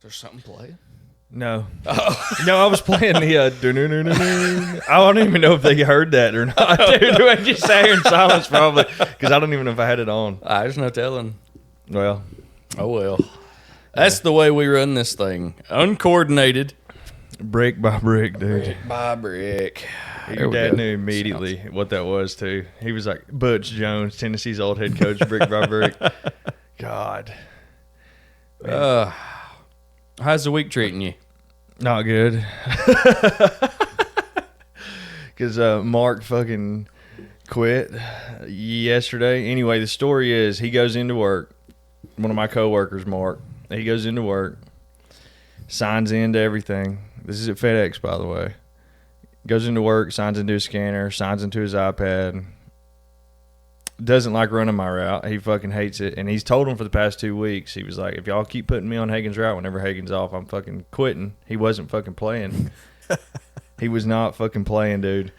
There's something playing? No. No, I was playing the... I don't even know if they heard that or not, dude. I just sat here in silence probably because I don't even know if I had it on. There's no telling. Well. Oh, well. That's the way we run this thing. Uncoordinated. Brick by brick, dude. Brick by brick. Your dad knew immediately what that was, too. He was like, Butch Jones, Tennessee's old head coach, brick by brick. God. How's the week treating you? Not good. Because Mark fucking quit yesterday. Anyway, the story is he goes into work. One of my coworkers, Mark, he goes into work, signs into everything. This is at FedEx, by the way. Goes into work, signs into his scanner, signs into his iPad. Doesn't like running my route. He fucking hates it. And he's told him for the past 2 weeks, he was like, if y'all keep putting me on Hagen's route whenever Hagen's off, I'm fucking quitting. He wasn't fucking playing. He was not fucking playing, dude.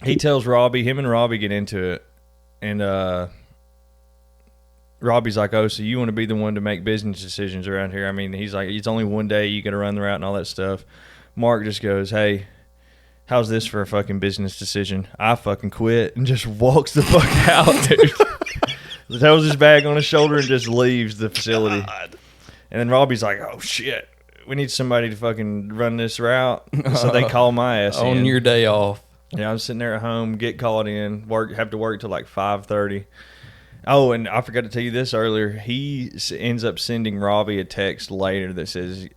He tells Robbie, him and Robbie get into it. And Robbie's like, oh, so you want to be the one to make business decisions around here? I mean, he's like, it's only one day you got to run the route and all that stuff. Mark just goes, hey, how's this for a fucking business decision? I fucking quit, and just walks the fuck out, dude. Throws his bag on his shoulder and just leaves the facility. God. And then Robbie's like, oh, shit. We need somebody to fucking run this route. So they call my ass on your day off. Yeah, I'm sitting there at home, get called in, have to work till like 5:30. Oh, and I forgot to tell you this earlier. He ends up sending Robbie a text later that says,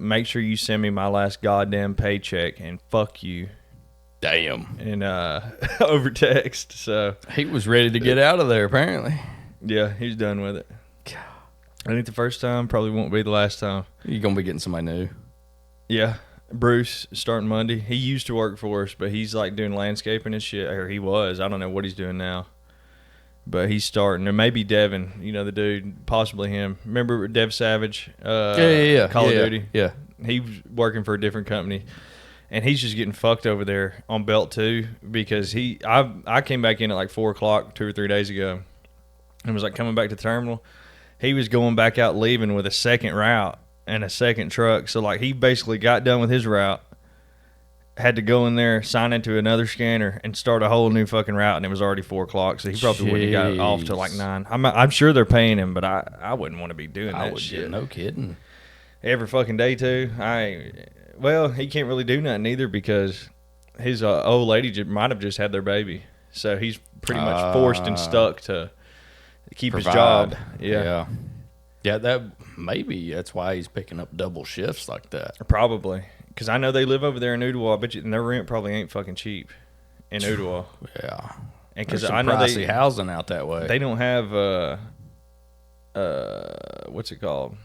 make sure you send me my last goddamn paycheck and fuck you. Damn. And over text. So he was ready to get out of there, apparently. Yeah, he's done with it. I think the first time probably won't be the last time. You're going to be getting somebody new. Yeah. Bruce, starting Monday. He used to work for us, but he's like doing landscaping and shit. Or he was. I don't know what he's doing now. But he's starting. Or maybe Devin, you know, the dude, possibly him. Remember Dev Savage? Yeah. Call of Duty? Yeah. He was working for a different company. And he's just getting fucked over there on Belt 2 because I came back in at like 4 o'clock 2 or 3 days ago and was like coming back to the terminal. He was going back out leaving with a second route and a second truck. So like he basically got done with his route, had to go in there, sign into another scanner, and start a whole new fucking route, and it was already 4 o'clock, so he probably wouldn't have got off till like 9. I'm sure they're paying him, but I wouldn't want to be doing that shit. No kidding. Every fucking day, too. Well, he can't really do nothing either because his old lady might have just had their baby, so he's pretty much forced and stuck to keep his job. Yeah, that's why he's picking up double shifts like that. Probably. Because I know they live over there in Ooltewah. I bet you, and their rent probably ain't fucking cheap in Ooltewah. Yeah. And because I know pricey housing out that way. They don't have, what's it called?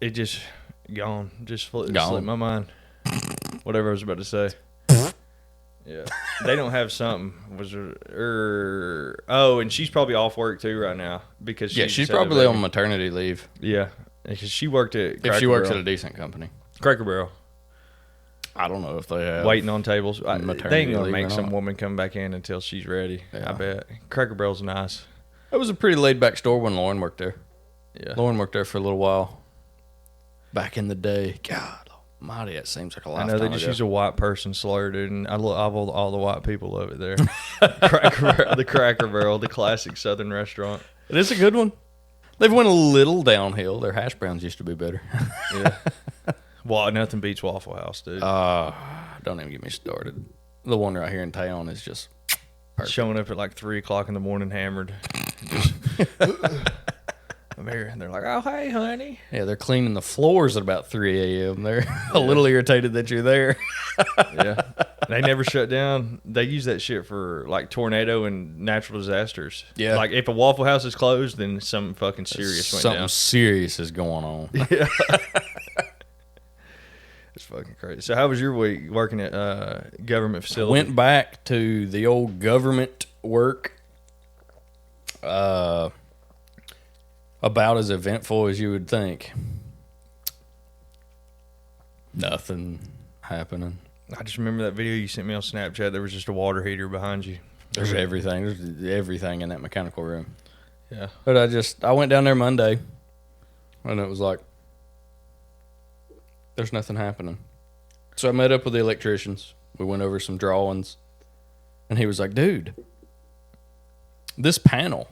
It just gone. Just slipped my mind. Whatever I was about to say. Yeah. They don't have something. And she's probably off work too right now. Because she's probably on maternity leave. Yeah. Because she worked at If she works at a decent company. Cracker Barrel. I don't know if they have. Waiting on tables. They ain't going to make some not. woman come back in until she's ready. Yeah. I bet. Cracker Barrel's nice. It was a pretty laid-back store when Lauren worked there. Yeah. Lauren worked there for a little while. Back in the day. God almighty, it seems like a lifetime I know they just use a white person slur, dude, and I love all the white people love it there. The Cracker Barrel, the classic Southern restaurant. It is a good one. They've went a little downhill. Their hash browns used to be better. Yeah. Well, nothing beats Waffle House, dude. Don't even get me started. The one right here in town is just perfect. Showing up at like 3 o'clock in the morning hammered. Just, I'm here. And they're like, oh, hey, honey. Yeah, they're cleaning the floors at about 3 a.m. They're a little irritated that you're there. Yeah. They never shut down. They use that shit for like tornado and natural disasters. Yeah. Like if a Waffle House is closed, then something fucking serious went down. Something serious is going on. Yeah. It's fucking crazy. So how was your week working at government facility? Went back to the old government work. About as eventful as you would think. Nothing happening. I just remember that video you sent me on Snapchat. There was just a water heater behind you. There's everything. There's everything in that mechanical room. Yeah. But I went down there Monday, and it was like, there's nothing happening. So I met up with the electricians. We went over some drawings, and he was like, dude, this panel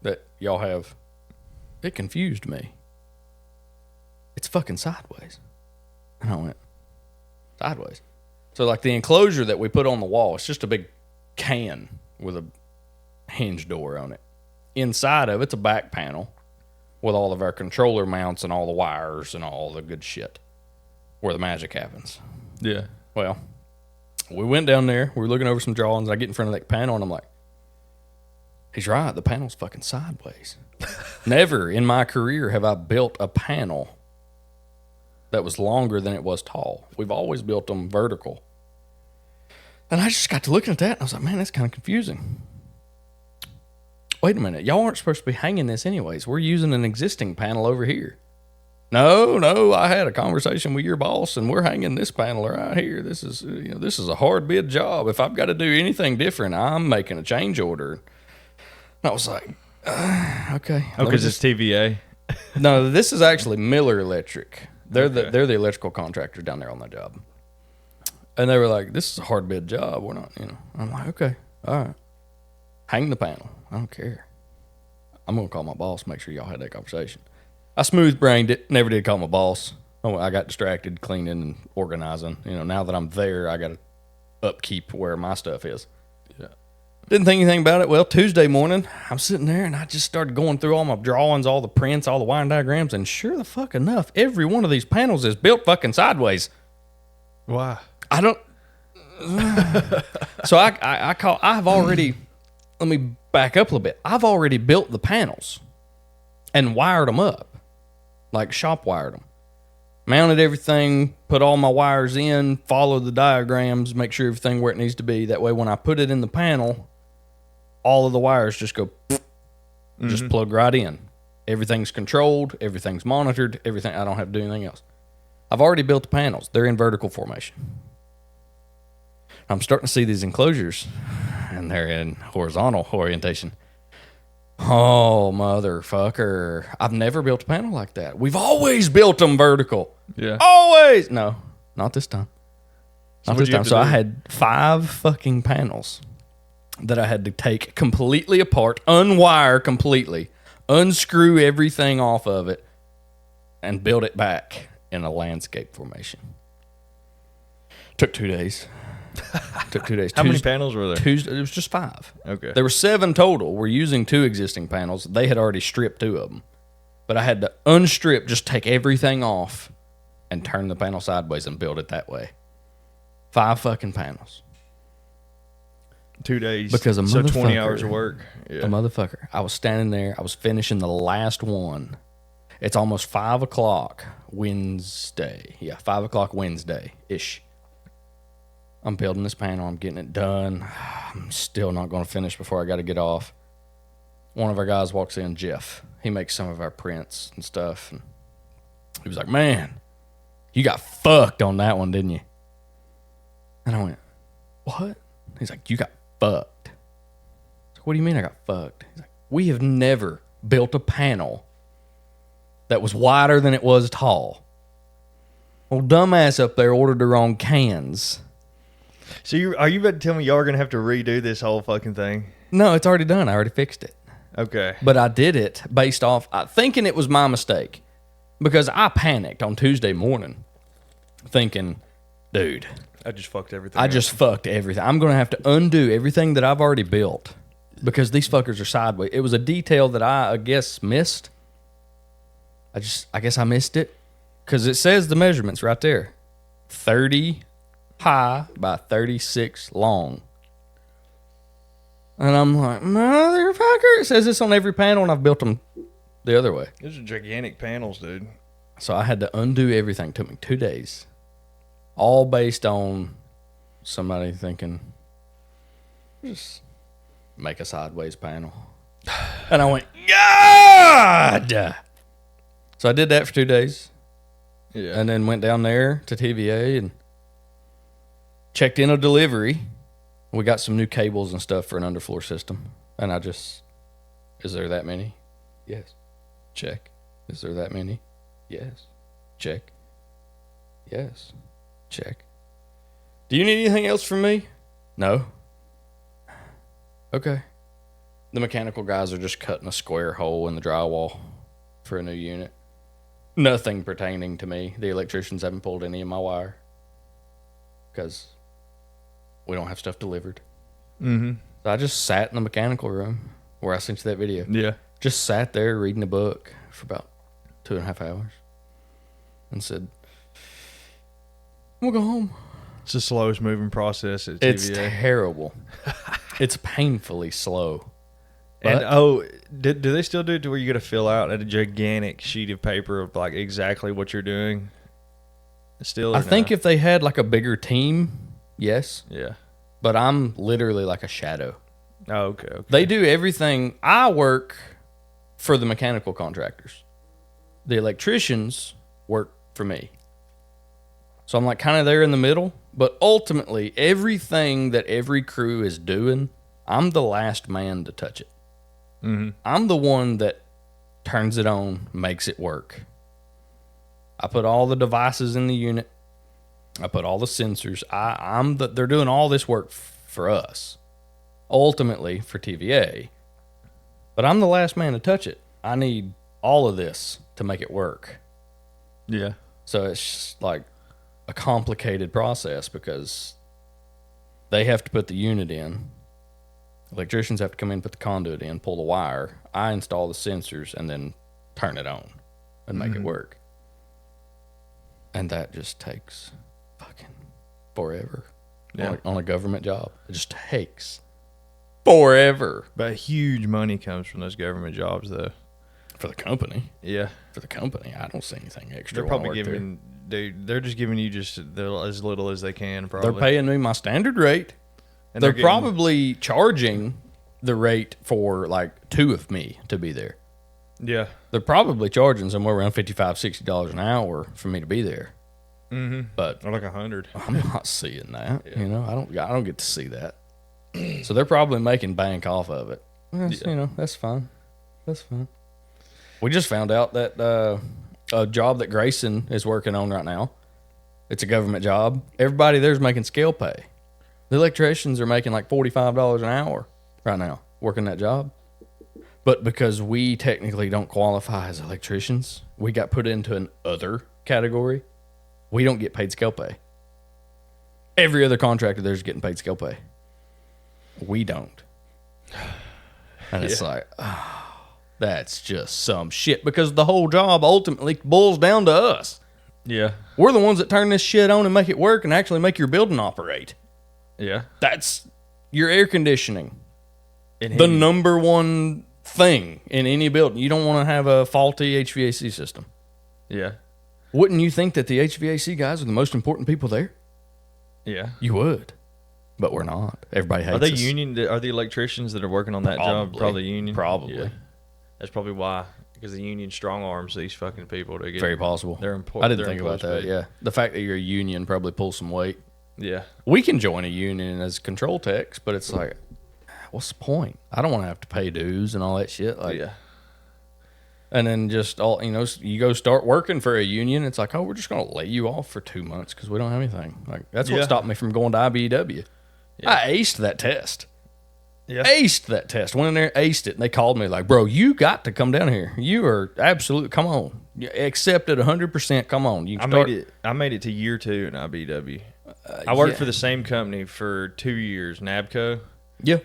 that y'all have, it confused me. It's fucking sideways. And I went, sideways? So like the enclosure that we put on the wall, it's just a big can with a hinge door on it. Inside of it's a back panel with all of our controller mounts and all the wires and all the good shit where the magic happens. Yeah. Well, we went down there. We were looking over some drawings. I get in front of that panel, and I'm like, he's right. The panel's fucking sideways. Never in my career have I built a panel that was longer than it was tall. We've always built them vertical. And I just got to looking at that, and I was like, man, that's kind of confusing. Wait a minute. Y'all aren't supposed to be hanging this anyways. We're using an existing panel over here. No, I had a conversation with your boss, and we're hanging this panel right here. This is a hard bid job. If I've got to do anything different, I'm making a change order. And I was like, okay. Oh, because it's TVA? No, this is actually Miller Electric. They're the electrical contractor down there on that job. And they were like, this is a hard bid job. We're not, I'm like, okay, all right. Hang the panel. I don't care. I'm going to call my boss, make sure y'all had that conversation. I smooth-brained it, never did call my boss. Oh, I got distracted cleaning and organizing. Now that I'm there, I got to upkeep where my stuff is. Yeah. Didn't think anything about it. Well, Tuesday morning, I'm sitting there, and I just started going through all my drawings, all the prints, all the wiring diagrams, and sure the fuck enough, every one of these panels is built fucking sideways. Why? I don't... So I've already... Let me back up a little bit. I've already built the panels and wired them up, like shop wired them. Mounted everything, put all my wires in, followed the diagrams, make sure everything where it needs to be. That way when I put it in the panel, all of the wires just go, just plug right in. Everything's controlled, everything's monitored, everything. I don't have to do anything else. I've already built the panels. They're in vertical formation. I'm starting to see these enclosures, and they're in horizontal orientation. Oh, motherfucker. I've never built a panel like that. We've always built them vertical. Yeah. Always. No, not this time. So Not this time. So I had 5 fucking panels that I had to take completely apart, unwire completely, unscrew everything off of it, and build it back in a landscape formation. Took 2 days. Took 2 days. How many panels were there? Tuesday, it was just 5. Okay. There were 7 total. We're using 2 existing panels. They had already stripped 2 of them. But I had to unstrip, just take everything off and turn the panel sideways and build it that way. 5 fucking panels. 2 days. Because a so motherfucker. 20 hours of work. Yeah. A motherfucker. I was standing there. I was finishing the last one. It's almost 5 o'clock Wednesday. Yeah, 5 o'clock Wednesday-ish. I'm building this panel. I'm getting it done. I'm still not going to finish before I got to get off. One of our guys walks in, Jeff. He makes some of our prints and stuff. And he was like, man, you got fucked on that one, didn't you? And I went, what? He's like, you got fucked. I was like, what do you mean I got fucked? He's like, we have never built a panel that was wider than it was tall. Well, dumbass up there ordered the wrong cans. So are you about to tell me y'all are going to have to redo this whole fucking thing? No, it's already done. I already fixed it. Okay. But I did it based off thinking it was my mistake, because I panicked on Tuesday morning thinking, dude, I just fucked everything. I just fucked everything. I'm going to have to undo everything that I've already built because these fuckers are sideways. It was a detail that I guess missed. I guess I missed it because it says the measurements right there. 30 high by 36 long. And I'm like, motherfucker. It says this on every panel, and I've built them the other way. Those are gigantic panels, dude. So I had to undo everything. It took me 2 days. All based on somebody thinking, just make a sideways panel. And I went, God! So I did that for 2 days. Yeah. And then went down there to TVA and checked in a delivery. We got some new cables and stuff for an underfloor system. And I just Is there that many? Yes. Check. Is there that many? Yes. Check. Yes. Check. Do you need anything else from me? No. Okay. The mechanical guys are just cutting a square hole in the drywall for a new unit. Nothing pertaining to me. The electricians haven't pulled any of my wire because we don't have stuff delivered. Mm-hmm. So I just sat in the mechanical room where I sent you that video. Yeah. Just sat there reading a book for about 2.5 hours and said, I'm going to go home. It's the slowest moving process at TVA. It's terrible. It's painfully slow. And do they still do it to where you got to fill out a gigantic sheet of paper of like exactly what you're doing? Still, I think if they had like a bigger team, yes. Yeah. But I'm literally like a shadow. Oh, okay. They do everything. I work for the mechanical contractors. The electricians work for me. So I'm like kind of there in the middle. But ultimately, everything that every crew is doing, I'm the last man to touch it. Mm-hmm. I'm the one that turns it on, makes it work. I put all the devices in the unit. I put all the sensors. They're doing all this work for us. Ultimately for TVA. But I'm the last man to touch it. I need all of this to make it work. Yeah. So it's just like a complicated process because they have to put the unit in. Electricians have to come in, put the conduit in, pull the wire. I install the sensors and then turn it on and make it work. And that just takes fucking forever. Yeah. On a government job. It just takes forever. But huge money comes from those government jobs, though. For the company. Yeah. For the company, I don't see anything extra. They're probably giving, dude, they're just giving you just as little as they can, probably. They're paying me my standard rate. And they're probably charging the rate for like 2 of me to be there. Yeah. They're probably charging somewhere around $55, $60 an hour for me to be there. Mm-hmm. But or like 100. I'm not seeing that. Yeah. You know, I don't get to see that. So they're probably making bank off of it. That's, you know, that's fine. That's fine. We just found out that a job that Grayson is working on right now, it's a government job. Everybody there's making scale pay. The electricians are making like $45 an hour right now working that job. But because we technically don't qualify as electricians, we got put into an other category. We don't get paid scale pay. Every other contractor there's getting paid scale pay. We don't. And it's like, oh, that's just some shit because the whole job ultimately boils down to us. Yeah. We're the ones that turn this shit on and make it work and actually make your building operate. Yeah. That's your air conditioning. The number one thing in any building. You don't want to have a faulty HVAC system. Yeah. Wouldn't you think that the HVAC guys are the most important people there? Yeah. You would. But we're not. Everybody hates us. Are they union? Are the electricians that are working on that job probably union? Probably. Yeah. That's probably why. Because the union strong arms these fucking people to get. Very possible. They're important. I didn't think about that. Yeah. The fact that you're a union probably pulls some weight. Yeah. We can join a union as control techs, but it's like, what's the point? I don't want to have to pay dues and all that shit. Like, yeah. And then just all, you know, you go start working for a union. It's like, oh, we're just going to lay you off for 2 months because we don't have anything. Like, that's what stopped me from going to IBEW. Yeah. I aced that test. Yeah. Aced that test. Went in there, aced it. And they called me like, bro, you got to come down here. You are absolutely, come on. Accepted 100%. Come on. You can I made it to year 2 in IBEW. I worked for the same company for 2 years, NABCO. Yeah.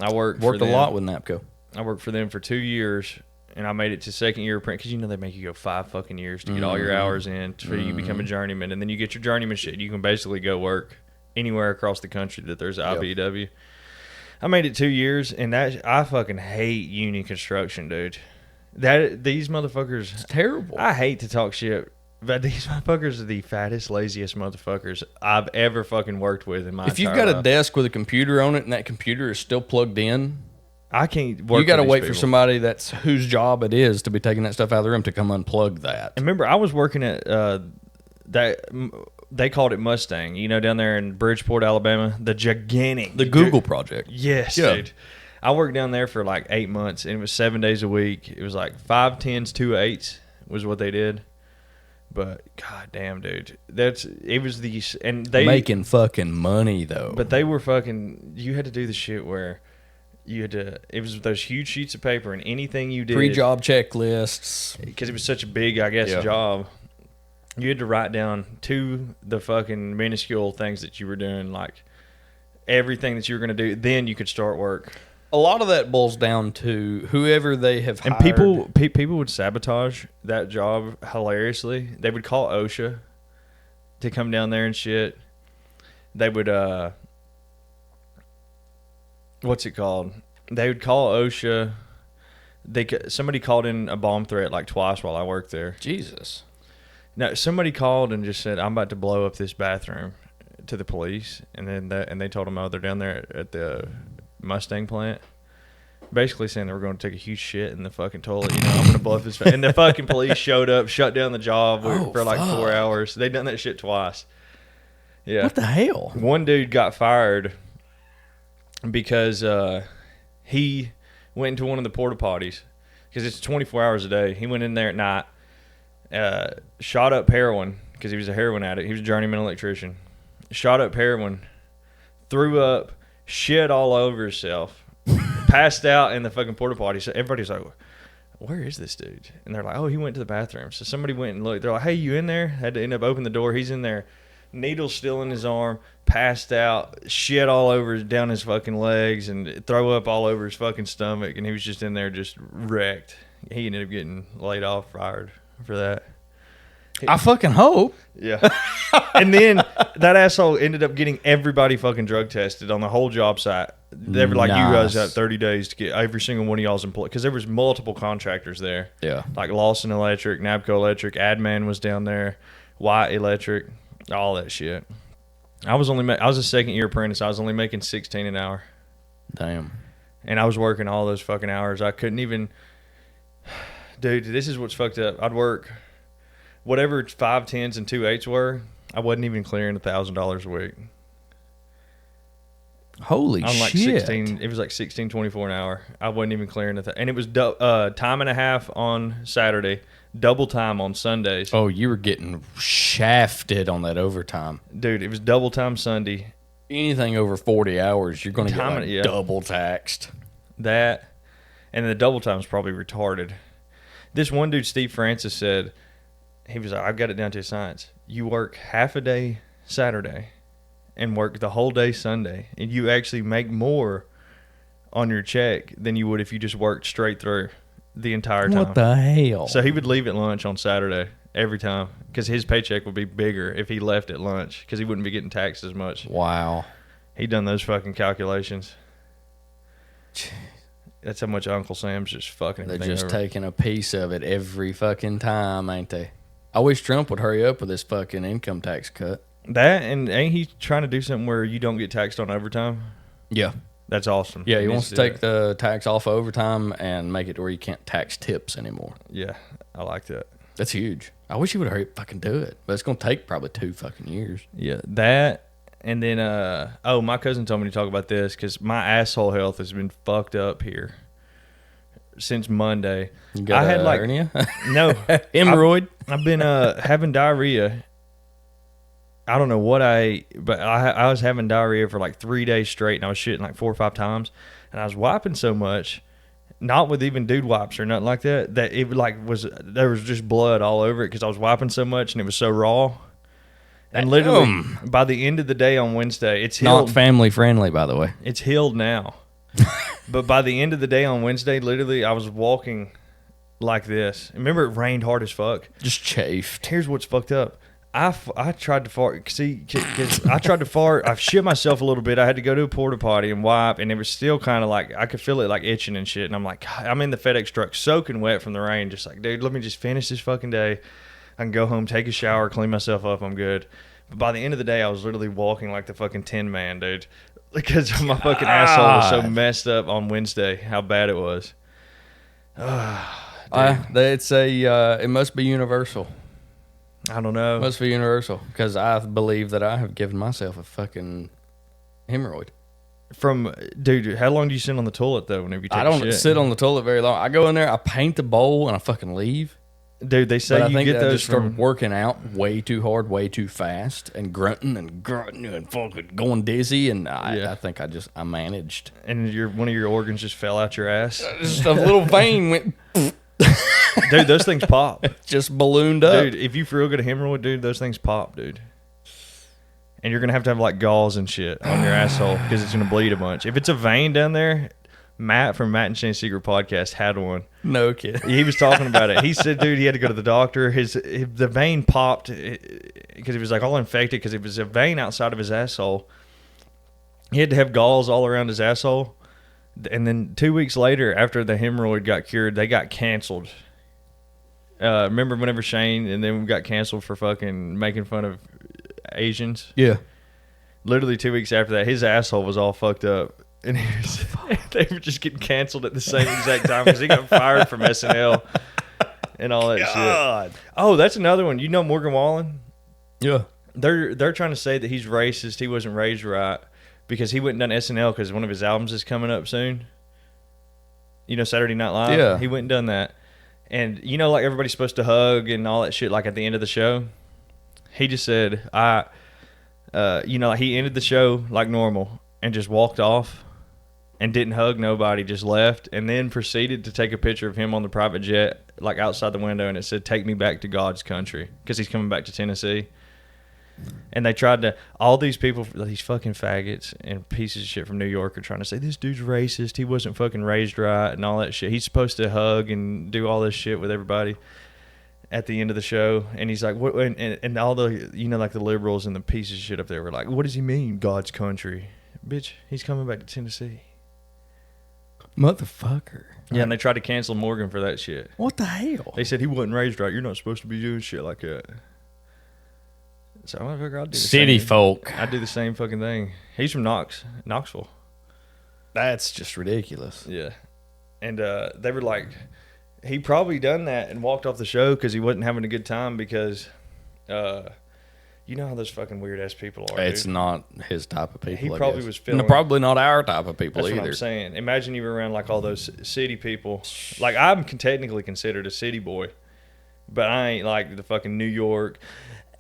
I worked a lot with NABCO. I worked for them for 2 years, and I made it to second year print because you know they make you go 5 fucking years to get all your hours in so you become a journeyman, and then you get your journeyman shit. You can basically go work anywhere across the country that there's IBEW. Yep. I made it 2 years, and I fucking hate union construction, dude. These motherfuckers, it's terrible. I hate to talk shit. But these motherfuckers are the fattest, laziest motherfuckers I've ever fucking worked with in my If you've got a desk with a computer on it and that computer is still plugged in, I can't work. You got to wait people. for somebody that's whose job it is to be taking that stuff out of the room to come unplug that. And remember, I was working at that. They called it Mustang, you know, down there in Bridgeport, Alabama, the gigantic, the Google project. Yes, dude. I worked down there for like 8 months, and it was 7 days a week. It was like 5 10s, 2 8s was what they did. But god damn, dude, it was and they making fucking money though. But they were fucking. You had to do the shit where you had to. It was those huge sheets of paper, and anything you did pre-job checklists, because it was such a big, I guess, job. You had to write down to the fucking minuscule things that you were doing, like everything that you were going to do. Then you could start work. A lot of that boils down to whoever they have hired. And people would sabotage that job hilariously. They would call OSHA to come down there and shit. They would what's it called? They would call OSHA. Somebody called in a bomb threat like twice while I worked there. Jesus. Now somebody called and just said, "I'm about to blow up this bathroom," to the police, and then they told them, "Oh, they're down there at the Mustang plant," basically saying they were going to take a huge shit in the fucking toilet. I'm going to blow up this. And the fucking police showed up, shut down the job for like 4 hours. They done that shit twice. Yeah. What the hell? One dude got fired because he went into one of the porta potties because it's 24 hours a day. He went in there at night, shot up heroin because he was a heroin addict. He was a journeyman electrician. Shot up heroin, threw up, shit all over himself, passed out in the fucking porta potty. So everybody's like, "Where is this dude?" And they're like, "Oh, he went to the bathroom." So somebody went and looked. They're like, "Hey, you in there?" Had to end up opening the door. He's in there, needle still in his arm, passed out, shit all over down his fucking legs, and throw up all over his fucking stomach. And he was just in there, just wrecked. He ended up getting laid off, fired for that. I fucking hope. Yeah. And then that asshole ended up getting everybody fucking drug tested on the whole job site. They were like, "You guys got 30 days to get every single one of y'all's employed," because there was multiple contractors there. Yeah. Like Lawson Electric, Nabco Electric, Adman was down there, White Electric, all that shit. I was a second year apprentice. I was only making 16 an hour. Damn. And I was working all those fucking hours. I couldn't even. Dude, this is what's fucked up. I'd work whatever 5 10s and 2 8s were. I wasn't even clearing $1,000 a week. Holy I'm like shit. 16. It was like 16.24 an hour. I wasn't even clearing and it was time and a half on Saturday, double time on Sundays. Oh, you were getting shafted on that overtime. Dude, it was double time Sunday. Anything over 40 hours, you're going to get yeah. double taxed. That, and the double time is probably retarded. This one dude, Steve Francis, said, he was like, "I've got it down to a science. You work half a day Saturday and work the whole day Sunday, and you actually make more on your check than you would if you just worked straight through the entire time." What the hell? So he would leave at lunch on Saturday every time because his paycheck would be bigger if he left at lunch because he wouldn't be getting taxed as much. Wow. He done those fucking calculations. That's how much Uncle Sam's just fucking They're everything just over. taking a piece of it every fucking time, ain't they? I wish Trump would hurry up with this fucking income tax cut. That, and ain't he trying to do something where you don't get taxed on overtime? Yeah. That's awesome. Yeah, he wants to take that. the tax off of overtime and make it to where you can't tax tips anymore. Yeah, I like that. That's huge. I wish he would hurry up fucking do it. But it's going to take probably 2 fucking years. Yeah, that, and then, my cousin told me to talk about this because my asshole health has been fucked up here since Monday. You got I had like hernia? No. Hemorrhoid? I've been having diarrhea. I don't know what I ate, but I was having diarrhea for like 3 days straight, and I was shitting like 4 or 5 times, and I was wiping so much, not with even dude wipes or nothing like that, that it there was just blood all over it because I was wiping so much and it was so raw. And literally by the end of the day on Wednesday, it's healed. Not family friendly, by the way. It's healed now. But by the end of the day on Wednesday, literally I was walking like this. Remember, it rained hard as fuck. Just chafed. Here's what's fucked up. I tried to fart. See, cause I tried to fart. I shit myself a little bit. I had to go to a porta potty and wipe, and it was still kind of like I could feel it like itching and shit. And I'm like, God, I'm in the FedEx truck, soaking wet from the rain. Just like, dude, let me just finish this fucking day. I can go home, take a shower, clean myself up. I'm good. But by the end of the day, I was literally walking like the fucking Tin Man, dude, because my fucking asshole was so messed up on Wednesday. How bad it was. It must be universal. I don't know. Must be universal because I believe that I have given myself a fucking hemorrhoid. Dude, how long do you sit on the toilet though? Whenever you take I don't a shit? sit on the toilet very long. I go in there, I paint the bowl, and I fucking leave. Dude, they say But I you think get I those just started from. working out way too hard, way too fast, and grunting and fucking going dizzy. And I think I managed. And one of your organs just fell out your ass. Just a little vein went, Dude, those things pop. just ballooned up. Dude, if you for real get a hemorrhoid, dude, those things pop, dude. And you're going to have like gauze and shit on your asshole because it's going to bleed a bunch. If it's a vein down there, Matt from Matt and Shane's Secret Podcast had one. No kidding. He was talking about it. He said, dude, he had to go to the doctor. The vein popped because it was like all infected because it was a vein outside of his asshole. He had to have gauze all around his asshole. And then 2 weeks later, after the hemorrhoid got cured, they got canceled. Remember whenever Shane and then we got canceled for fucking making fun of Asians? Yeah. Literally 2 weeks after that, his asshole was all fucked up. And they were just getting canceled at the same exact time because he got fired from SNL and all that shit. Oh, that's another one. You know Morgan Wallen? Yeah. They're trying to say that he's racist. He wasn't raised right because he went and done SNL because one of his albums is coming up soon. You know, Saturday Night Live? Yeah. He went and done that. And you know, like everybody's supposed to hug and all that shit like at the end of the show? He just said, he ended the show like normal and just walked off and didn't hug nobody, just left, and then proceeded to take a picture of him on the private jet, like outside the window, and it said, "Take me back to God's country," because he's coming back to Tennessee. And they tried to, all these people, these fucking faggots and pieces of shit from New York are trying to say, this dude's racist, he wasn't fucking raised right, and all that shit. He's supposed to hug and do all this shit with everybody at the end of the show. And he's like, what? And all the, like the liberals and the pieces of shit up there were like, what does he mean, God's country? Bitch, he's coming back to Tennessee. Motherfucker. Yeah, and they tried to cancel Morgan for that shit. What the hell? They said he wasn't raised right. You're not supposed to be doing shit like that. So I'll do the City same. folk. I do the same fucking thing. He's from Knoxville. That's just ridiculous. Yeah. And they were like, he probably done that and walked off the show because he wasn't having a good time because, you know how those fucking weird ass people are. It's dude. not his type of people. He I probably guess. was feeling. Probably not our type of people That's either. what I'm saying. Imagine you were around like all those city people. Like I'm technically considered a city boy, but I ain't like the fucking New York.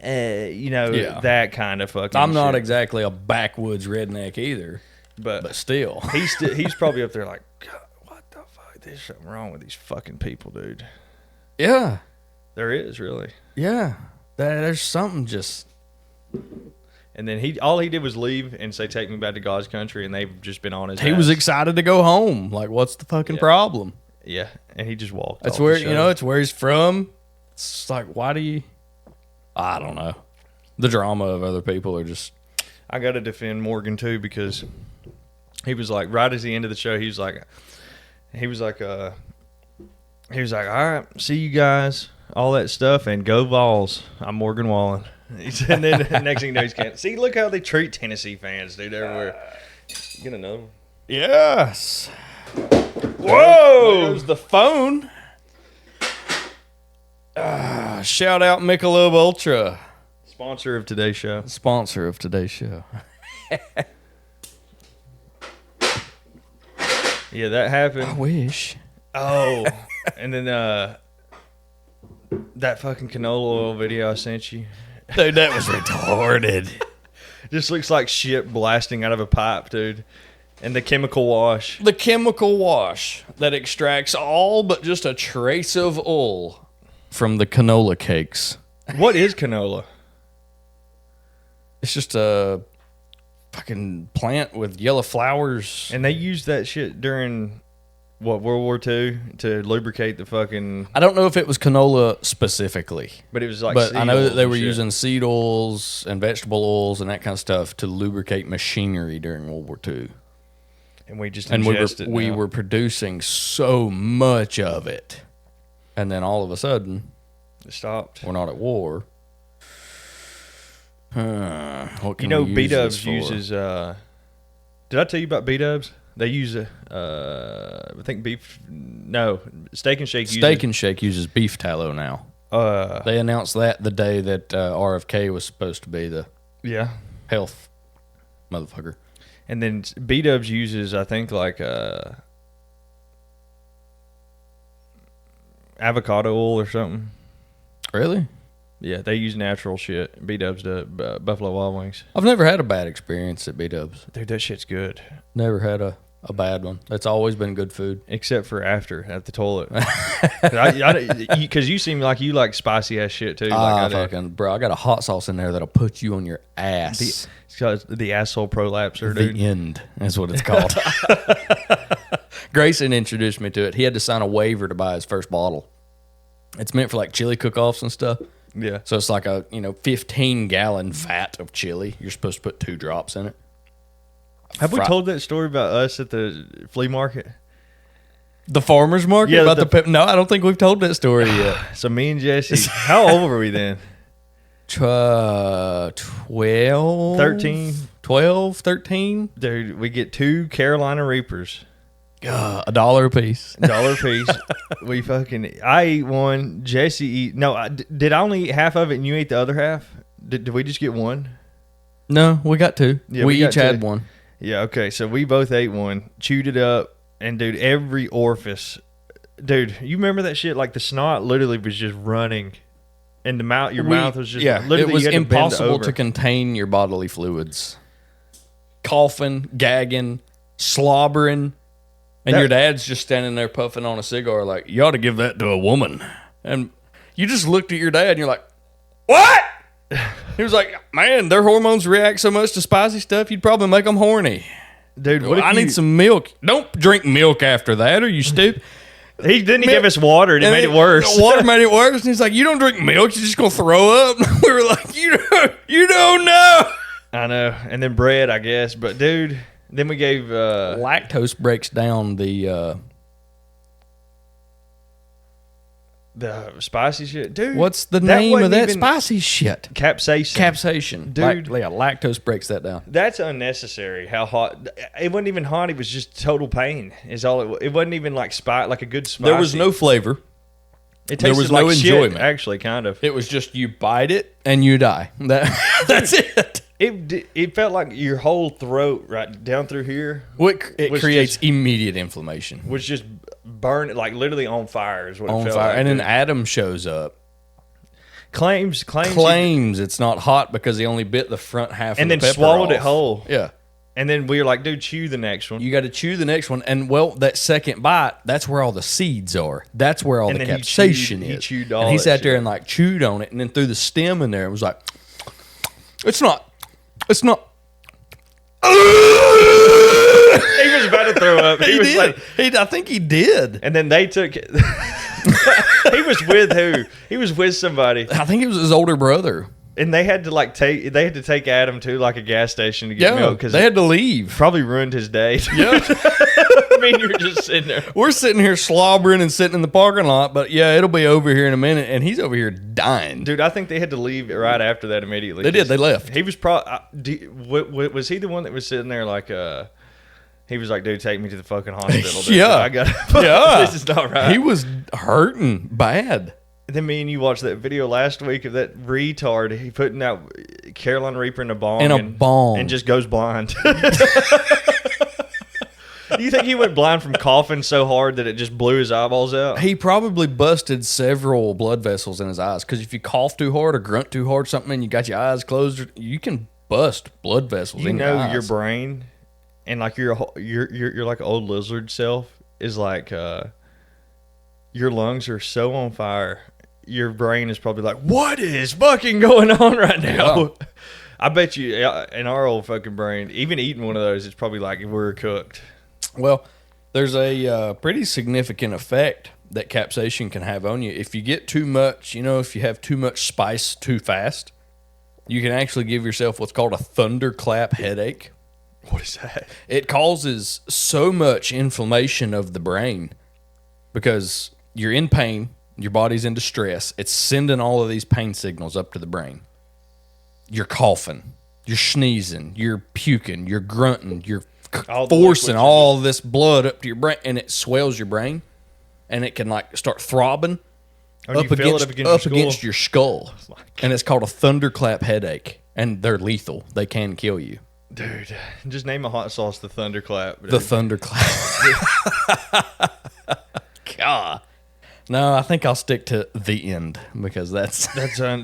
That kind of fucking. I'm not shit. exactly a backwoods redneck either, but still, he's probably up there like, God, what the fuck? There's something wrong with these fucking people, dude. yeah, There is really. yeah. There's something just. And then all he did was leave and say, "Take me back to God's country," and they've just been on his. He ass. was excited to go home. Like, what's the fucking problem? Yeah, and he just walked. That's off where the show. it's where he's from. It's like, why do you? I don't know. The drama of other people are just. I got to defend Morgan too because he was like right at the end of the show. He was like, all right, see you guys, all that stuff, and go Vols. I'm Morgan Wallen. And then next thing you know, he's can't see. Look how they treat Tennessee fans, dude. Everywhere. You gonna know? Yes. Whoa! There's the phone. Shout out Michelob Ultra. Sponsor of today's show. Sponsor of today's show. Yeah, that happened. I wish. Oh, and then that fucking canola oil video I sent you Dude, that was retarded. just looks like shit blasting out of a pipe, dude. And the chemical wash. The chemical wash that extracts all but just a trace of oil from the canola cakes. What is canola? It's just a fucking plant with yellow flowers. And they used that shit during World War II to lubricate the fucking. I don't know if it was canola specifically, But it was like. but seed I know that they oils were and shit. using seed oils and vegetable oils and that kind of stuff to lubricate machinery during World War II. And we just And ingest we it. were producing so much of it, and then all of a sudden It stopped. we're not at war. What can You know, we use B this Dubs for? uses. Did I tell you about B Dubs? They use I think beef. No, Steak and Shake. Steak and Shake uses beef tallow now. They announced that the day that RFK was supposed to be the Yeah. health motherfucker. And then B-Dubs uses, I think, like avocado oil or something. Really? Yeah, they use natural shit. B-Dubs do, Buffalo Wild Wings. I've never had a bad experience at B-Dubs. Dude, that shit's good. Never had a bad one. That's always been good food. Except for after, at the toilet. Because you seem like you like spicy ass shit, too. Like Bro, I got a hot sauce in there that'll put you on your ass. It's called the asshole prolapser, The dude. end is what it's called. Grayson introduced me to it. He had to sign a waiver to buy his first bottle. It's meant for like chili cook-offs and stuff. Yeah. So it's like a 15-gallon vat of chili. You're supposed to put 2 drops in it. Have we told that story about us at the flea market? The farmer's market? Yeah, about no, I don't think we've told that story yet. So me and Jesse, how old were we then? 12? 13? 12, 13? Dude, we get 2 Carolina Reapers. $1 a piece. $1 a piece. I eat one. Jesse eat. No, did I only eat half of it and you ate the other half? Did we just get one? No, we got 2. Yeah, we got each had 2. one. Yeah, okay. So we both ate one, chewed it up, and dude, every orifice. Dude, you remember that shit? Like the snot literally was just running. And your mouth was just literally it was you had to bend impossible over. to contain your bodily fluids. Coughing, gagging, slobbering. And your dad's just standing there puffing on a cigar like, you ought to give that to a woman. And you just looked at your dad and you're like, what? He was like, man, their hormones react so much to spicy stuff, you'd probably make them horny. Dude, what if I need some milk. Don't drink milk after that. Are you stupid? He didn't give us water and it made it worse. Water made it worse. And he's like, you don't drink milk. You're just going to throw up. We were like, you don't know. I know. And then bread, I guess. But, dude, then we gave... lactose breaks down the spicy shit. Dude. What's the name of that even spicy shit? Capsaicin. Capsaicin. Dude. Lactose breaks that down. That's unnecessary. How hot. It wasn't even hot. It was just total pain is all it wasn't even like like a good spicy. There was no flavor. It there tasted was like no shit, enjoyment. actually, kind of. It was just you bite it and you die. That's it. It felt like your whole throat right down through here It creates immediate inflammation. was just burned, like literally on fire is what it On felt fire. like. And then dude. Adam shows up. Claims It's not hot because he only bit the front half and of the then pepper swallowed it off. whole. Yeah. And then we were like, dude, chew the next one. You got to chew the next one. And, well, that second bite, that's where all the seeds are. That's where all And the then capsaicin he is. chewed all and he that sat there shit. and, like, chewed on it and then threw the stem in there and was like, it's not. He was about to throw up. He was did. like, I think he did. and then they took it. He was with who? He was with somebody. I think it was his older brother. And they had to take Adam to like a gas station to get Yeah, milk because they had to leave. probably ruined his day. Yeah. I mean, you're just sitting there. We're sitting here slobbering and sitting in the parking lot, but yeah, it'll be over here in a minute, and he's over here dying. Dude, I think they had to leave right after that immediately. They did. They left. He was probably. Was he the one that was sitting there like? He was like, "Dude, take me to the fucking hospital." Dude. Yeah. I got. Yeah. This is not right. He was hurting bad. Then me and you watched that video last week of that retard. He putting out Carolina Reaper in a bong. And just goes blind. Do you think he went blind from coughing so hard that it just blew his eyeballs out? He probably busted several blood vessels in his eyes because if you cough too hard or grunt too hard, something, and you got your eyes closed, you can bust blood vessels You in your know eyes. your brain, and like your like old lizard self is like your lungs are so on fire. Your brain is probably like, what is fucking going on right now? Yeah. I bet you in our old fucking brain, even eating one of those, it's probably like we're cooked. Well, there's a pretty significant effect that capsaicin can have on you. If you get too much, if you have too much spice too fast, you can actually give yourself what's called a thunderclap headache. What is that? It causes so much inflammation of the brain because you're in pain, your body's in distress. It's sending all of these pain signals up to the brain. You're coughing, you're sneezing, you're puking, you're grunting, you're forcing all this blood up to your brain, and it swells your brain, and it can like start throbbing up against your skull. And it's called a thunderclap headache, and they're lethal. They can kill you. Dude, just name a hot sauce the thunderclap. Dude. The thunderclap. God. No, I think I'll stick to the end because that's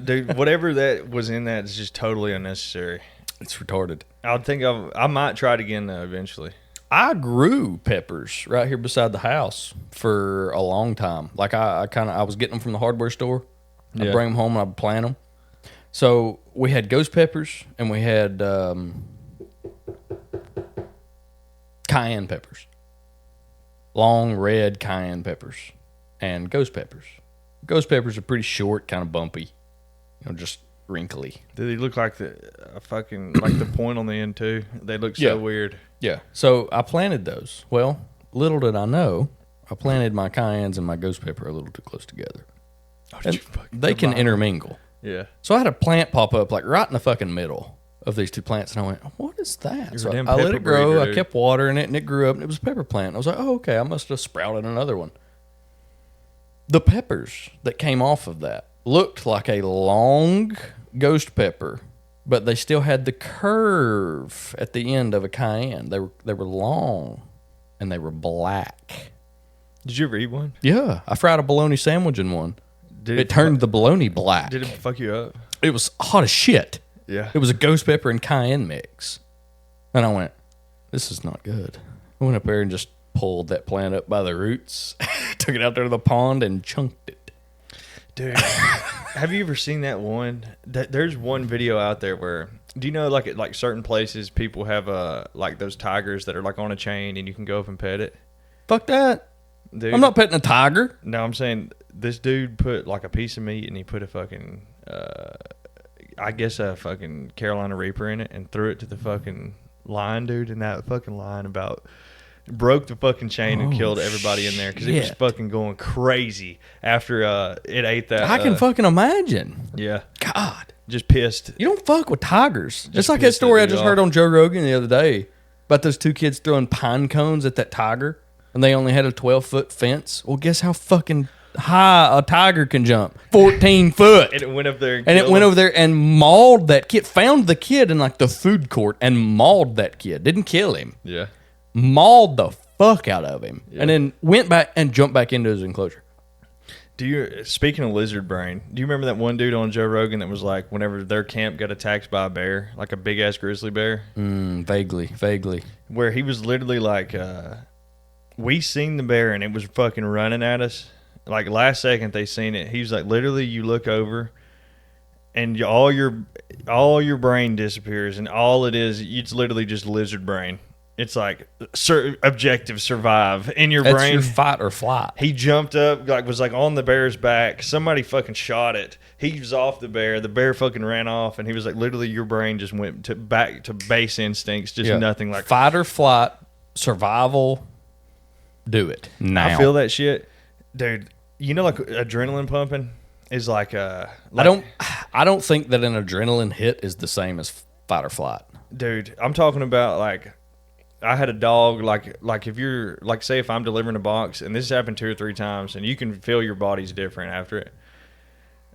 Dude, whatever that was in that is just totally unnecessary. it's retarded. I might try it again though eventually. I grew peppers right here beside the house for a long time. Like I was getting them from the hardware store. I'd Yeah. bring them home and I'd plant them. So we had ghost peppers and we had cayenne peppers, long red cayenne peppers, and ghost peppers. Ghost peppers are pretty short, kind of bumpy, just wrinkly. Do they look like the fucking like the point on the end too? They look so Yeah. weird. Yeah. So I planted those. Well, little did I know, I planted my cayennes and my ghost pepper a little too close together. Oh, And they can intermingle. Yeah. So I had a plant pop up like right in the fucking middle of these two plants, and I went, "What is that?" You're So a damn I let pepper it grow. breeder, I dude. kept watering it, and it grew up, and it was a pepper plant. I was like, "Oh, okay. I must have sprouted another one." The peppers that came off of that looked like a long ghost pepper, but they still had the curve at the end of a cayenne. They were long, and they were black. Did you ever eat one? Yeah, I fried a bologna sandwich in one. Did It turned the bologna black. Did it fuck you up? It was hot as shit. Yeah. It was a ghost pepper and cayenne mix. And I went, this is not good. I went up there and just pulled that plant up by the roots, took it out there to the pond, and chunked it. Dude, have you ever seen that one? There's one video out there where, do you know, like at like certain places, people have like those tigers that are like on a chain, and you can go up and pet it. Fuck that. Dude, I'm not petting a tiger. No, I'm saying this dude put like a piece of meat, and he put a fucking, I guess a fucking Carolina Reaper in it, and threw it to the fucking lion, dude, and that fucking lion about broke the fucking chain and killed everybody in there because it was shit. fucking going crazy after it ate that. I can fucking imagine. Yeah, God. just pissed. You don't fuck with tigers. It's like that pissed that story I dude just off. heard on Joe Rogan the other day about those two kids throwing pine cones at that tiger, and they only had a 12-foot fence. Well, guess how fucking high a tiger can jump? 14 foot. And it went up there And it went over there and mauled that kid. Found the kid in like the food court and mauled that kid. Didn't kill him. Yeah. Mauled the fuck out of him. And then went back and jumped back into his enclosure. Speaking of lizard brain, do you remember that one dude on Joe Rogan that was like, whenever their camp got attacked by a bear, like a big ass grizzly bear, Vaguely. where he was literally like, we seen the bear and it was fucking running at us. Like last second they seen it. He was like, literally, you look over, and all your brain disappears, and all it is, it's literally just lizard brain. It's like objective survive in your That's brain. your fight or flight. He jumped up, was on the bear's back. Somebody fucking shot it. He was off the bear. The bear fucking ran off, and he was like, literally, your brain just went back to base instincts, just nothing like fight or flight, survival. Do it now. I feel that shit, dude. You know, like adrenaline pumping is like I don't think that an adrenaline hit is the same as fight or flight. dude. I'm talking about like. I had a dog, like if you're, like say if I'm delivering a box, and this has happened 2 or 3 times, and you can feel your body's different after it.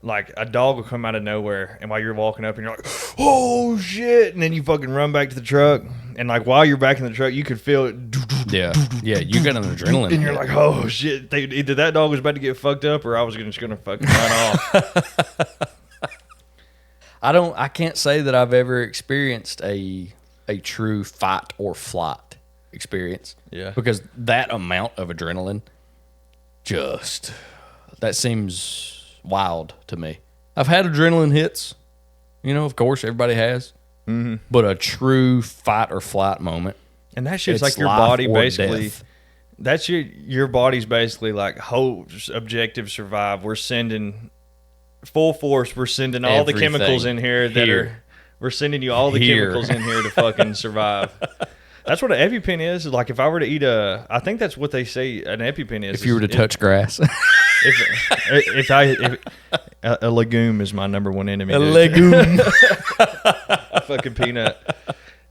Like a dog will come out of nowhere, and while you're walking up and you're like, oh shit, and then you fucking run back to the truck, and like while you're back in the truck, you could feel it. Yeah, you got an adrenaline And you're hit. like, oh shit, either that dog was about to get fucked up, or I was just gonna fucking run off. I can't say that I've ever experienced a true fight or flight experience. Yeah. Because that amount of adrenaline that seems wild to me. I've had adrenaline hits, of course everybody has. Mm-hmm. But a true fight or flight moment. And that shit's It's like your life body or basically. death. That's your body's basically like whole objective survive. We're sending full force. We're sending all the Everything chemicals in here that here. are. We're sending you all the Here. chemicals in here to fucking survive. That's what an EpiPen is. Like if I were to eat I think that's what they say an EpiPen is. If you were to touch grass. If a legume is my number one enemy. A dude. legume. Fucking peanut.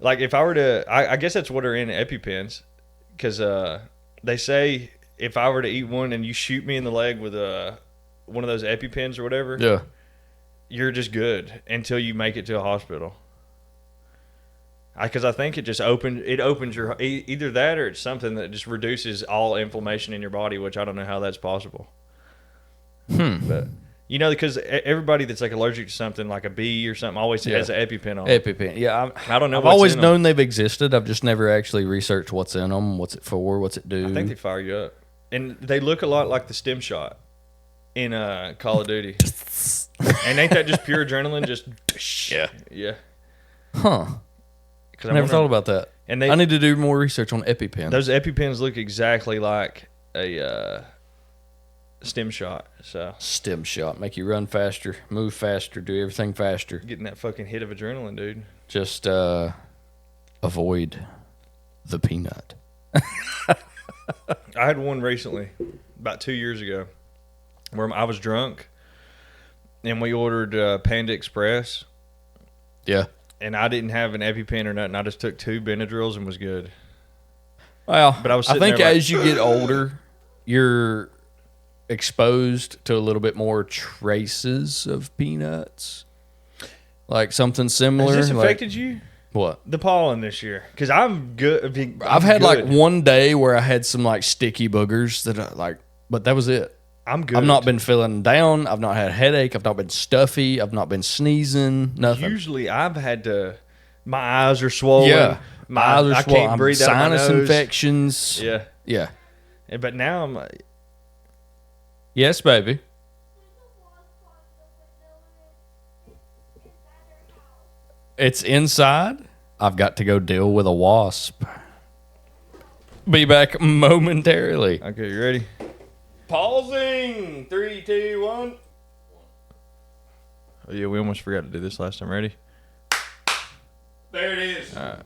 Like if I were to, I guess that's what are in EpiPens, because they say if I were to eat one and you shoot me in the leg with one of those EpiPens or whatever, Yeah. you're just good until you make it to a hospital. Because I think it just opens your either that or it's something that just reduces all inflammation in your body, which I don't know how that's possible. But because everybody that's like allergic to something like a bee or something always has an EpiPen on. EpiPen. Yeah, I don't know. I've always known they've existed. I've just never actually researched what's in them, what's it for, what's it do. I think they fire you up, and they look a lot like the stim shot in Call of Duty. And ain't that just pure adrenaline? Just yeah. Huh. I never thought about that. And I need to do more research on EpiPen. Those EpiPens look exactly like a stim shot. So stim shot, make you run faster, move faster, do everything faster. Getting that fucking hit of adrenaline, dude. Just avoid the peanut. I had one recently, about 2 years ago, where I was drunk, and we ordered Panda Express. Yeah. And I didn't have an EpiPen or nothing. I just took 2 Benadryls and was good. Well, but I think as you get older, you're exposed to a little bit more traces of peanuts. Like something similar. Has this affected you? What? The pollen this year. Because I'm good. I've had like one day where I had some like sticky boogers but that was it. I'm good. I've not been feeling down. I've not had a headache. I've not been stuffy. I've not been sneezing. Nothing. Usually I've had to. My eyes are swollen. Yeah, my eyes are swollen. I can't breathe out my nose. Sinus infections. Yeah. Yeah. But now I'm. Yes, baby. It's inside. I've got to go deal with a wasp. Be back momentarily. Okay, you ready? Pausing. 3, 2, 1. Oh, yeah, we almost forgot to do this last time. Ready? There it is. All right.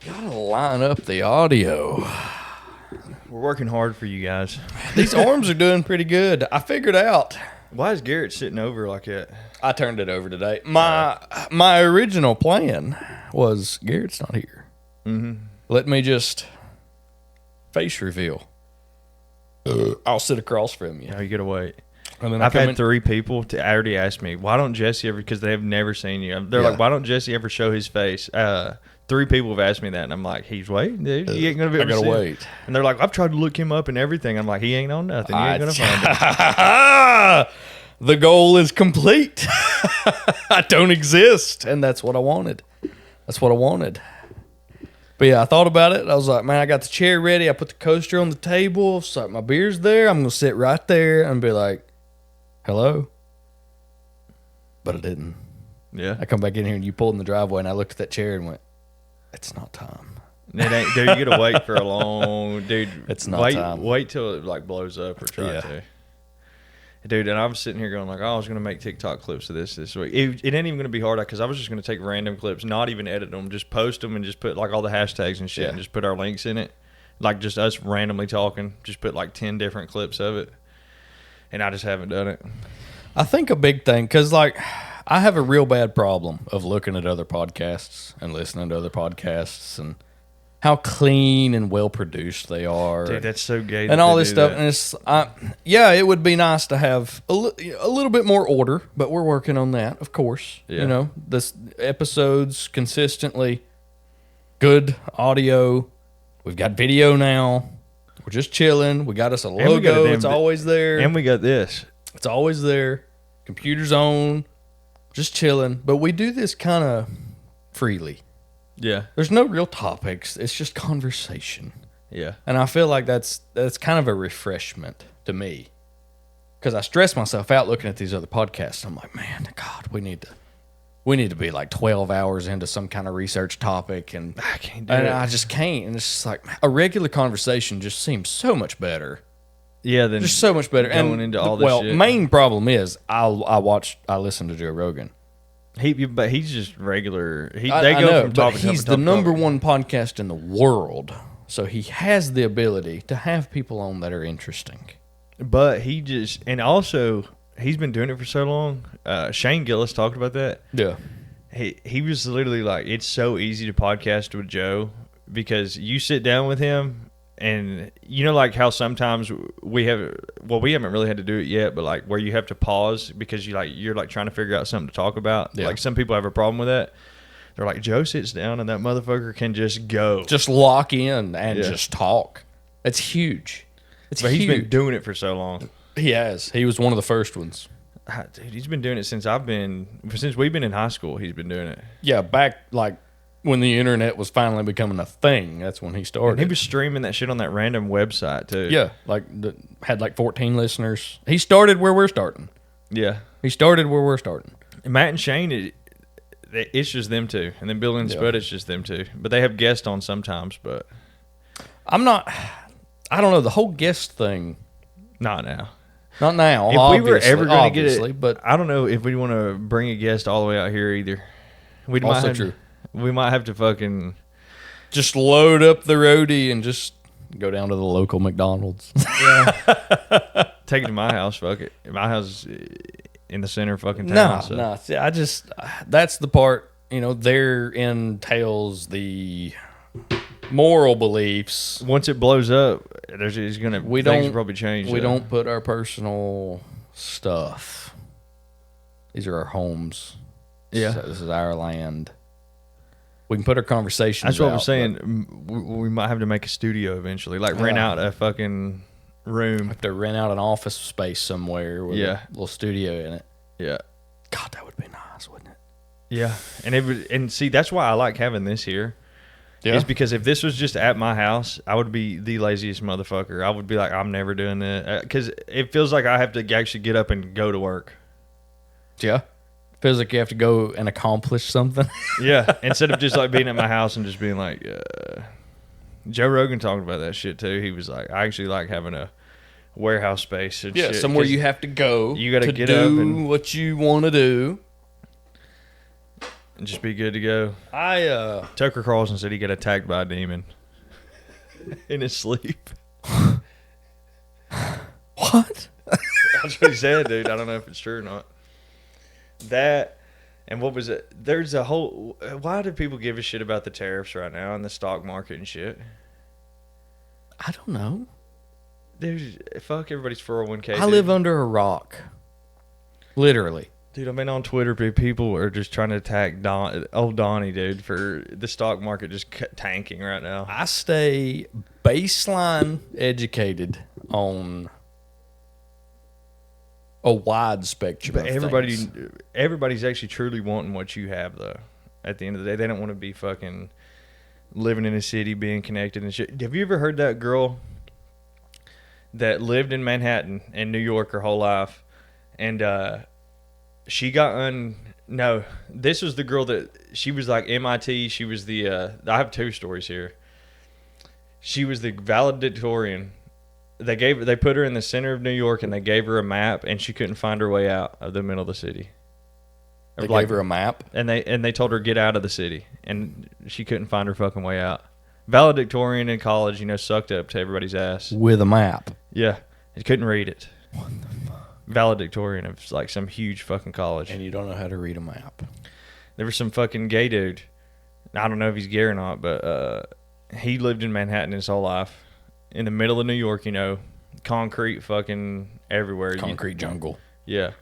Gotta line up the audio. We're working hard for you guys. These arms are doing pretty good. I figured out. Why is Garrett sitting over like that? I turned it over today. My original plan was Garrett's not here. Mm-hmm. Let me just face reveal. I'll sit across from you. No, you gotta wait. And then I've had 3 people already ask me, why don't Jesse ever, because they have never seen you. They're like, why don't Jesse ever show his face? 3 people have asked me that, and I'm like, he's waiting, dude. He ain't going to be able to see wait. Him. And they're like, I've tried to look him up and everything. I'm like, he ain't on nothing. You ain't going to find him. The goal is complete. I don't exist, and that's what I wanted. But yeah, I thought about it. I was like, man, I got the chair ready. I put the coaster on the table. So my beer's there. I'm going to sit right there and be like, hello? But I didn't. Yeah. I come back in here and you pulled in the driveway and I looked at that chair and went, it's not time. It ain't, dude, you got to wait for a long, dude. It's not time. Wait till it like blows up or try to. Dude, and I was sitting here going like, oh, I was going to make TikTok clips of this week. It ain't even going to be hard because I was just going to take random clips, not even edit them, just post them and just put like all the hashtags and shit and just put our links in it. Like just us randomly talking, just put like 10 different clips of it. And I just haven't done it. I think a big thing, because like I have a real bad problem of looking at other podcasts and listening to other podcasts and how clean and well produced they are. Dude, that's so gay. And all this stuff. And it's, it would be nice to have a little bit more order, but we're working on that, of course. Yeah. You know, this episodes consistently, good audio. We've got video now. We're just chilling. We got us a logo. It's always there. And we got this. It's always there. Computer's on. Just chilling. But we do this kind of freely. Yeah. There's no real topics. It's just conversation. Yeah. And I feel like that's kind of a refreshment to me. Because I stress myself out looking at these other podcasts. I'm like, man, God, we need to be like 12 hours into some kind of research topic. And I can't do it. I just can't. And it's just like a regular conversation just seems so much better. Yeah, then just so much better. Going into all this shit. Main problem is I listen to Joe Rogan. But he's just regular. He's the number one podcast in the world, so he has the ability to have people on that are interesting. But he's been doing it for so long. Shane Gillis talked about that. Yeah, he was literally like, it's so easy to podcast with Joe because you sit down with him. And you know, like how sometimes we haven't really had to do it yet, but like where you have to pause because you're trying to figure out something to talk about. Yeah. Like some people have a problem with that. They're like, Joe sits down and that motherfucker can just go. Just lock in and just talk. It's huge. But he's been doing it for so long. He has. He was one of the first ones. Dude, he's been doing it since we've been in high school. He's been doing it. Yeah, back like when the internet was finally becoming a thing. That's when he started. And he was streaming that shit on that random website too. Yeah, had like 14 listeners. He started where we're starting. Yeah. He started where we're starting. And Matt and Shane, it's just them two. And then Bill and Spud, it's just them two. But they have guests on sometimes, but I don't know, the whole guest thing. not now. Not now. If we were ever going to get it, but I don't know if we want to bring a guest all the way out here either. Also true. We might have to fucking just load up the roadie and just go down to the local McDonald's. take it to my house. Fuck it. My house is in the center of fucking town. No. See, that's the part, there entails the moral beliefs. Once it blows up, things will probably change. We don't put our personal stuff. These are our homes. Yeah. So this is our land. We can put our conversations That's what I'm out, saying. We might have to make a studio eventually. Like rent out a fucking room. Have to rent out an office space somewhere with a little studio in it. Yeah. God, that would be nice, wouldn't it? Yeah. And see, that's why I like having this here. Yeah. Is because if this was just at my house, I would be the laziest motherfucker. I would be like, I'm never doing that. Because it feels like I have to actually get up and go to work. Yeah. Feels like you have to go and accomplish something. Yeah. Instead of just like being at my house and just being like, Joe Rogan talked about that shit too. He was like, I actually like having a warehouse space and shit. Somewhere you have to go. You got to get do up and what you want to do. And just be good to go. Tucker Carlson said he got attacked by a demon in his sleep. What? That's what he said, dude. I don't know if it's true or not. That, and what was it? There's a whole... Why do people give a shit about the tariffs right now and the stock market and shit? I don't know. Fuck everybody's 401k. I live under a rock. Literally. Dude, I've been on Twitter, people are just trying to attack old Donnie, dude, for the stock market just tanking right now. I stay baseline educated on a wide spectrum But of things. everybody's actually truly wanting what you have, though. At the end of the day, they don't want to be fucking living in a city, being connected and shit. Have you ever heard that girl that lived in Manhattan and New York her whole life, and she got no, this was the girl that she was like MIT. She was the I have two stories here. She was the valedictorian. They put her in the center of New York and they gave her a map and she couldn't find her way out of the middle of the city. They gave her a map and they told her get out of the city and she couldn't find her fucking way out. Valedictorian in college, sucked up to everybody's ass with a map. Yeah, he couldn't read it. What the fuck? Valedictorian of like some huge fucking college. And you don't know how to read a map. There was some fucking gay dude. I don't know if he's gay or not, but he lived in Manhattan his whole life. In the middle of New York, concrete fucking everywhere. Concrete jungle. Yeah.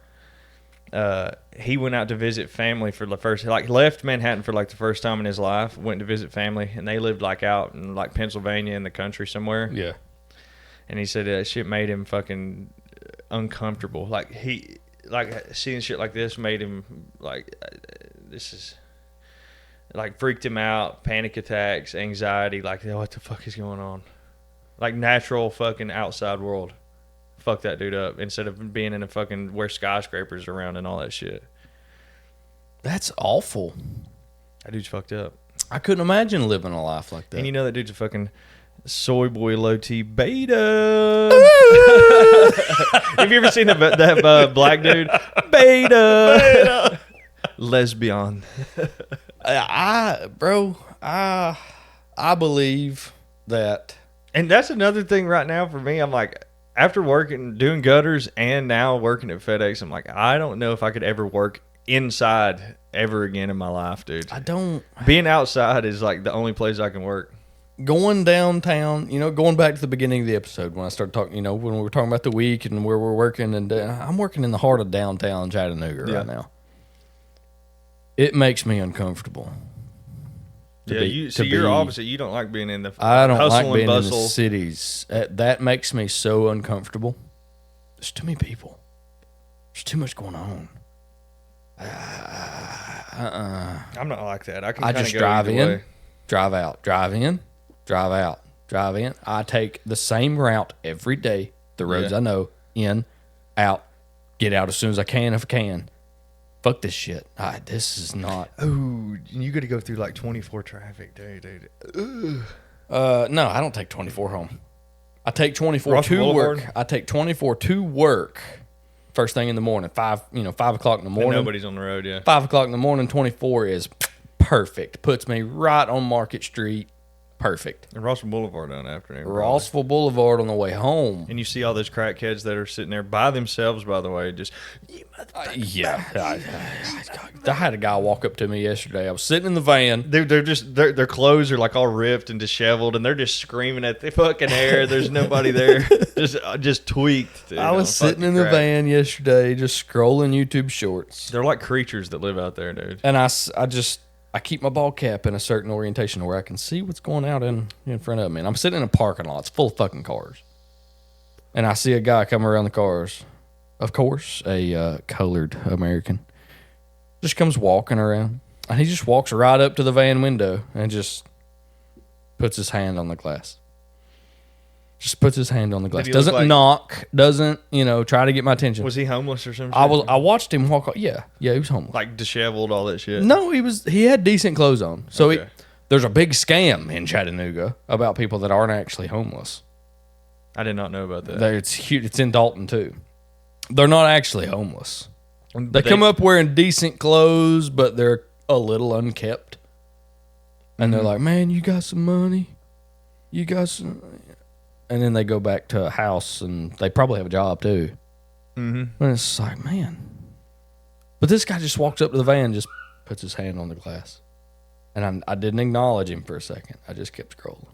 He went out to visit family for the first, left Manhattan for the first time in his life, went to visit family, and they lived out in Pennsylvania in the country somewhere. Yeah. And he said that shit made him fucking uncomfortable. Seeing shit like this made him this is freaked him out, panic attacks, anxiety, what the fuck is going on? Natural fucking outside world. Fuck that dude up instead of being in a fucking where skyscrapers are around and all that shit. That's awful. That dude's fucked up. I couldn't imagine living a life like that. And that dude's a fucking soy boy low T beta. Have you ever seen that black dude? Beta. Lesbian. I believe that. And that's another thing right now for me. I'm after doing gutters and now working at FedEx, I'm I don't know if I could ever work inside ever again in my life, dude. I don't. Being outside is the only place I can work. Going downtown, going back to the beginning of the episode when I started talking, when we were talking about the week and where we're working, and I'm working in the heart of downtown Chattanooga right now. It makes me uncomfortable. You're opposite. You don't like being in the I don't hustle like and being in bustle. the cities. That makes me so uncomfortable. There's too many people. There's too much going on. I'm not like that. I can I kind of just go drive either in, way. drive out, drive in, drive out, drive in. I take the same route every day. The roads I know, in, out, get out as soon as I can if I can. Fuck this shit. This is not. Ooh, you got to go through like 24 traffic, dude. No, I don't take 24 home. I take 24 Russell to Boulevard? work. I take 24 to work. First thing in the morning, 5 o'clock in the And morning. nobody's on the road, yeah. 5 o'clock in the morning, 24 is perfect. Puts me right on Market Street. Perfect. And Russell Boulevard down afternoon. Rossville Boulevard on the way home. And you see all those crackheads that are sitting there by themselves, by the way, just, Yeah. I had a guy walk up to me yesterday. I was sitting in the van. their clothes are like all ripped and disheveled, and they're just screaming at the fucking air. There's nobody there. just tweaked. Dude, I was sitting in the van yesterday just scrolling YouTube shorts. They're like creatures that live out there, dude. And I keep my ball cap in a certain orientation where I can see what's going out in front of me. And I'm sitting in a parking lot. It's full of fucking cars. And I see a guy come around the cars. Of course, a colored American. Just comes walking around. And he just walks right up to the van window and just puts his hand on the glass. Just puts his hand on the glass. Did he look Doesn't like- knock. Doesn't, try to get my attention. Was he homeless or something? I watched him walk. Yeah, he was homeless. like disheveled, all that shit. No, he had decent clothes on. So Okay. there's a big scam in Chattanooga about people that aren't actually homeless. I did not know about that. It's huge. It's in Dalton too. They're not actually homeless. They But come up wearing decent clothes, but they're a little unkept. And they're like, "Man, you got some money? You got some?" And then they go back to a house, and they probably have a job too. Mm-hmm. And it's like, man. But this guy just walks up to the van, and just puts his hand on the glass. And I didn't acknowledge him for a second. I just kept scrolling.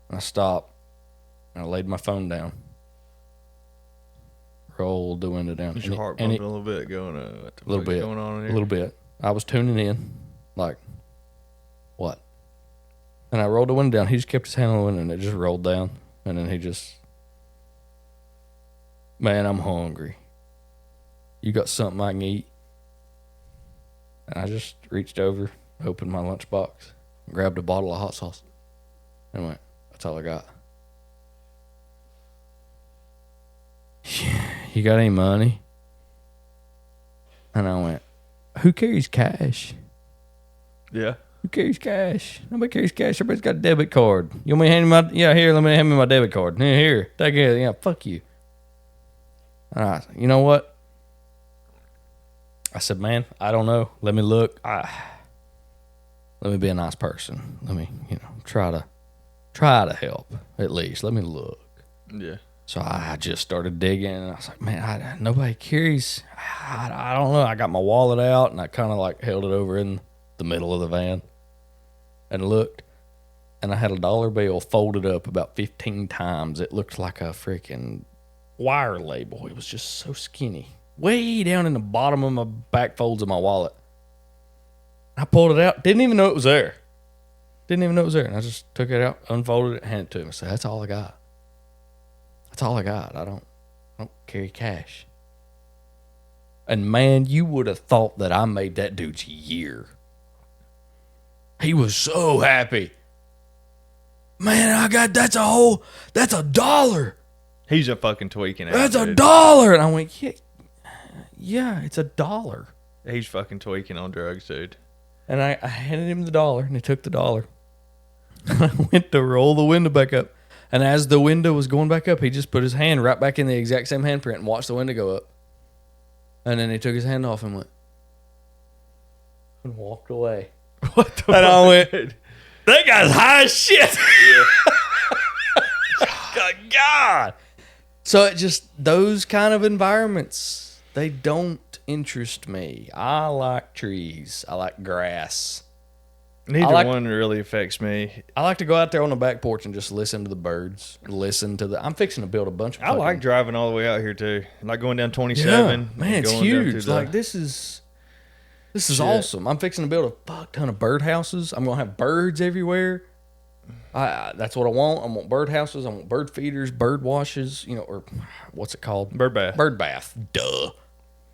And I stopped, and I laid my phone down. Rolled the window down. Is your heart And pumping a little bit going, what the a little fuck's bit. going on in A here? little bit. I was tuning in. Like, what? And I rolled the window down. He just kept his hand on the window, and it just rolled down. And then he just, "Man, I'm hungry. You got something I can eat?" And I just reached over, opened my lunchbox, grabbed a bottle of hot sauce, and went, "That's all I got." "You got any money?" And I went, "Who carries cash? Yeah. Who carries cash? Nobody carries cash. Everybody's got a debit card. You want me to hand me let me hand me my debit card. Here, take it. Yeah, fuck you." And I said, "You know what?" I said, "Man, I don't know. Let me look. Let me be a nice person. Let me, try to help at least. Let me look." Yeah. So I just started digging, and I was like, "Man, nobody carries. I don't know." I got my wallet out, and I kind of like held it over in the middle of the van and looked, and I had a dollar bill folded up about 15 times. It looked like a freaking wire label. It was just so skinny, way down in the bottom of my back folds of my wallet. I pulled it out, didn't even know it was there. And I just took it out, unfolded it, handed it to him. I said, "That's all I got. That's all I got. I don't carry cash." And man, you would have thought that I made that dude's year. He was so happy. "Man, that's a dollar. He's a fucking tweaking out. That's a dude. dollar." And I went, yeah, it's a dollar. He's fucking tweaking on drugs, dude. And I handed him the dollar, and he took the dollar. And I went to roll the window back up. And as the window was going back up, he just put his hand right back in the exact same handprint and watched the window go up. And then he took his hand off and went, and walked away. What the And I fuck, went, dude? "That guy's high as shit." God. So it just, those kind of environments, they don't interest me. I like trees. I like grass. Neither one really affects me. I like to go out there on the back porch and just listen to the birds. I'm fixing to build a bunch of I like driving all the way out here too. Like going down 27. Man, it's going down huge. through the- Like this is, This is awesome. I'm fixing to build a fuck ton of birdhouses. I'm gonna have birds everywhere. That's what I want. I want birdhouses. I want bird feeders, bird washes. Or what's it called? Bird bath. Bird bath. Duh.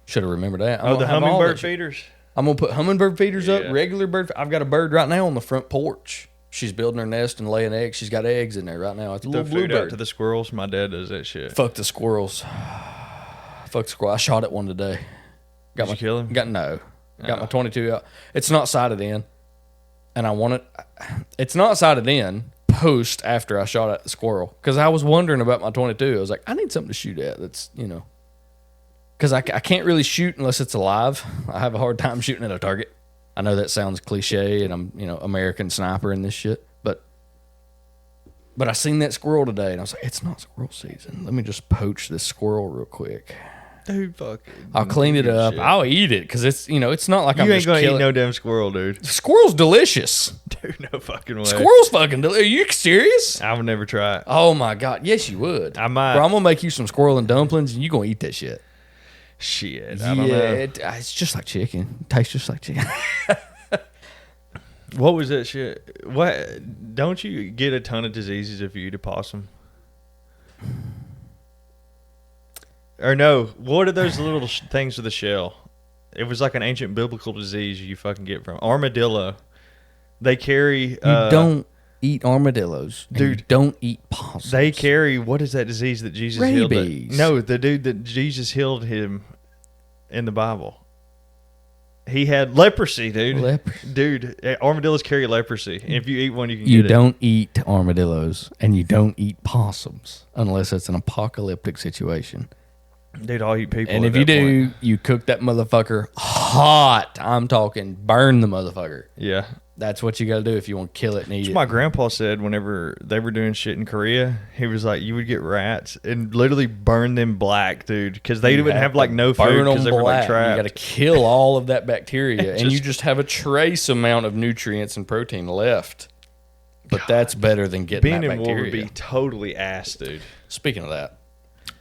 Should have remembered that. The hummingbird feeders. I'm gonna put hummingbird feeders up. Regular bird. I've got a bird right now on the front porch. She's building her nest and laying eggs. She's got eggs in there right now. It's a little food bluebird. out to the squirrels. My dad does that shit. Fuck the squirrels. Fuck the squirrel. I shot at one today. Did you kill him? Got my 22 out. It's not sighted in, and I want it. It's not sighted in post after I shot at the squirrel because I was wondering about my 22. I was like, I need something to shoot at. That's because I can't really shoot unless it's alive. I have a hard time shooting at a target. I know that sounds cliche, and I'm American sniper and this shit, but I seen that squirrel today, and I was like, it's not squirrel season. Let me just poach this squirrel real quick. Dude, fuck. I'll clean it up. Shit. I'll eat it because it's it's not like you ain't gonna eat no damn squirrel, dude. Squirrel's delicious. Dude, no fucking way. Squirrel's fucking delicious. Are you serious? I would never try it. Oh my god, yes you would. I might. Bro, I'm gonna make you some squirrel and dumplings, and you gonna eat that shit. Shit, I don't know. It's just like chicken. It tastes just like chicken. What was that shit? What? Don't you get a ton of diseases if you eat a possum? Or no, what are those little things with the shell? It was like an ancient biblical disease you fucking get from armadillo. They carry. You don't eat armadillos, dude. You don't eat possums. They carry. What is that disease that Jesus healed? No, the dude that Jesus healed him in the Bible. He had leprosy, dude. Dude, armadillos carry leprosy. And if you eat one, you can get it. You don't eat armadillos, and you don't eat possums unless it's an apocalyptic situation. Dude, I'll eat people. And if you do, you cook that motherfucker hot. I'm talking burn the motherfucker. Yeah. That's what you got to do if you want to kill it and eat it. My grandpa said whenever they were doing shit in Korea, he was like, you would get rats and literally burn them black, dude, because they wouldn't have like no food because they were like trapped. You got to kill all of that bacteria, and you just have a trace amount of nutrients and protein left. But that's better than getting that bacteria. Being in war would be totally ass, dude. Speaking of that,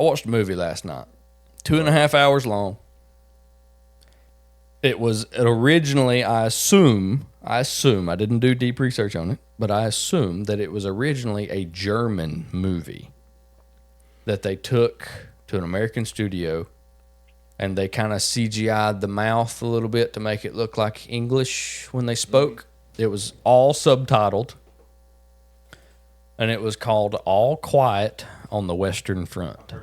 I watched a movie last night. 2.5 hours long. It was originally, I assume, I didn't do deep research on it, but I assume that it was originally a German movie that they took to an American studio and they kind of CGI'd the mouth a little bit to make it look like English when they spoke. It was all subtitled, and it was called All Quiet on the Western Front.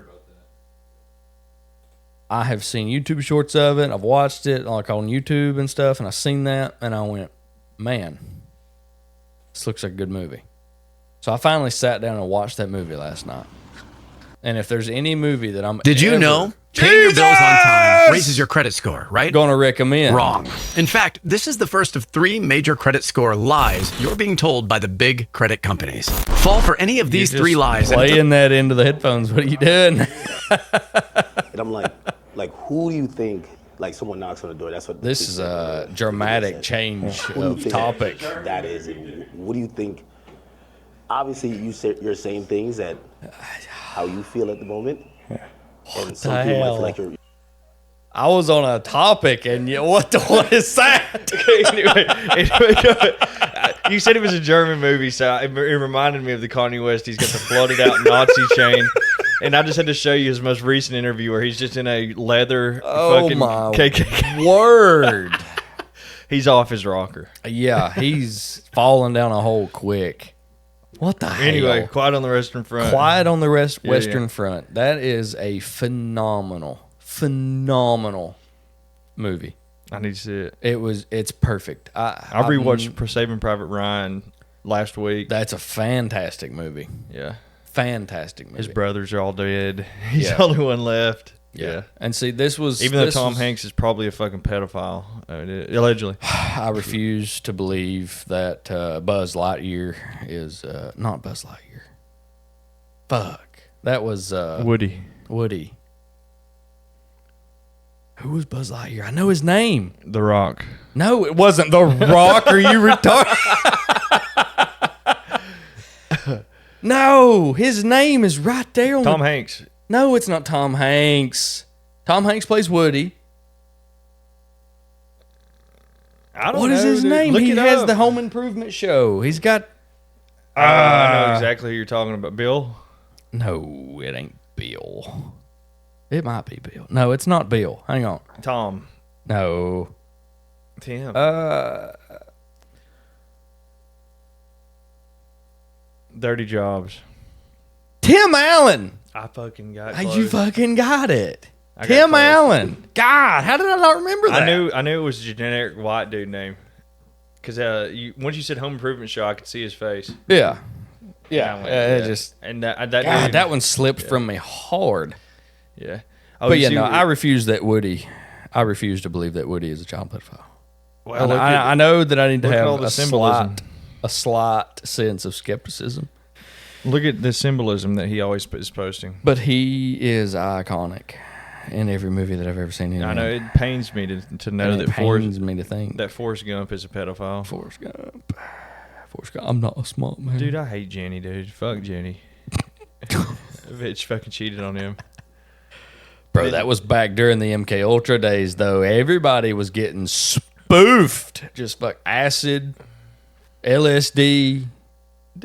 I have seen YouTube shorts of it. I've watched it like on YouTube and stuff, and I seen that, and I went, man, this looks like a good movie. So I finally sat down and watched that movie last night. And if there's any movie that I'm Did you know paying your bills on time raises your credit score, right? Going to recommend. Wrong. In fact, this is the first of 3 major credit score lies you're being told by the big credit companies. Fall for any of these 3 lies. Playing that into the headphones. What are you doing? And I'm like, who do you think, like, someone knocks on the door? That's what. This is a dramatic change of topic. That is, and what do you think? Obviously, you're saying things that how you feel at the moment, and some people might feel like you're. I was on a topic, and what is that? Anyway, you said it was a German movie, so it reminded me of the Kanye West. He's got the floated out Nazi chain. And I just had to show you his most recent interview where he's just in a leather fucking KKK. Word. He's off his rocker. Yeah, he's falling down a hole quick. What the hell? Anyway, Quiet on the Western Front. Quiet on the Western Front. That is a phenomenal movie. I need to see it. It's perfect. I rewatched Saving Private Ryan last week. That's a fantastic movie. Yeah. Fantastic movie. His brothers are all dead. He's the only one left. Yeah. And see, this was... Even though Tom Hanks is probably a fucking pedophile. Allegedly. I refuse to believe that Buzz Lightyear is... not Buzz Lightyear. Fuck. That was... Woody. Who was Buzz Lightyear? I know his name. The Rock. No, it wasn't The Rock. Are you retarded? No, his name is right there on Tom Hanks. No, it's not Tom Hanks. Tom Hanks plays Woody. I don't What know. is his dude. name? Look He it has up. the home improvement show. He's got. I know exactly who you're talking about. Bill? No, it ain't Bill. It might be Bill. No, it's not Bill. Hang on. Tom. No. Tim. Dirty Jobs. Tim Allen. I fucking got You close. fucking got it. I got Tim close. Allen. God, how did I not remember that? I knew it was a generic white dude name. Because once you said home improvement show, I could see his face. Yeah. And I went, Just. and that God, dude, that one slipped from me hard. yeah. Oh, But you yeah, see no, what- I refuse that Woody. I refuse to believe that Woody is a child pedophile. well, look I know that I need to look at have all the a symbolism. slight sense of skepticism. Look at the symbolism that he always is posting. But he is iconic in every movie that I've ever seen him in. I know it pains me to know And that it pains me to think. Forrest Gump is a pedophile. Forrest Gump. Forrest Gump. I'm not a smart man. Dude, I hate Jenny, dude. Fuck Jenny. Bitch fucking cheated on him. Bro, that was back during the MK Ultra days, though. Everybody was getting spoofed. Just like acid, LSD,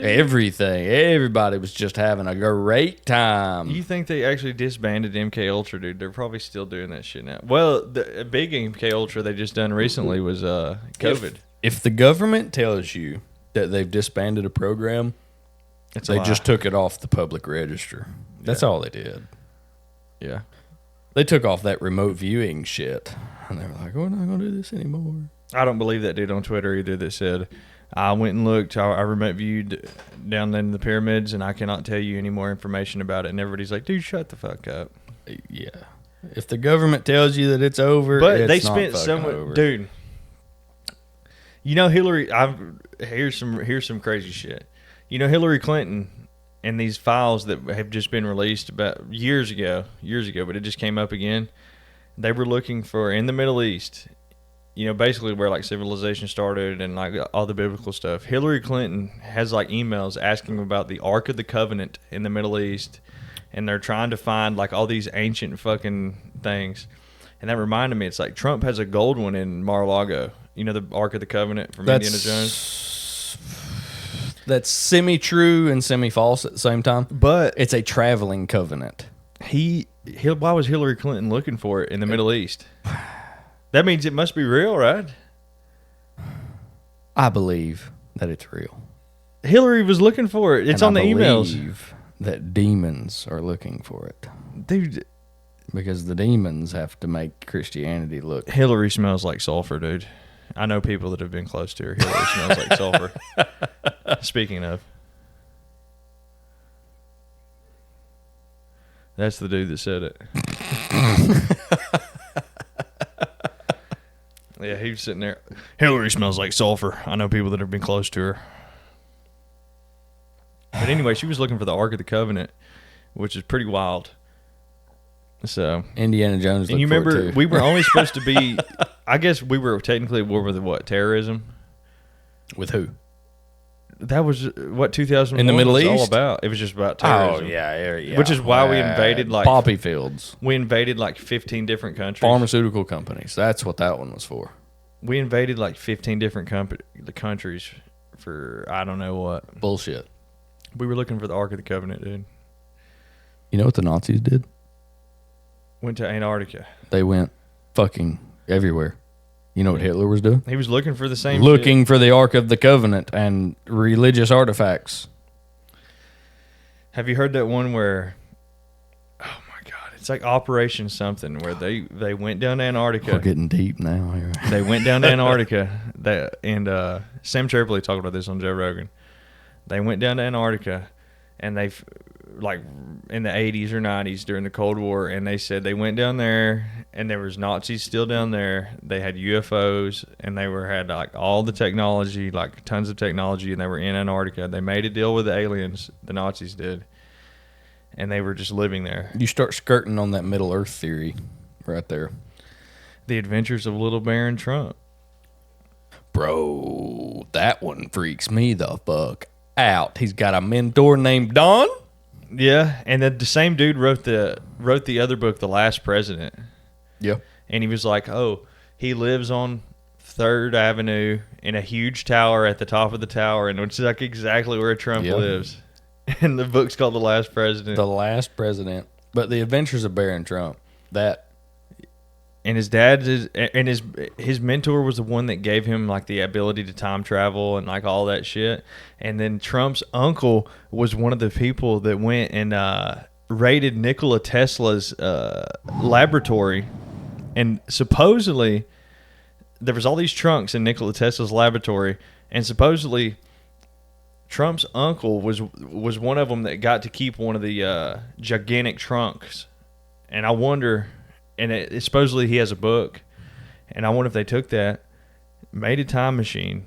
everything. Everybody was just having a great time. You think they actually disbanded MK Ultra, dude? They're probably still doing that shit now. Well, the big MK Ultra they just done recently was COVID. If the government tells you that they've disbanded a program, It's a they lie. just took it off the public register. That's all they did. Yeah. They took off that remote viewing shit. And they were like, we're not going to do this anymore. I don't believe that dude on Twitter either that said, I went and looked, I remote viewed down in the pyramids, and I cannot tell you any more information about it. And everybody's like, dude, shut the fuck up. Yeah. If the government tells you that it's over, But it's they not spent fucking so much, over. dude. You know Hillary. Here's some crazy shit. You know Hillary Clinton and these files that have just been released about years ago, but it just came up again. They were looking for in the Middle East. You know, basically where like civilization started and like all the biblical stuff. Hillary Clinton has like emails asking about the Ark of the Covenant in the Middle East, and they're trying to find like all these ancient fucking things. And that reminded me, it's like Trump has a gold one in Mar-a-Lago. You know, the Ark of the Covenant from Indiana Jones. That's semi-true and semi-false at the same time. But It's a traveling covenant. why was Hillary Clinton looking for it in the Middle East? That means it must be real, right? I believe that it's real. Hillary was looking for it. It's And on the I emails. believe that demons are looking for it. Dude, Because the demons have to make Christianity look. Hillary smells like sulfur, dude. I know people that have been close to her. Hillary smells like sulfur. Speaking of. That's the dude that said it. Yeah, he was sitting there. Hillary smells like sulfur. I know people that have been close to her. But anyway, she was looking for the Ark of the Covenant, which is pretty wild. So, Indiana Jones. and you looked for it remember too. we were only supposed to be, I guess we were technically at war with what, terrorism? with who? That was what 2001 In the Middle was all East? about. It was just about terrorism. yeah. Which is why we invaded, like- poppy fields, We invaded like 15 different countries. pharmaceutical companies. That's what that one was for. We invaded like 15 different the countries for I don't know what. Bullshit. We were looking for the Ark of the Covenant, dude. You know what the Nazis did? Went to Antarctica. They went fucking everywhere. You know what Hitler was doing? He was looking for the same Looking for the Ark of the Covenant and religious artifacts. shit. Have you heard that one where, oh my God, it's like Operation something where they went down to Antarctica. We're getting deep now here. They went down to Antarctica. And Sam Tripoli talked about this on Joe Rogan. They went down to Antarctica, and they, like in the 80s or 90s during the Cold War, and they said they went down there, and there was Nazis still down there. They had UFOs, and they had like all the technology, like tons of technology, and they were in Antarctica. They made a deal with the aliens, the Nazis did, and they were just living there. You start skirting on that Middle Earth theory right there. The Adventures of Little Baron Trump. Bro, that one freaks me the fuck out. He's got a mentor named Don. Yeah, and the same dude wrote the other book, The Last President. Yeah. And he was like, oh, he lives on Third Avenue in a huge tower at the top of the tower, and it's like exactly where Trump lives. And the book's called The Last President. The Last President. But The Adventures of Baron Trump. That. And his dad and his mentor was the one that gave him like the ability to time travel and like all that shit. And then Trump's uncle was one of the people that went and raided Nikola Tesla's laboratory. And supposedly there was all these trunks in Nikola Tesla's laboratory, and supposedly Trump's uncle was one of them that got to keep one of the gigantic trunks. And I wonder. And it supposedly he has a book, and I wonder if they took that, made a time machine,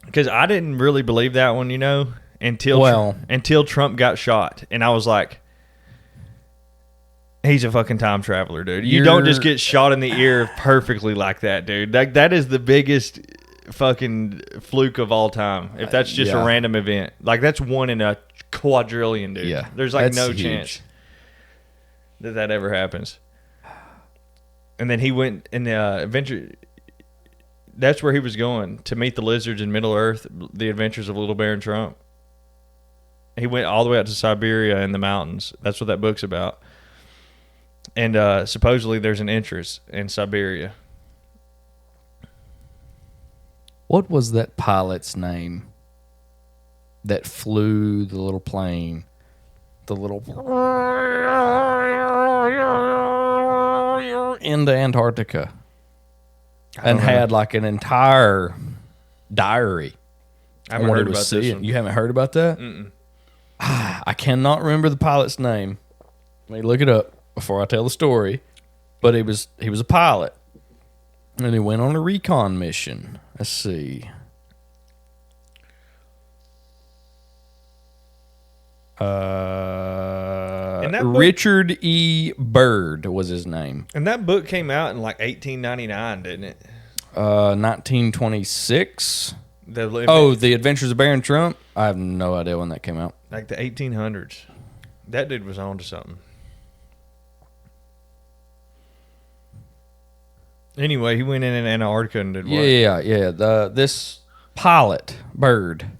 because I didn't really believe that one, until Trump got shot, and I was like, he's a fucking time traveler, dude. You don't just get shot in the ear perfectly like that, dude. That is the biggest fucking fluke of all time. If that's just a random event, like that's one in a quadrillion, dude. Yeah, there's like no huge chance that ever happens. And then he went in the adventure. That's where he was going to meet the lizards in Middle Earth, the adventures of Little Baron Trump. He went all the way out to Siberia in the mountains. That's what that book's about. And supposedly there's an entrance in Siberia. What was that pilot's name that flew the little plane? The little... into Antarctica and had like an entire diary. I haven't heard about this one. You haven't heard about that? Mm-mm. I cannot remember the pilot's name. Let me look it up before I tell the story. But he was a pilot, and he went on a recon mission. Let's see. Richard E. Byrd was his name. And that book came out in like 1899, didn't it? 1926. The Adventures of Baron Trump? I have no idea when that came out. Like the 1800s. That dude was on to something. Anyway, he went in Antarctica and did what? Yeah. This pilot, Byrd,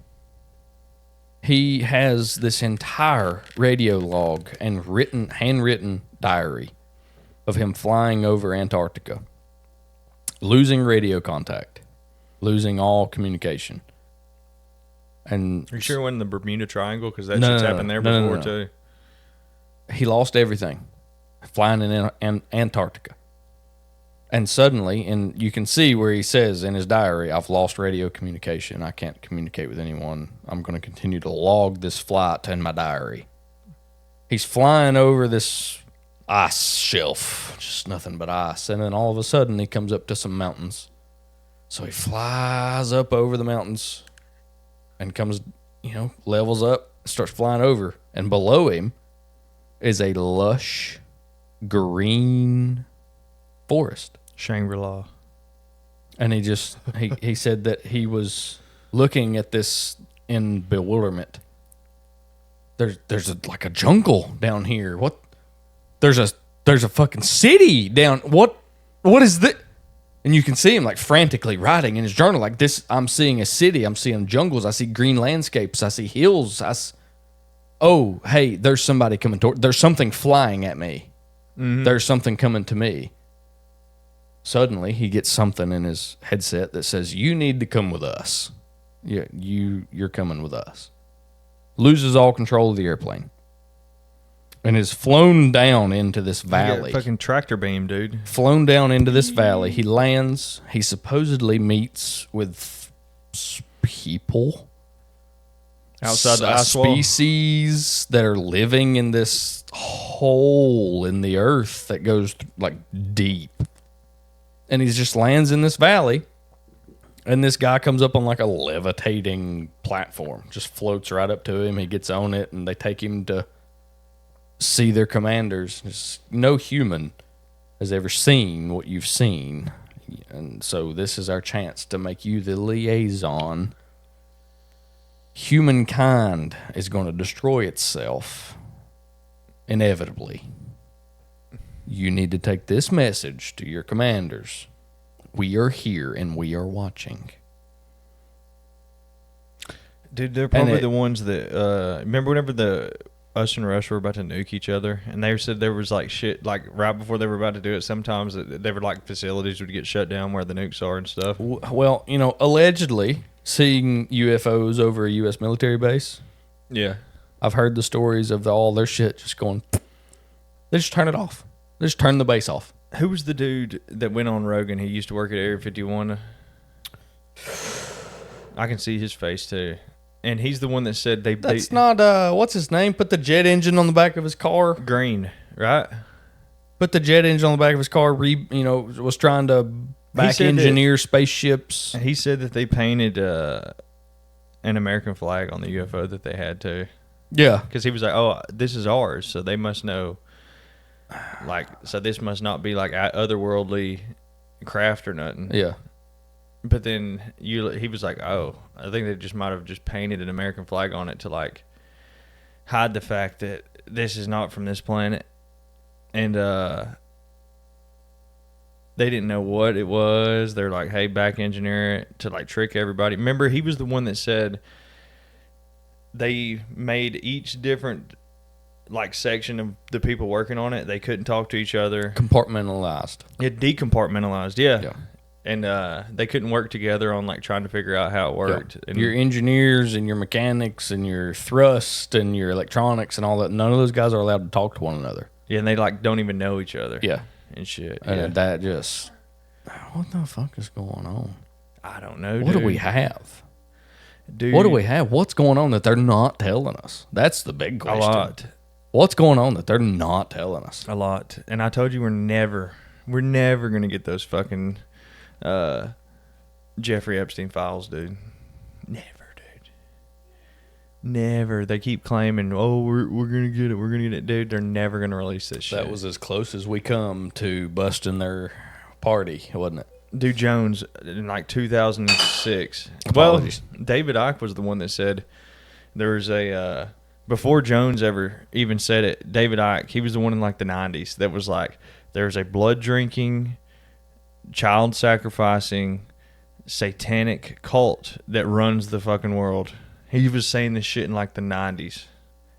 he has this entire radio log and handwritten diary of him flying over Antarctica, losing radio contact, losing all communication. And are you sure it wasn't the Bermuda Triangle? Because that shit's happened there before too. He lost everything flying in Antarctica. And suddenly, and you can see where he says in his diary, I've lost radio communication. I can't communicate with anyone. I'm going to continue to log this flight in my diary. He's flying over this ice shelf, just nothing but ice. And then all of a sudden, he comes up to some mountains. So he flies up over the mountains and comes, levels up, starts flying over. And below him is a lush green forest. Shangri-La. And he said that he was looking at this in bewilderment. There's like a jungle down here. What? There's a fucking city down. What is that? And you can see him like frantically writing in his journal like this. I'm seeing a city. I'm seeing jungles. I see green landscapes. I see hills. Oh, hey, there's somebody coming toward. There's something flying at me. Mm-hmm. There's something coming to me. Suddenly, he gets something in his headset that says, you need to come with us. Yeah, you're coming with us. Loses all control of the airplane. And is flown down into this valley. Fucking tractor beam, dude. Flown down into this valley. He lands. He supposedly meets with people. Outside the ice wall. Species that are living in this hole in the earth that goes like deep. And he just lands in this valley, and this guy comes up on like a levitating platform, just floats right up to him. He gets on it, and they take him to see their commanders. No human has ever seen what you've seen, and so this is our chance to make you the liaison. Humankind is going to destroy itself, inevitably. You need to take this message to your commanders. We are here and we are watching. Dude, they're probably the ones that remember whenever us and Rush were about to nuke each other, and they said there was like shit like right before they were about to do it. Sometimes there were like facilities would get shut down where the nukes are and stuff. Well, allegedly seeing UFOs over a U.S. military base. Yeah, I've heard the stories of all their shit just going. They just turn it off. They just turn the base off. Who was the dude that went on Rogan? He used to work at Area 51. I can see his face too. And he's the one that said That's not, what's his name? Put the jet engine on the back of his car. Green, right? Put the jet engine on the back of his car, was trying to back engineer spaceships. He said that they painted an American flag on the UFO that they had too. Yeah. Because he was like, oh, this is ours, so they must know. Like, so this must not be like otherworldly craft or nothing. Yeah. But then he was like, oh, I think they just might have just painted an American flag on it to like hide the fact that this is not from this planet. And they didn't know what it was. They're like, hey, back engineer it to like trick everybody. Remember, he was the one that said they made each different like section of the people working on it. They couldn't talk to each other. Compartmentalized. It decompartmentalized, yeah. Yeah. And they couldn't work together on like trying to figure out how it worked. Yeah. And your engineers and your mechanics and your thrust and your electronics and all that, none of those guys are allowed to talk to one another. Yeah, and they like don't even know each other. Yeah. And shit. And yeah. that just, what the fuck is going on? I don't know, What dude. do we have? Dude, What do we have? What's going on that they're not telling us? That's the big question. A lot. What's going on that they're not telling us? A lot. And I told you we're never going to get those fucking Jeffrey Epstein files, dude. Never, dude. Never. They keep claiming, oh, we're going to get it. We're going to get it. Dude, they're never going to release this shit. That was as close as we come to busting their party, wasn't it? Dude Jones in like 2006. Apologies. Well, David Icke was the one that said there's a before Jones ever even said it. David Icke, he was the one in like the 90s that was like there's a blood drinking, child sacrificing, satanic cult that runs the fucking world. He was saying this shit in like the 90s,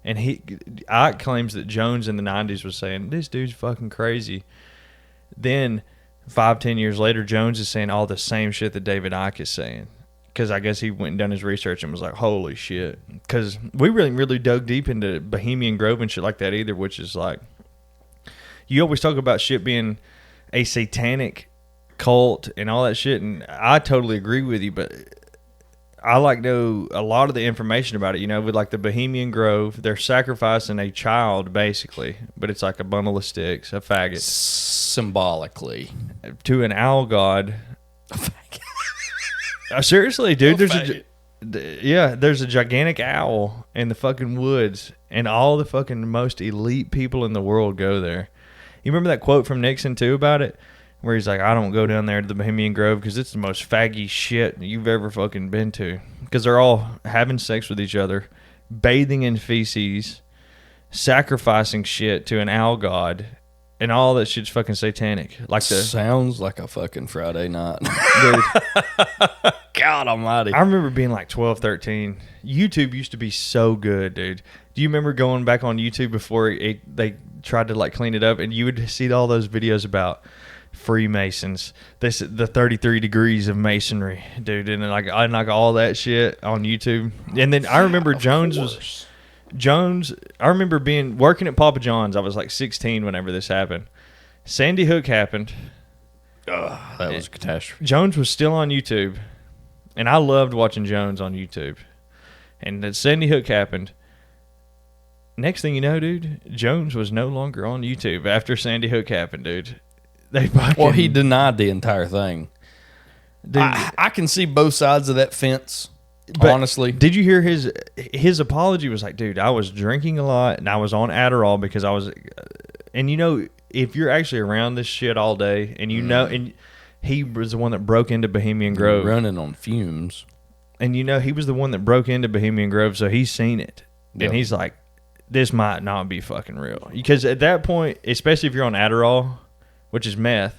and Icke claims that Jones in the 90s was saying this dude's fucking crazy. Then 5-10 years later, Jones is saying all the same shit that David Icke is saying. Because I guess he went and done his research and was like, holy shit. Because we really dug deep into Bohemian Grove and shit like that either, which is like, you always talk about shit being a satanic cult and all that shit, and I totally agree with you, but I like know a lot of the information about it, with like the Bohemian Grove, they're sacrificing a child basically, but it's like a bundle of sticks, a faggot. Symbolically. To an owl god. Seriously, dude, there's a gigantic owl in the fucking woods, and all the fucking most elite people in the world go there. You remember that quote from Nixon too about it, where he's like, I don't go down there to the Bohemian Grove because it's the most faggy shit you've ever fucking been to, because they're all having sex with each other, bathing in feces, sacrificing shit to an owl god, and all that shit's fucking satanic. Sounds like a fucking Friday night. Dude, God almighty. I remember being like 12, 13. YouTube used to be so good, dude. Do you remember going back on YouTube before they tried to like clean it up, and you would see all those videos about Freemasons, the 33 degrees of masonry, dude, and like all that shit on YouTube. And then I remember Jones, I remember working at Papa John's. I was like 16 whenever this happened. Sandy Hook happened. That was a catastrophe. Jones was still on YouTube, and I loved watching Jones on YouTube. And then Sandy Hook happened. Next thing you know, dude, Jones was no longer on YouTube after Sandy Hook happened, dude. Well, he denied the entire thing. Dude, I can see both sides of that fence. but honestly, did you hear his apology? Was like, dude, I was drinking a lot and I was on Adderall because I was, and if you're actually around this shit all day, and and he was the one that broke into Bohemian Grove, running on fumes, and he was the one that broke into Bohemian Grove, so he's seen it, and he's like, this might not be fucking real, because at that point, especially if you're on Adderall, which is meth,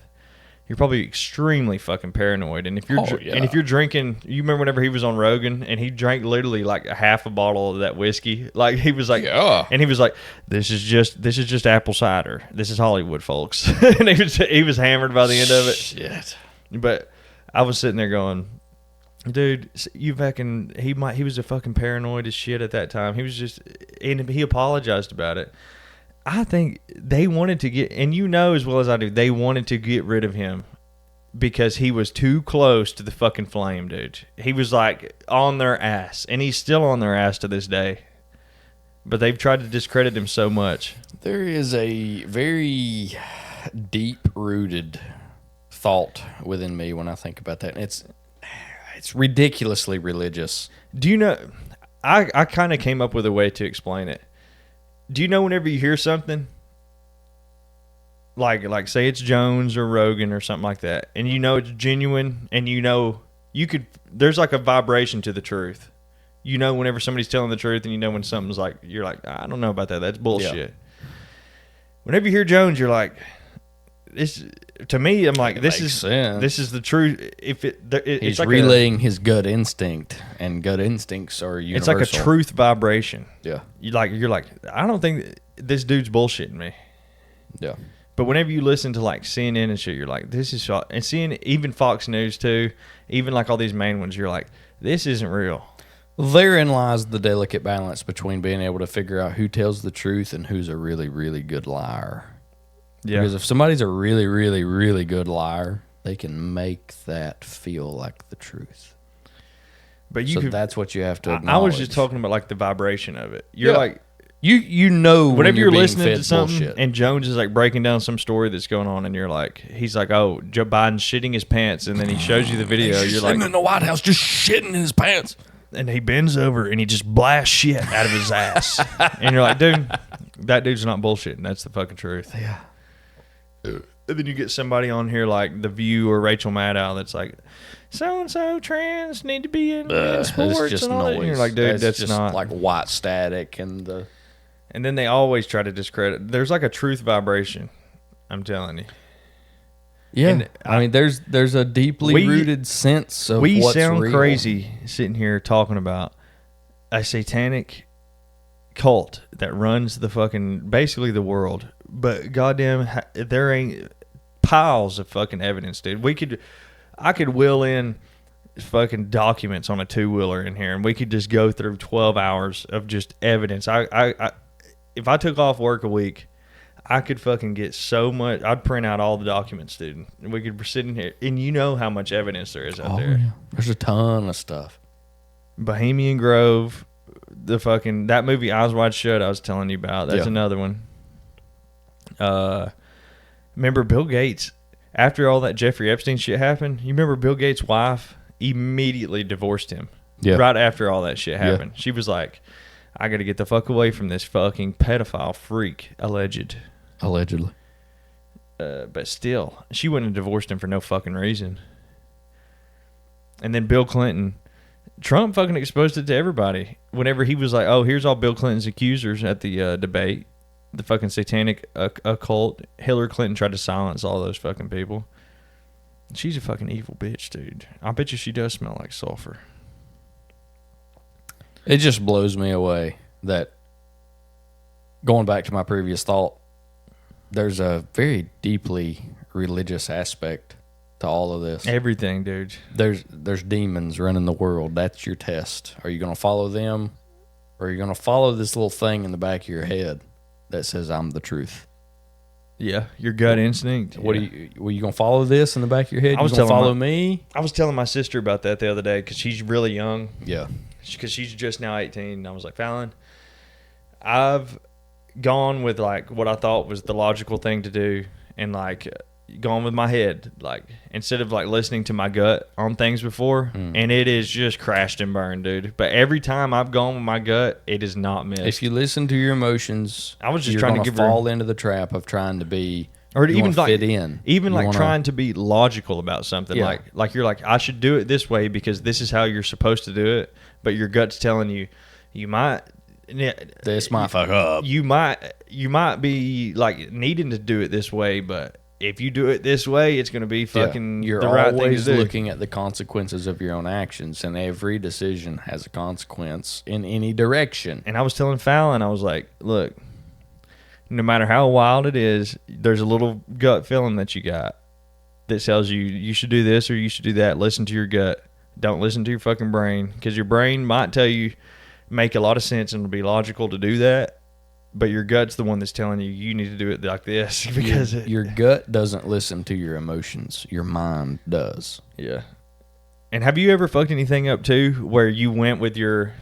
you're probably extremely fucking paranoid. And if you're yeah. and if you're drinking, you remember whenever he was on Rogan and he drank literally like a half a bottle of that whiskey. Like he was like, Yeah. and he was like, this is just apple cider. This is Hollywood, folks. And he was hammered by the end of it. Shit. But I was sitting there going, dude, you fucking he was a fucking paranoid as shit at that time. He was just, and he apologized about it. I think they wanted to get, and you know as well as I do, they wanted to get rid of him because he was too close to the fucking flame, dude. He was like on their ass, and he's still on their ass to this day. But they've tried to discredit him so much. There is a very deep-rooted thought within me when I think about that. And it's ridiculously religious. Do you know, I kind of came up with a way to explain it. Do you know whenever you hear something, like say it's Jones or Rogan or something like that, and you know it's genuine, and you know there's like a vibration to the truth. You know whenever somebody's telling the truth, and you know when something's like, you're like, I don't know about that. That's bullshit. Yeah. Whenever you hear Jones, you're like, this. To me, I'm like, this is the truth. If He's it's like relaying his gut instinct, and gut instincts are universal. it's like a truth vibration. Yeah. You're like, I don't think this dude's bullshitting me. Yeah. But whenever you listen to like CNN and shit, you're like, this is, and seeing even Fox News too, even like all these main ones, you're like, this isn't real. Therein lies the delicate balance between being able to figure out who tells the truth and who's a really, really good liar. Yeah. Because if somebody's a really, really, really good liar, they can make that feel like the truth. But So that's what you have to acknowledge. I was just talking about like the vibration of it. You're Yeah. like, you know whenever you're being listening fed to something bullshit. and Jones is like breaking down some story that's going on, and you're like, he's like, oh, Joe Biden's shitting his pants, and then he shows you the video. You're like, in the White House just shitting in his pants. and he bends over and he just blasts shit out of his ass, and you're like, dude, that dude's not bullshitting. That's the fucking truth. Yeah. And then you get somebody on here like The View or Rachel Maddow that's like, so and so trans need to be in sports It's just and all that. noise. And you're like, dude, that's just not like white static and the. And then they always try to discredit. There's like a truth vibration. I'm telling you. Yeah, And I mean, there's a deeply rooted sense of we what's sound real. crazy sitting here talking about a satanic cult that runs the fucking basically the world, but goddamn, there ain't piles of fucking evidence, dude. I could wheel in fucking documents on a 2-wheeler in here, and we could just go through 12 hours of just evidence. I if I took off work a week, I could fucking get so much. I'd print out all the documents, dude. And we could sit in here, and you know how much evidence there is out there. Yeah. There's a ton of stuff. Bohemian Grove, the fucking that movie Eyes Wide Shut I was telling you about. That's another one. Remember Bill Gates after all that Jeffrey Epstein shit happened? You remember Bill Gates' wife immediately divorced him. Yeah. Right after all that shit happened, she was like, "I got to get the fuck away from this fucking pedophile freak." Allegedly. But still, she wouldn't have divorced him for no fucking reason. And then Bill Clinton, Trump fucking exposed it to everybody. Whenever he was like, oh, here's all Bill Clinton's accusers at the debate, the fucking satanic occult, Hillary Clinton tried to silence all those fucking people. She's a fucking evil bitch, dude. I bet you she does smell like sulfur. It just blows me away that, going back to my previous thought, there's a very deeply religious aspect to all of this. Everything, dude. There's demons running the world. That's your test. Are you going to follow them, or are you going to follow this little thing in the back of your head that says I'm the truth? Yeah, your gut instinct. Were you going to follow this in the back of your head? I was you going to telling follow me? I was telling my sister about that the other day because she's really young. Yeah. Because she's just now 18. And I was like, Fallon, I've gone with like what I thought was the logical thing to do, and like gone with my head, like instead of like listening to my gut on things before, and it is just crashed and burned, dude. But every time I've gone with my gut, it is not missed. If you listen to your emotions, I was just you're trying to gonna give her- fall into the trap of trying to be, or you even wanna like fit in, even You like wanna- trying to be logical about something. Yeah. Like you're like, I should do it this way because this is how you're supposed to do it, but your gut's telling you you might this might fuck up. you might be like needing to do it this way, but if you do it this way, it's going to be fucking You're the right thing to always do. looking at the consequences of your own actions, and every decision has a consequence in any direction. And I was telling Fallon, I was like, look, no matter how wild it is, there's a little gut feeling that you got that tells you you should do this or you should do that. Listen to your gut. Don't listen to your fucking brain, because your brain might tell you, make a lot of sense and it'll be logical to do that, but your gut's the one that's telling you you need to do it like this because Your gut doesn't listen to your emotions. Your mind does. yeah. And have you ever fucked anything up too, where you went with your,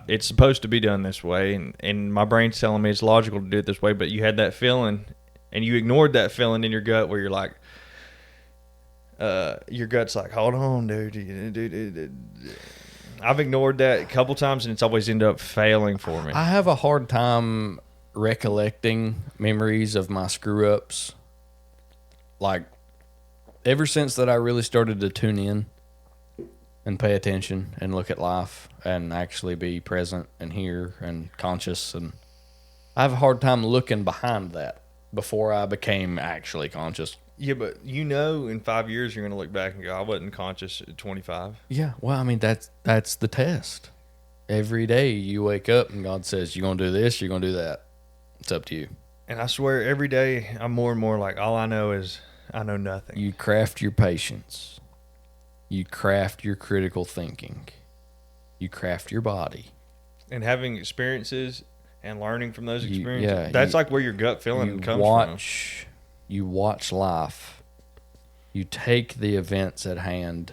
it's supposed to be done this way, and my brain's telling me it's logical to do it this way, but you had that feeling, and you ignored that feeling in your gut where you're like, your gut's like, hold on, dude. I've ignored that a couple times, and it's always ended up failing for me. I have a hard time recollecting memories of my screw ups. Like, ever since that I really started to tune in and pay attention and look at life and actually be present and here and conscious, and I have a hard time looking behind that before I became actually conscious. Yeah, but in 5 years you're going to look back and go, I wasn't conscious at 25. Yeah, well, I mean, that's the test. Every day you wake up and God says, you're going to do this, you're going to do that. It's up to you. And I swear every day I'm more and more like, all I know is I know nothing. You craft your patience. You craft your critical thinking. You craft your body. And having experiences and learning from those experiences, yeah, that's like where your gut feeling comes from. You watch life. You take the events at hand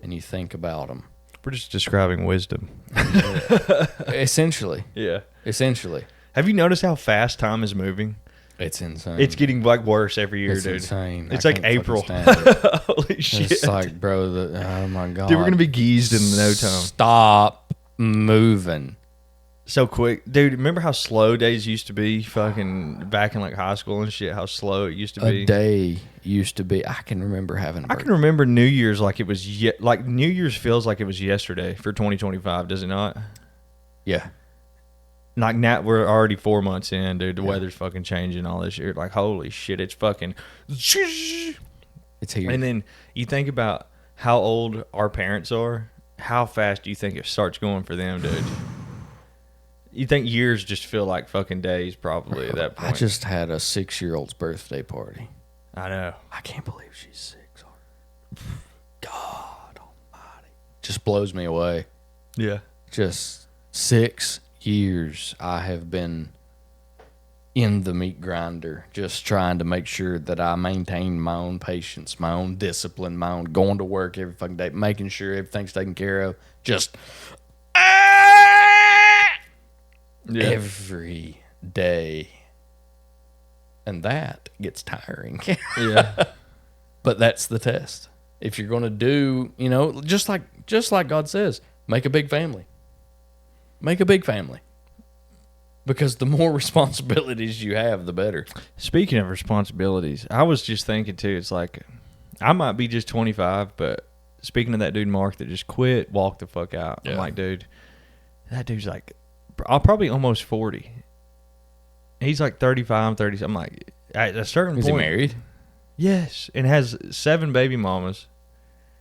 and you think about them. We're just describing wisdom. Essentially. Yeah. Essentially. Have you noticed how fast time is moving? It's insane. It's getting like worse every year, It's dude. insane. It's I like can't April. fucking stand it. Holy shit. It's like, bro, oh my God. Dude, we're going to be geezed in no time. Stop moving. So quick. Dude, remember how slow days used to be fucking back in like high school and shit? How slow it used to be? A day used to be, I can remember having I can remember New Year's like it was, like New Year's feels like it was yesterday for 2025, does it not? Yeah. Like now we're already 4 months in, dude. The weather's fucking changing all this year. Like, holy shit, it's fucking. It's here. And then you think about how old our parents are. How fast do you think it starts going for them, dude? You think years just feel like fucking days, probably at that point. I just had a 6-year-old's birthday party. I know. I can't believe she's 6. God almighty. Just blows me away. Yeah. Just 6 years I have been in the meat grinder, just trying to make sure that I maintain my own patience, my own discipline, my own going to work every fucking day, making sure everything's taken care of. Just every day. And that gets tiring. Yeah. But that's the test. If you're going to do, just like God says, make a big family. Make a big family. Because the more responsibilities you have, the better. Speaking of responsibilities, I was just thinking too, it's like, I might be just 25, but speaking of that dude Mark that just quit, walked the fuck out. Yeah. I'm like, dude, that dude's like, I'm probably almost 40. He's like 35, 30. I'm like, at a certain Is point. he married? Yes, and has 7 baby mamas.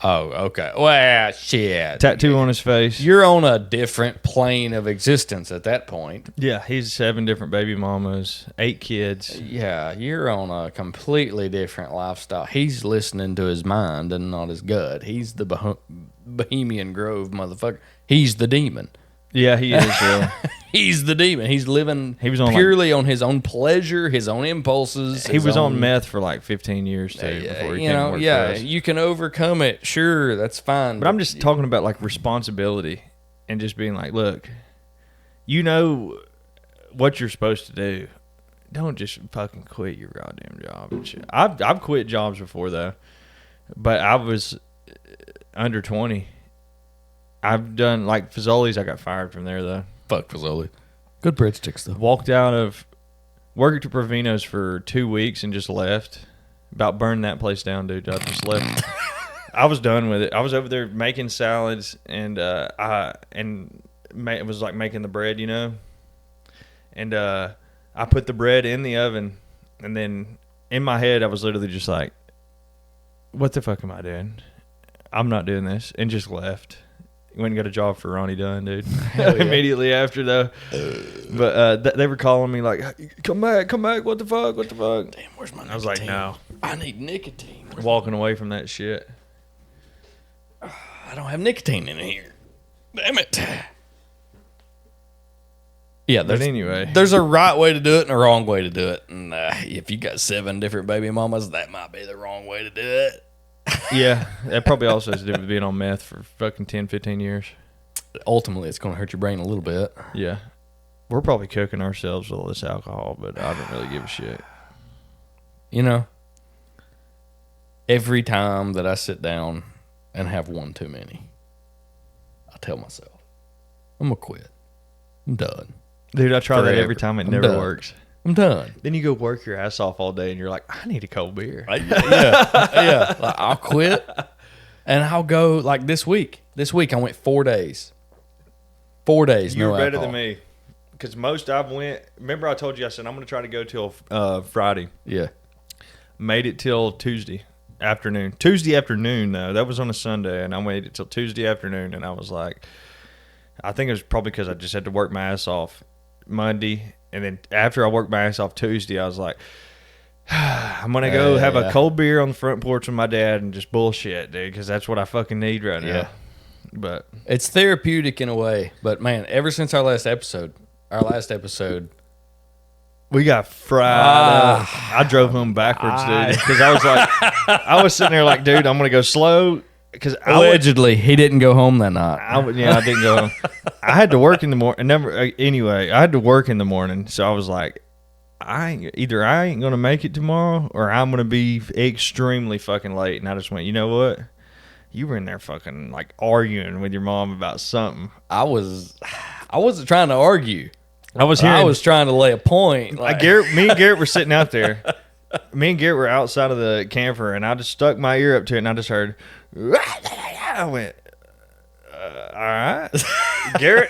Oh, okay. Well, shit. Tattoo on his face. You're on a different plane of existence at that point. Yeah, he's 7 different baby mamas, 8 kids. Yeah, you're on a completely different lifestyle. He's listening to his mind and not his gut. He's the Bohemian Grove motherfucker. He's the demon. Yeah, he is. Yeah. He's the demon. He's living He was on, purely on his own pleasure, his own impulses. He his was on own meth for like 15 years too before he came to work for us. you can overcome it. Sure, that's fine. But I'm just talking about like responsibility and just being like, look, you know what you're supposed to do. Don't just fucking quit your goddamn job and shit. I've quit jobs before though, but I was under 20. I've done like Fazoli's. I got fired from there though. fuck Fazoli. Good breadsticks though. Walked out of worked at Provino's for 2 weeks and just left. About burned that place down, dude. I just left. I was done with it. I was over there making salads and it was like making the bread, and I put the bread in the oven and then in my head, I was literally just like, what the fuck am I doing? I'm not doing this. And just left. Went and got a job for Ronnie Dunn, dude. Yeah. Immediately after, though. But they were calling me like, come back. What the fuck? Damn, where's my nicotine? I was like, no. I need nicotine. Walking away from that shit. I don't have nicotine in here. Damn it. Yeah, But anyway. there's a right way to do it and a wrong way to do it. And if you got 7 different baby mamas, that might be the wrong way to do it. Yeah, that probably also has to do with being on meth for fucking 10, 15 years. Ultimately, it's going to hurt your brain a little bit. Yeah. We're probably cooking ourselves with all this alcohol, but I don't really give a shit. You know, every time that I sit down and have one too many, I tell myself, I'm going to quit. I'm done. Dude, I try that Forever. every time. It I'm never done. works. I'm done. Then you go work your ass off all day and you're like, I need a cold beer. Yeah. Like, I'll quit and I'll go like this week. This week I went 4 days. 4 days. You're no better alcohol. than me. Because most I've went, remember I told you, I said, I'm going to try to go till Friday. Yeah. Made it till Tuesday afternoon. Tuesday afternoon, though. That was on a Sunday, and I made it till Tuesday afternoon, and I was like, I think it was probably because I just had to work my ass off Monday, and then after I worked my ass off Tuesday, I was like, I'm going to go have a cold beer on the front porch with my dad and just bullshit, dude, because that's what I fucking need right now. Yeah. But It's therapeutic in a way. But man, ever since our last episode, we got fried up. I drove home backwards, dude, because I was like, I was sitting there like, dude, I'm going to go slow. Because allegedly he didn't go home that night. I didn't go home. I had to work in the morning. Anyway, I had to work in the morning, so I was like, I ain't gonna make it tomorrow, or I'm gonna be extremely fucking late. And I just went, you know what? You were in there fucking like arguing with your mom about something. I wasn't trying to argue. I was trying to lay a point. Like, me and Garrett were sitting out there. Me and Garrett were outside of the camper, and I just stuck my ear up to it, and I just heard. I went, all right, Garrett.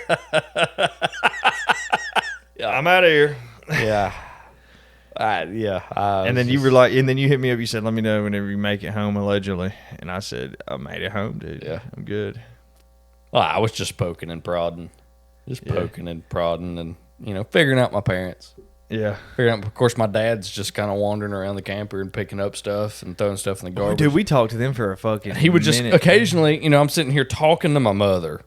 Yeah. I'm out of here. Yeah. And then you were like, and then you hit me up. You said, "Let me know whenever you make it home." Allegedly, and I said, "I made it home, dude. Yeah. I'm good." Well, I was just poking and prodding, and figuring out my parents. Yeah, Of course, my dad's just kind of wandering around the camper and picking up stuff and throwing stuff in the garbage. dude, we talked to them for a fucking. He would just minute. occasionally, I'm sitting here talking to my mother,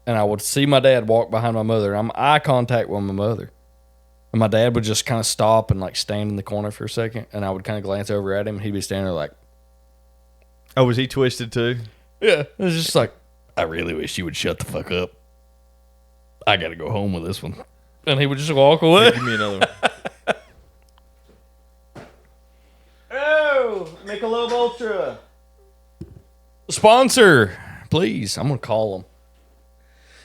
and I would see my dad walk behind my mother. I'm eye contact with my mother, and my dad would just kind of stop and like stand in the corner for a second, and I would kind of glance over at him, and he'd be standing there like, "Oh, was he twisted too?" "Yeah." It was just like, I really wish you would shut the fuck up. I got to go home with this one, and he would just walk away. Give me another one. Michelob Ultra. Sponsor, please. I'm gonna call them.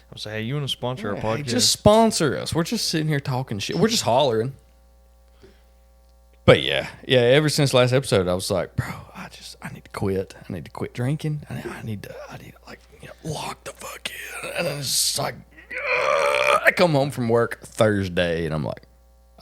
I was like, "Hey, you want to sponsor our podcast?" Just sponsor us. We're just sitting here talking shit. We're just hollering. But yeah. Ever since last episode, I was like, bro, I need to quit. I need to quit drinking. I need to lock the fuck in. And it's just like, I come home from work Thursday, and I'm like,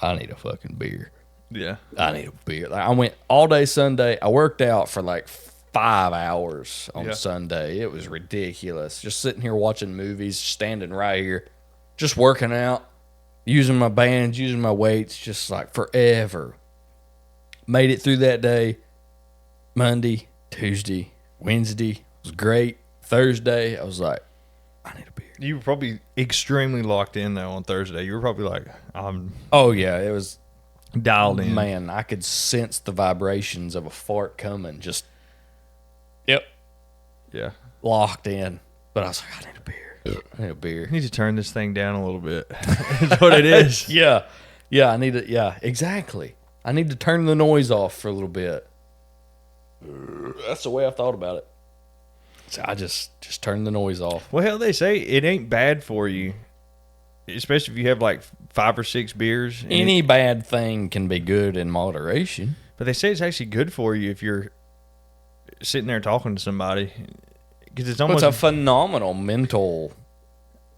I need a fucking beer. Yeah. I need a beer. Like, I went all day Sunday. I worked out for like 5 hours on Sunday. It was ridiculous. Just sitting here watching movies, standing right here, just working out, using my bands, using my weights, just like forever. Made it through that day. Monday, Tuesday, Wednesday was great. Thursday, I was like, I need a beer. You were probably extremely locked in though on Thursday. You were probably like, I'm Oh yeah, it was dialed in. Man, I could sense the vibrations of a fart coming. Just, yep, Yeah. locked in. But I was like, I need a beer. I need a beer. You need to turn this thing down a little bit. That's what it is. Yeah, I need it. Yeah, exactly. I need to turn the noise off for a little bit. That's the way I thought about it. So I just turned the noise off. Well, hell, they say it ain't bad for you, especially if you have like 5 or 6 beers. Any bad thing can be good in moderation. But they say it's actually good for you if you're sitting there talking to somebody. Because it's almost. It's a phenomenal mental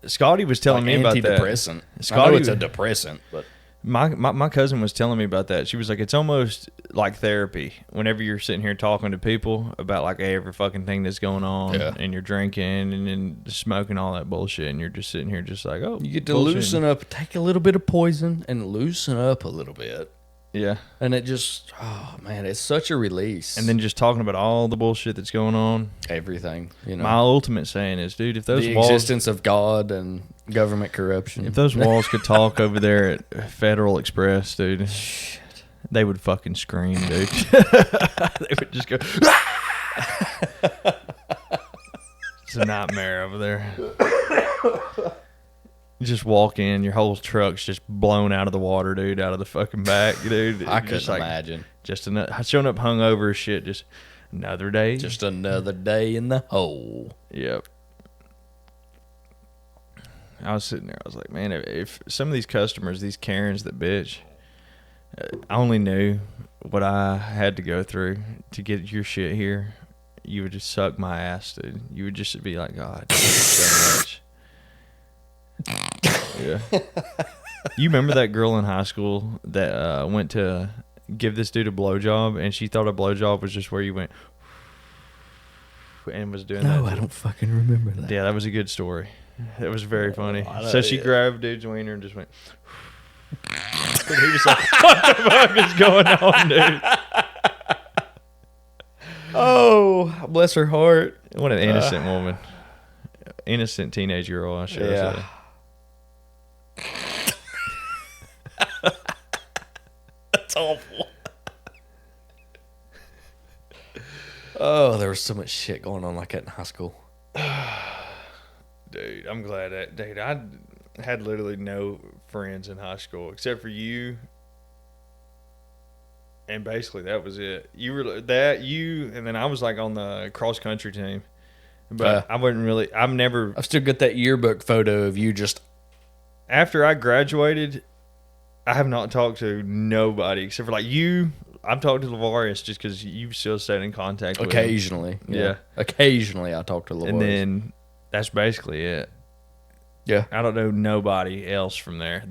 Scotty was telling me about that. antidepressant. I know Scotty it's a depressant, but My cousin was telling me about that. She was like, it's almost like therapy whenever you're sitting here talking to people about like every fucking thing that's going on, and you're drinking and then smoking all that bullshit, and you're just sitting here just like, oh, You get to bullshit. loosen up, take a little bit of poison and loosen up a little bit. Yeah. And it just, oh man, it's such a release. And then just talking about all the bullshit that's going on. Everything, you know. My ultimate saying is, dude, if those the walls, existence of God and government corruption. if those walls could talk over there at Federal Express, dude, they would fucking scream, dude. They would just go. It's a nightmare over there. You just walk in, your whole truck's just blown out of the water, dude, out of the fucking back, dude. I couldn't Just like, imagine. Just showing up hungover as shit, just another day. Just another day in the hole. Yep. I was sitting there, I was like, man, if some of these customers, these Karens that bitch, I only knew what I had to go through to get your shit here, you would just suck my ass, dude. You would just be like, God, thank you so much. Yeah. You remember that girl in high school that went to give this dude a blowjob, and she thought a blowjob was just where you went and was doing that? No, I don't fucking remember that. Yeah, that was a good story. It was very funny. I So she grabbed dude's wiener and just went. And he was like, "What the fuck is going on, dude?" Oh, bless her heart. What an innocent woman, innocent teenage girl. I should say. That's awful. Oh, there was so much shit going on like that in high school. Dude, I'm glad that, dude, I had literally no friends in high school except for you. And basically that was it. You were that, and then I was like on the cross country team. But I wasn't really, I've still got that yearbook photo of you just. After I graduated, I have not talked to nobody except for like you. I've talked to Lavarius just because you still stayed in contact with him. Occasionally. Yeah. Occasionally I talk to Lavarius. And then that's basically it. Yeah. I don't know nobody else from there.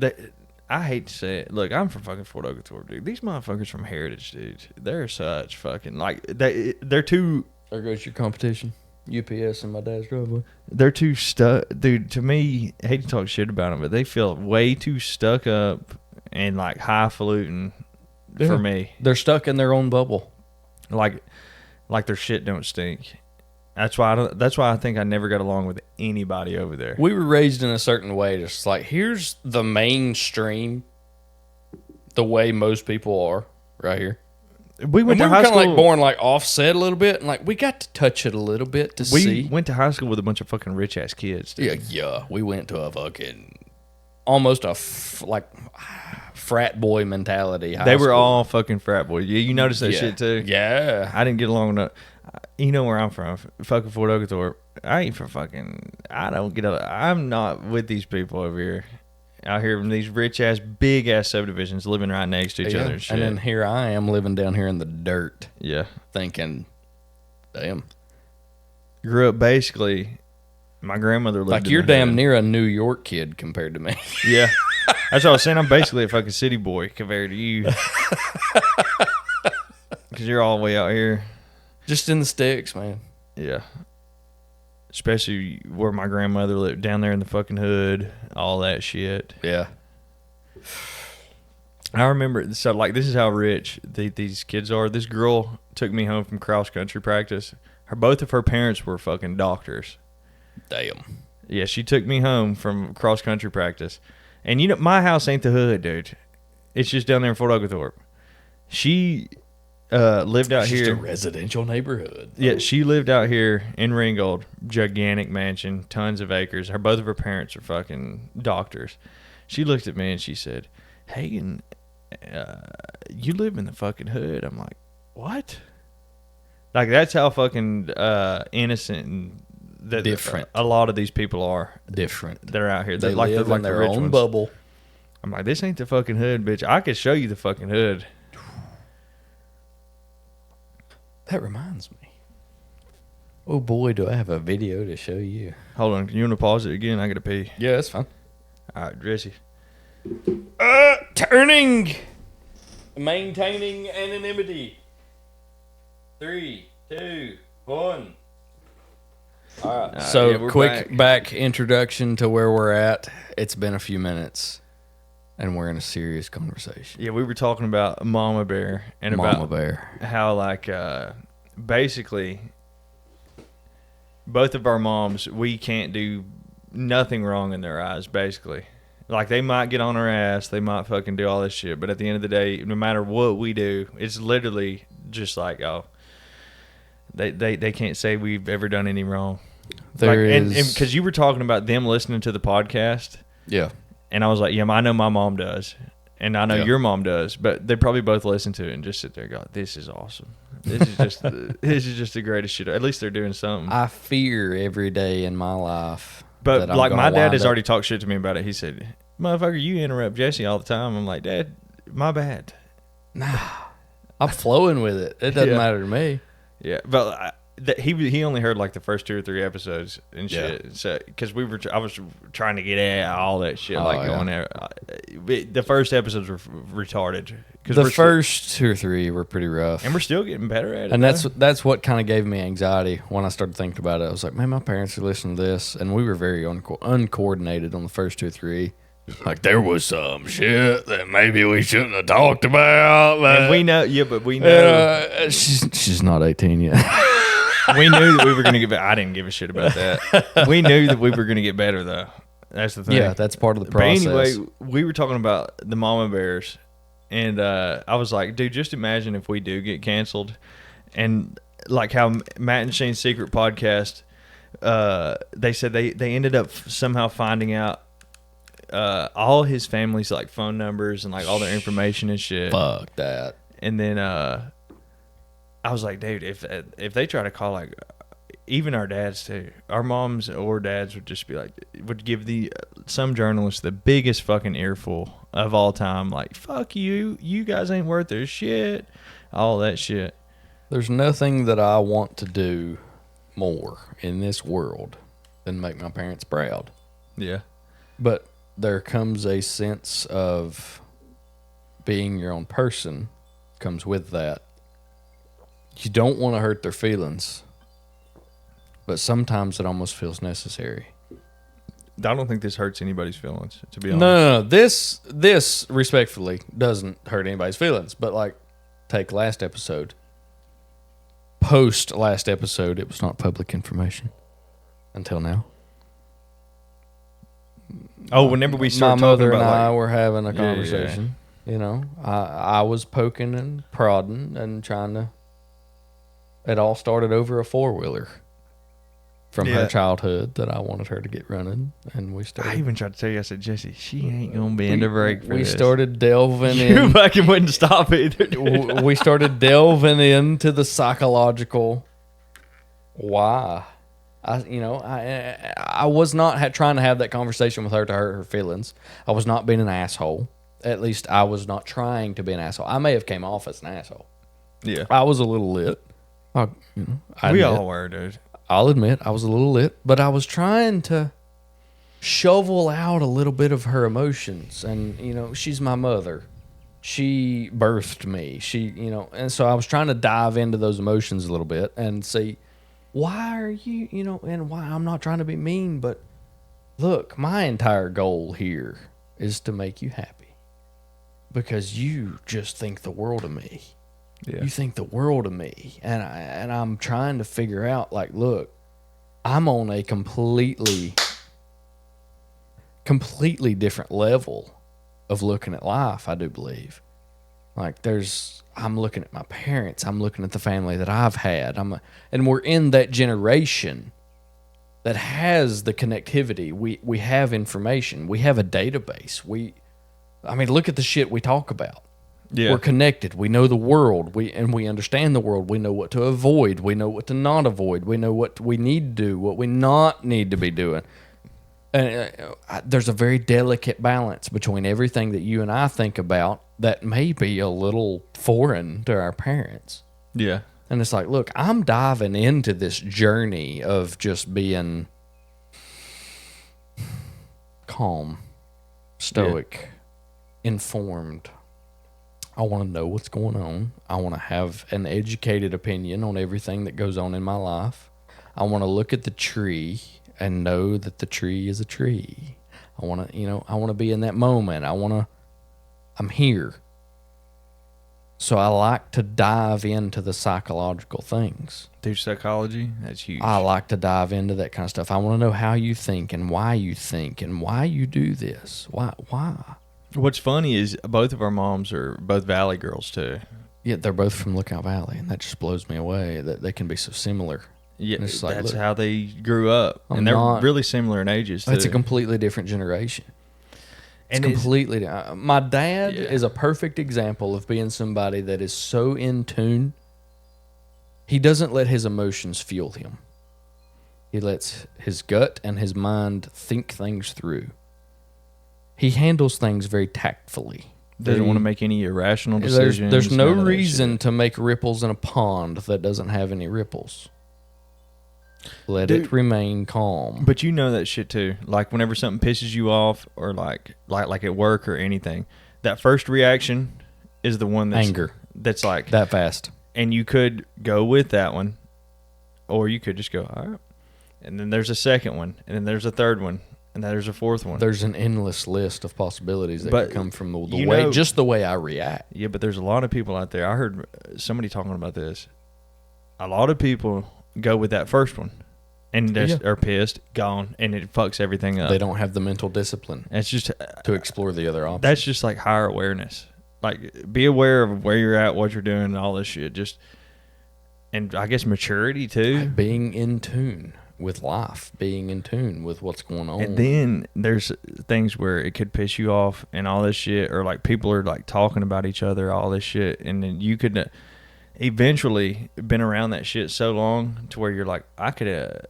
I hate to say it. Look, I'm from fucking Fort Oglethorpe, dude. These motherfuckers from Heritage, dude. They're such fucking, like, they're too. There goes your competition. UPS in my dad's driveway. They're too stuck. Dude, to me, I hate to talk shit about them, but they feel way too stuck up and, like, highfalutin for me. They're stuck in their own bubble. Like their shit don't stink. That's why I think I never got along with anybody over there. We were raised in a certain way. Just like, here's the mainstream, the way most people are right here. We went to And we were high kind of school. like born like offset a little bit, and like we got to touch it a little bit to We see. went to high school with a bunch of fucking rich ass kids, dude. Yeah. We went to a fucking almost a frat boy mentality. They were all fucking frat boys. Yeah, you noticed that shit too. Yeah. I didn't get along with. You know where I'm from, fucking Fort Oglethorpe. I ain't from fucking. I don't get. I'm not with these people over here. Out here in these rich ass, big ass subdivisions, living right next to each other. And shit. And then here I am living down here in the dirt, Yeah, thinking, damn. grew up basically. My grandmother lived. Like in you're the damn hood. near a New York kid compared to me. Yeah, that's what I was saying. I'm basically a fucking city boy compared to you, because you're all the way out here. Just in the sticks, man. Yeah. Especially where my grandmother lived, down there in the fucking hood, all that shit. Yeah. I remember, so like, this is how rich these kids are. This girl took me home from cross country practice. Both of her parents were fucking doctors. Damn. Yeah, she took me home from cross country practice. And you know, my house ain't the hood, dude. It's just down there in Fort Oglethorpe. She lived out It's here. just a residential neighborhood. Yeah, she lived out here in Ringgold, gigantic mansion, tons of acres. Both of her parents are fucking doctors. She looked at me and she said, "Hey, and you live in the fucking hood." I'm like, "What?" Like that's how fucking innocent and Different. a lot of these people are. Different. They're out here. They They're live in the their rich own ones. bubble. I'm like, this ain't the fucking hood, bitch. I could show you the fucking hood. That reminds me. Oh boy, do I have a video to show you. Hold on, you want to pause it again? I gotta pee. Yeah, that's fine. All right, Jesse. maintaining anonymity. 3, 2, 1. All right. So, yeah, we're quick back introduction to where we're at. It's been a few minutes, and we're in a serious conversation. Yeah, we were talking about Mama Bear and Mama about Bear. how, like, basically, both of our moms, we can't do nothing wrong in their eyes, basically. Like, they might get on our ass, they might fucking do all this shit, but at the end of the day, no matter what we do, it's literally just like, oh, they can't say we've ever done any wrong. And because you were talking about them listening to the podcast, Yeah. and I was like, yeah, I know my mom does, and I know your mom does, but they probably both listen to it and just sit there and go, this is awesome. This is just this is just the greatest shit. At least they're doing something. I fear every day in my life. But that like I'm my gonna dad wind has up- already talked shit to me about it. He said, motherfucker, you interrupt Jesse all the time. I'm like, Dad, my bad. Nah, I'm flowing with it. It doesn't Yeah. matter to me. Yeah, but he only heard like the first 2 or 3 episodes and shit. Yeah. So because I was trying to get at all that shit, Oh, like yeah. going there. The first episodes were retarded. The first 2 or 3 were pretty rough. and we're still getting better at it. And though. that's what kind of gave me anxiety when I started thinking about it. I was like, man, my parents are listening to this, and we were very uncoordinated on the first 2 or 3. Like, there was some shit that maybe we shouldn't have talked about. And we know, but we know. She's not 18 yet. We knew that we were going to get better. I didn't give a shit about that. We knew that we were going to get better, though. That's the thing. Yeah, that's part of the process. But anyway, we were talking about the Mama Bears, and I was like, dude, just imagine if we do get canceled. And like how Matt and Shane's Secret podcast, they said they ended up somehow finding out all his family's like phone numbers and like all their information and shit. Fuck that. And then I was like, dude, if they try to call like even our dads too, our moms or dads would just be like, would give some journalists the biggest fucking earful of all time. Like, fuck you guys ain't worth their shit, all that shit. There's nothing that I want to do more in this world than make my parents proud. Yeah. But there comes a sense of being your own person comes with that. You don't want to hurt their feelings, but sometimes it almost feels necessary. I don't think this hurts anybody's feelings, to be honest. No. This respectfully doesn't hurt anybody's feelings. But like, take last episode. Post last episode, it was not public information until now. Oh, whenever we My started mother talking and about I like, were having a Yeah, conversation. You know, I was poking and prodding and trying to. It all started over a 4-wheeler from her Yeah. childhood that I wanted her to get running, and we started. I even tried to tell you, I said, Jesse, she ain't gonna bend a break for we this. started delving You in. fucking wouldn't stop either. dude. We started delving into the psychological why. I was not trying to have that conversation with her to hurt her feelings. I was not being an asshole. At least I was not trying to be an asshole. I may have came off as an asshole. Yeah. I was a little lit. I We admit. all were, dude. I'll admit I was a little lit, but I was trying to shovel out a little bit of her emotions. And, she's my mother. She birthed me. And so I was trying to dive into those emotions a little bit and see, why are you, and why I'm not trying to be mean, but look, my entire goal here is to make you happy because you just think the world of me. Yeah. You think the world of me, and I'm trying to figure out, like, look, I'm on a completely different level of looking at life. I do believe, like, I'm looking at my parents, I'm looking at the family that I've had, and we're in that generation that has the connectivity. We have information, we have a database. Look at the shit we talk about. Yeah. We're connected. We know the world. We understand the world. We know what to avoid. We know what to not avoid. We know what we need to do, what we not need to be doing. And there's a very delicate balance between everything that you and I think about that may be a little foreign to our parents. Yeah. And it's like, look, I'm diving into this journey of just being calm, stoic, informed. I want to know what's going on. I want to have an educated opinion on everything that goes on in my life. I want to look at the tree and know that the tree is a tree. I want to, I want to be in that moment. I'm here. So I like to dive into the psychological things. Dude, psychology, that's huge. I like to dive into that kind of stuff. I want to know how you think and why you do this. Why? What's funny is both of our moms are both Valley girls too. Yeah, they're both from Lookout Valley, and that just blows me away that they can be so similar. Yeah, it's like, that's look, how they grew up, and they're really similar in ages too. It's a completely different generation. It's completely. My dad is a perfect example of being somebody that is so in tune. He doesn't let his emotions fuel him. He lets his gut and his mind think things through. He handles things very tactfully. Doesn't want to make any irrational decisions. There's no reason to make ripples in a pond that doesn't have any ripples. Let it remain calm. But you know that shit too. Like whenever something pisses you off, or like at work or anything, that first reaction is the one that's anger. That's like that fast. And you could go with that one, or you could just go, all right. And then there's a second one, and then there's a third one, and then there's a fourth one. There's an endless list of possibilities that could come from the way I react. Yeah, but there's a lot of people out there. I heard somebody talking about this. A lot of people go with that first one, and are pissed, gone, and it fucks everything up. They don't have the mental discipline. It's just to explore the other options. That's just like higher awareness. Like, be aware of where you're at, what you're doing, and all this shit. And I guess maturity too. Like being in tune with life, being in tune with what's going on. And then there's things where it could piss you off and all this shit, or like people are like talking about each other, all this shit, and then you could eventually been around that shit so long to where you're like, I could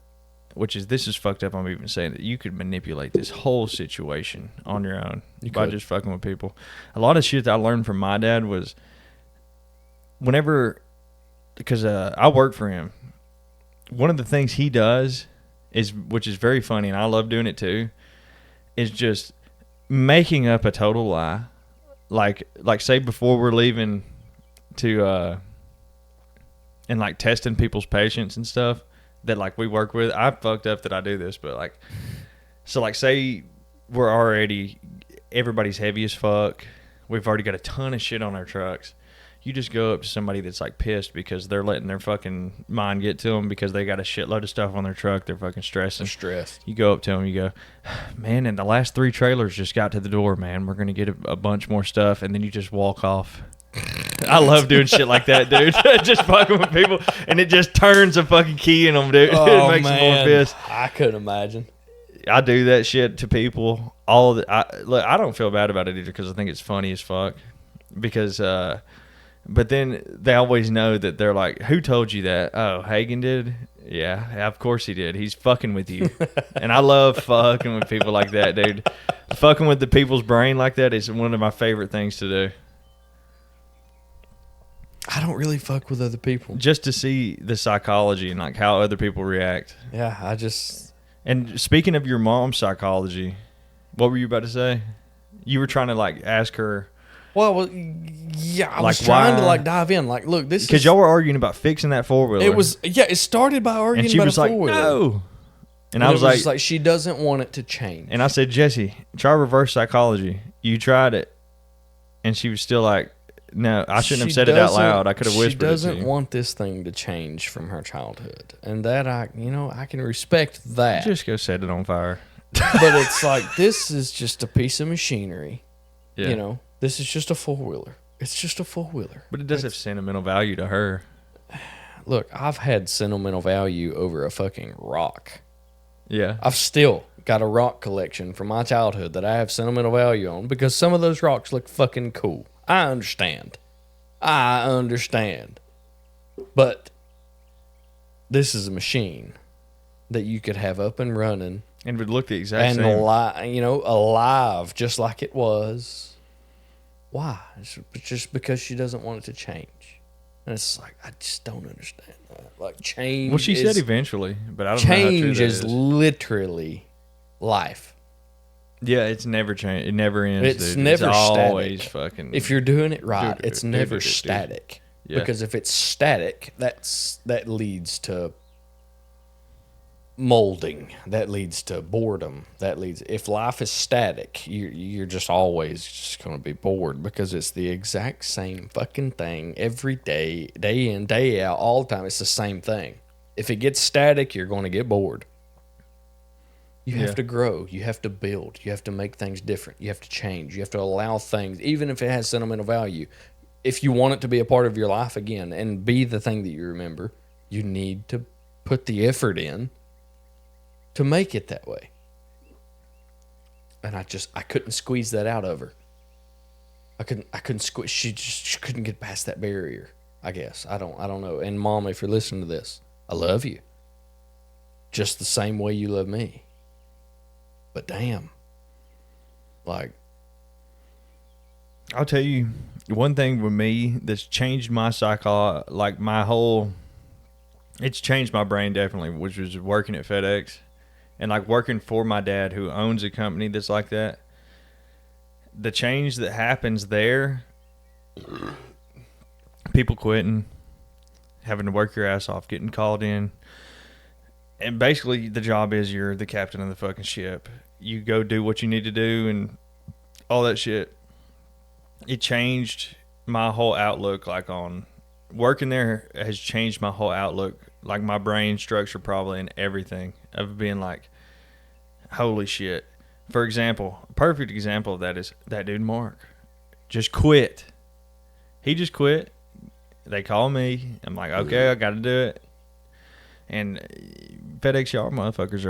this is fucked up. I'm even saying that you could manipulate this whole situation on your own by just fucking with people. A lot of shit that I learned from my dad was because I work for him. One of the things he does which is very funny, and I love doing it too, is just making up a total lie. Like say before we're leaving to and like testing people's patience and stuff that like we work with. I fucked up that I do this, but like, so like say we're already, everybody's heavy as fuck. We've already got a ton of shit on our trucks. You just go up to somebody that's like pissed because they're letting their fucking mind get to them because they got a shitload of stuff on their truck. They're fucking stressing. They're stressed. You go up to them, you go, man, and the last 3 trailers just got to the door, man. We're going to get a bunch more stuff. And then you just walk off. I love doing shit like that, dude. Just fucking with people, and it just turns a fucking key in them, dude. It makes them more pissed. I couldn't imagine. I do that shit to people. I don't feel bad about it either because I think it's funny as fuck. Because, but then they always know that they're like, "Who told you that?" Oh, Hagen did. Yeah, of course he did. He's fucking with you, and I love fucking with people like that, dude. Fucking with the people's brain like that is one of my favorite things to do. I don't really fuck with other people. Just to see the psychology and like how other people react. Yeah, And speaking of your mom's psychology, what were you about to say? You were trying to like ask her. Well, yeah, I was trying to like dive in. Like, look, this is because y'all were arguing about fixing that 4-wheeler. It started by arguing about a 4-wheeler. No. And I was like, she doesn't want it to change. And I said, Jesse, try reverse psychology. You tried it, and she was still like, no, I shouldn't have said it out loud. I could have whispered it to you. She doesn't want this thing to change from her childhood. And that I can respect that. Just go set it on fire. But it's like, this is just a piece of machinery. Yeah. This is just a 4-wheeler. It's just a 4-wheeler. But it does have sentimental value to her. Look, I've had sentimental value over a fucking rock. Yeah. I've still got a rock collection from my childhood that I have sentimental value on because some of those rocks look fucking cool. I understand. But this is a machine that you could have up and running. And would look the exact same. And alive just like it was. Why? It's just because she doesn't want it to change. And it's like, I just don't understand that. Like, change. Well, she said eventually, but I don't know how true change that is literally life. Yeah, it's never changed. It never ends. It's dude. never it's static. always fucking. If you're doing it right, Dude, it's dude, never dude, dude. static. Yeah. Because if it's static, that leads to molding. That leads to boredom. If life is static, you're just always just going to be bored because it's the exact same fucking thing every day, day in, day out, all the time. It's the same thing. If it gets static, you're going to get bored. You have to grow. You have to build. You have to make things different. You have to change. You have to allow things, even if it has sentimental value. If you want it to be a part of your life again and be the thing that you remember, you need to put the effort in to make it that way. And I couldn't squeeze that out of her. I couldn't squeeze. She couldn't get past that barrier, I guess. I don't know. And Mom, if you're listening to this, I love you. Just the same way you love me. But damn. Like, I'll tell you one thing with me that's changed my it's changed my brain definitely, which was working at FedEx and like working for my dad who owns a company that's like that. The change that happens there, people quitting, having to work your ass off, getting called in. And basically the job is you're the captain of the fucking ship. You go do what you need to do and all that shit. It changed my whole outlook, like on working there has changed my whole outlook, like my brain structure probably and everything of being like, holy shit. For example, a perfect example of that is that dude Mark just quit. He just quit. They call me. I'm like, okay, I got to do it. And FedEx, y'all motherfuckers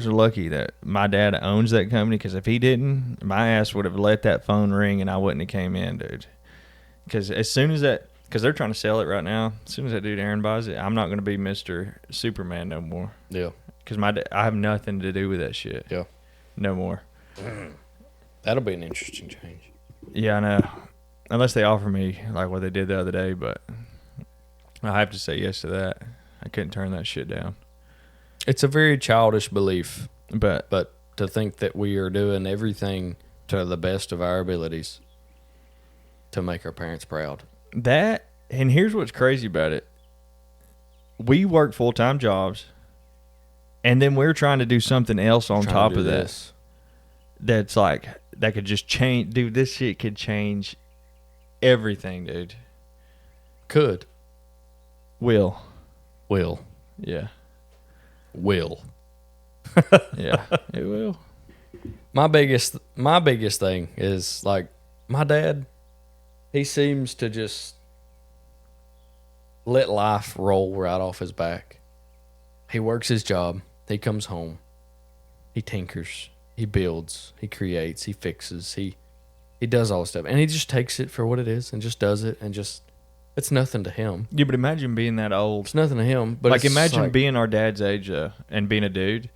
are lucky that my dad owns that company, because if he didn't, my ass would have let that phone ring and I wouldn't have came in, dude. Because because they're trying to sell it right now. As soon as that dude Aaron buys it, I'm not going to be Mr. Superman no more. yeah. Because I have nothing to do with that shit. Yeah. No more. That'll be an interesting change. Yeah, I know. Unless they offer me like what they did the other day, but I have to say yes to that. I couldn't turn that shit down. It's a very childish belief, But to think that we are doing everything to the best of our abilities to make our parents proud. that, and here's what's crazy about it. We work full-time jobs, and then we're trying to do something else on top of that. That's like, that could just change. Dude, this shit could change everything, dude. Could. Will. Yeah. Will. Yeah. It will. My biggest thing is like my dad, he seems to just let life roll right off his back. He works his job. He comes home. He tinkers. He builds. He creates. He fixes. He does all this stuff. And he just takes it for what it is and just does it and just, it's nothing to him. Yeah, but imagine being that old. It's nothing to him. But Like, it's imagine like, being our dad's age and being a dude.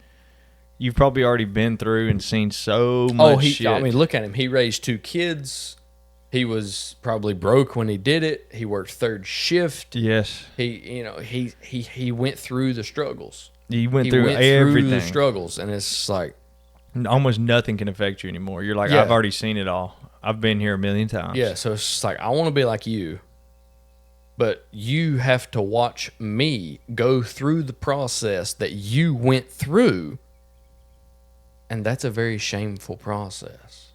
You've probably already been through and seen so much shit. I mean, look at him. He raised 2 kids. He was probably broke when he did it. He worked 3rd shift. Yes. He went through the struggles. He went through everything. The struggles, and it's like almost nothing can affect you anymore. You're like, Yeah. I've already seen it all. I've been here a million times. yeah. So it's just like I want to be like you, but you have to watch me go through the process that you went through, and that's a very shameful process.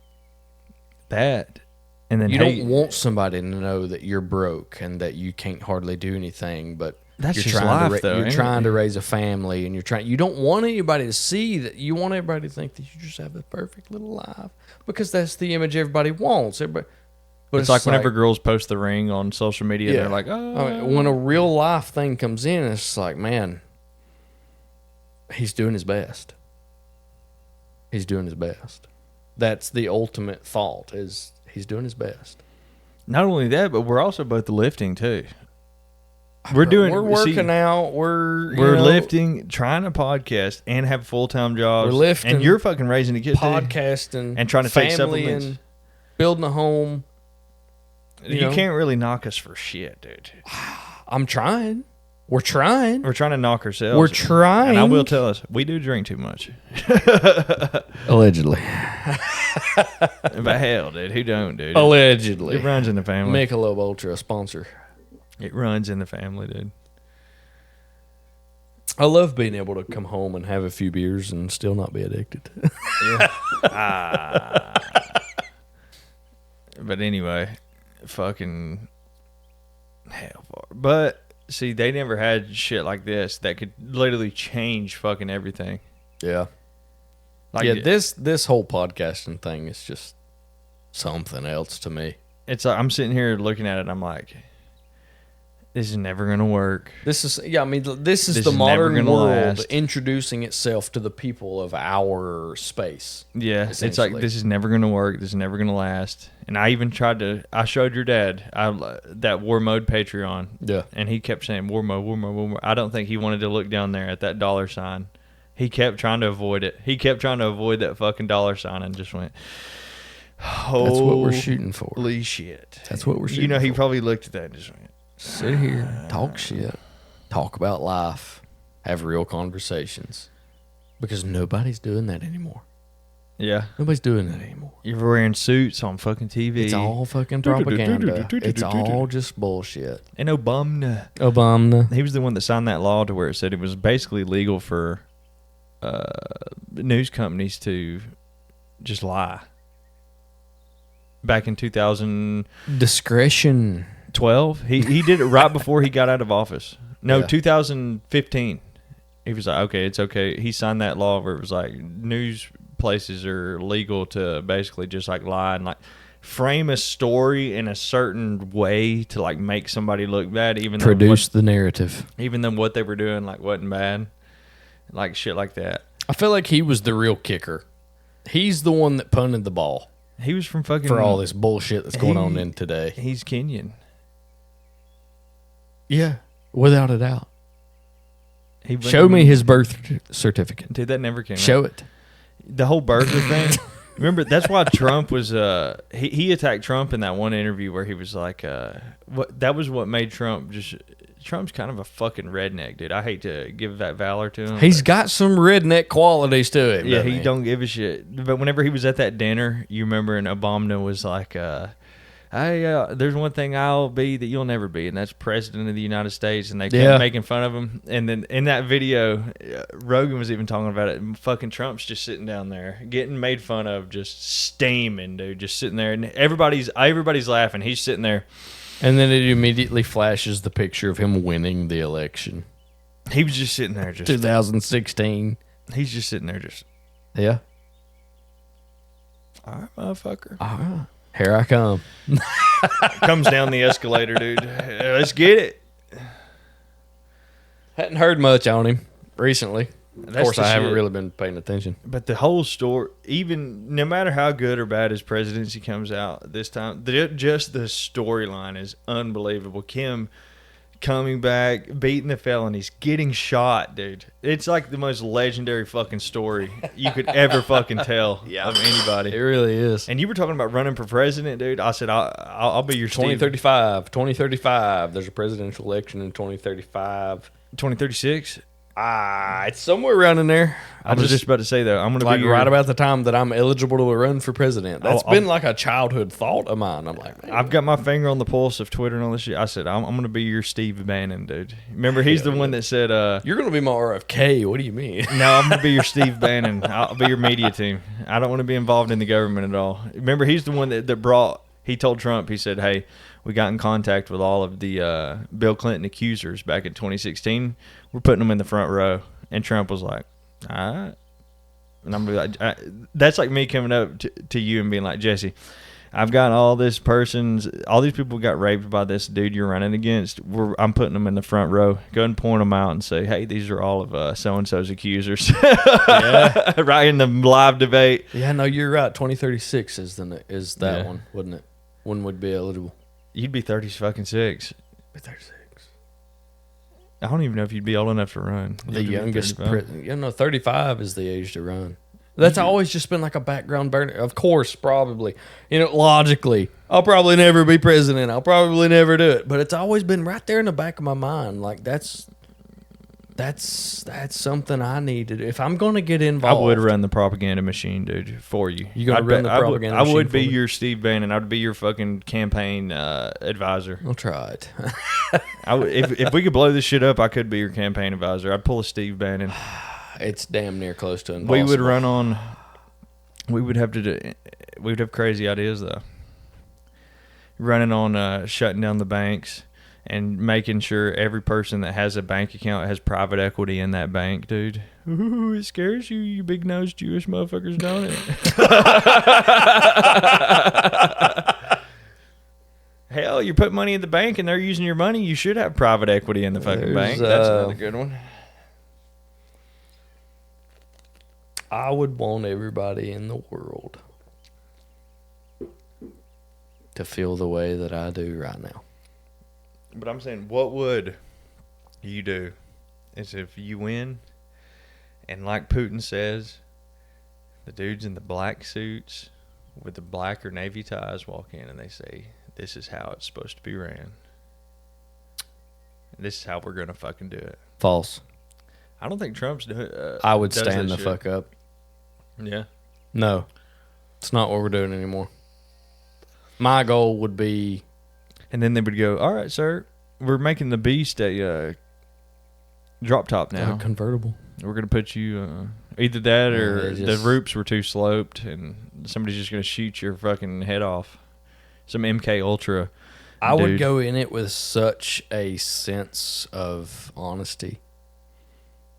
That. And then You don't want somebody to know that you're broke and that you can't hardly do anything, but That's you're just trying life, though, You're ain't trying it? to raise a family, and you don't want anybody to see that. You want everybody to think that you just have a perfect little life, because that's the image everybody wants. Everybody, but it's like whenever girls post the ring on social media, they're like, oh. I mean, when a real life thing comes in, it's like, man, he's doing his best. He's doing his best. That's the ultimate thought, is he's doing his best. Not only that, but we're also both lifting too. We're working out. We're lifting, trying to podcast and have full-time jobs. We're lifting, and you're fucking raising a kid too. podcasting, And trying to take family supplements. and building a home. You can't really knock us for shit, dude. I'm trying. We're trying. We're trying to knock ourselves. We're trying. And I will tell us, we do drink too much. Allegedly. But hell, dude, who don't, dude? Allegedly. It runs in the family. Michelob Ultra sponsor. It runs in the family, dude. I love being able to come home and have a few beers and still not be addicted. Yeah. But anyway, fucking hell. But see, they never had shit like this that could literally change fucking everything. Yeah. Like, Yeah, this whole podcasting thing is just something else to me. it's like I'm sitting here looking at it. I'm like, this is never gonna work. This is the This the is never modern gonna world last. introducing itself to the people of our space. Yeah, it's like Essentially. this is never gonna work. This is never gonna last. And I even tried to. I showed your dad that War Mode Patreon. Yeah. And he kept saying War Mode, War Mode, War Mode. I don't think he wanted to look down there at that dollar sign. He kept trying to avoid it. He kept trying to avoid that fucking dollar sign and just went. That's what we're shooting for. Holy shit! That's what we're shooting You know, he for. probably looked at that and just went. Sit here, talk shit, talk about life, have real conversations. Because nobody's doing that anymore. Yeah, Nobody's doing that anymore. you're wearing suits on fucking TV. It's all fucking propaganda. It's all just bullshit. And Obama. Obama. He was the one that signed that law to where it said it was basically legal for news companies to just lie. Back in 2012, Discretion. he did it right before he got out of office. No, Yeah. 2015. He was like, okay, it's okay. He signed that law where it was like news places are legal to basically just like lie and like frame a story in a certain way to like make somebody look bad, even Produce the narrative. even though what they were doing like wasn't bad, like shit like that. I feel like he was the real kicker. He's the one that punted the ball He was from fucking for all this bullshit that's going on in today. He's Kenyan. Yeah, without a doubt. He went Show to- me his birth certificate. Dude, that never came out. Show it. The whole burger thing. Remember, that's why Trump was he attacked Trump in that one interview where he was like that was what made Trump's kind of a fucking redneck, dude. I hate to give that valor to him. He's but- got some redneck qualities to it. yeah, doesn't he don't give a shit. But whenever he was at that dinner, you remember, and Obama was like, there's one thing I'll be that you'll never be, and that's president of the United States. And they kept Yeah. making fun of him. And then in that video, Rogan was even talking about it. And fucking Trump's just sitting down there, getting made fun of, just steaming, dude, just sitting there, and everybody's laughing. He's sitting there. And then it immediately flashes the picture of him winning the election. He was just sitting there, just 2016. he's just sitting there, just Yeah. all right, motherfucker. All right. Here I come. Comes down the escalator, dude. Let's get it. Hadn't heard much on him recently. Of That's course, the I haven't shit. really been paying attention. But the whole story, even no matter how good or bad his presidency comes out this time, just the storyline is unbelievable. Kim coming back, beating the felonies, getting shot, dude. It's like the most legendary fucking story you could ever fucking tell of It anybody. really is. And you were talking about running for president, dude. I said, I'll be your Steve. 2035. There's a presidential election in 2035. 2036? It's somewhere around in there. I was just about to say, though, I'm going to like be your, right about the time that I'm eligible to run for president. That's I'll- been like a childhood thought of mine. I'm like, man, I've got my finger on the pulse of Twitter and all this shit. I said, I'm going to be your Steve Bannon, dude. Remember, he's the one that said, you're going to be my RFK. What do you mean? no, I'm going to be your Steve Bannon. I'll be your media team. I don't want to be involved in the government at all. Remember, he's the one that brought, he told Trump, he said, hey, we got in contact with all of the Bill Clinton accusers back in 2016. We're putting them in the front row. And Trump was like, all right. And I'm gonna be like, that's like me coming up to you and being like, Jesse, I've got all these people got raped by this dude you're running against. I'm putting them in the front row. Go and point them out and say, hey, these are all of so-and-so's accusers. Yeah. Right in the live debate. Yeah, no, you're right. 2036 is that Yeah. one, wouldn't it? When would be eligible? You'd be 36. 36. I don't even know if you'd be old enough to run. The You'd be youngest, 35. 35 is the age to run. That's always just been like a background burner. Of course, probably. Logically, I'll probably never be president. I'll probably never do it. But it's always been right there in the back of my mind. Like, that's That's something I need to do. If I'm going to get I involved, would run the propaganda machine, dude, for you. You gonna run the propaganda I machine would be for me? your Steve Bannon. I'd be your fucking campaign advisor. I'll try it. If we could blow this shit up, I could be your campaign advisor. I'd pull a Steve Bannon. It's damn near close to impossible. We would run on. We would have to do. We would have crazy ideas though. Running on shutting down the banks and making sure every person that has a bank account has private equity in that bank, dude. Ooh, it scares you, you big nosed Jewish motherfuckers, don't it? Hell, you put money in the bank and they're using your money. You should have private equity in the fucking bank. That's another good one. I would want everybody in the world to feel the way that I do right now. But I'm saying, what would you do? Is if you win, and like Putin says, the dudes in the black suits with the black or navy ties walk in and they say, "This is how it's supposed to be ran. This is how we're gonna fucking do it." False. I don't think Trump's doing. I would does stand that the shit. fuck up. Yeah. No, it's not what we're doing anymore. My goal would be And then they would go, "All right, sir, we're making the Beast a drop top now. convertible. We're gonna put you either that or they the just- roofs were too sloped, and somebody's just gonna shoot your fucking head off." Some MK Ultra. I would dude. go in it with such a sense of honesty.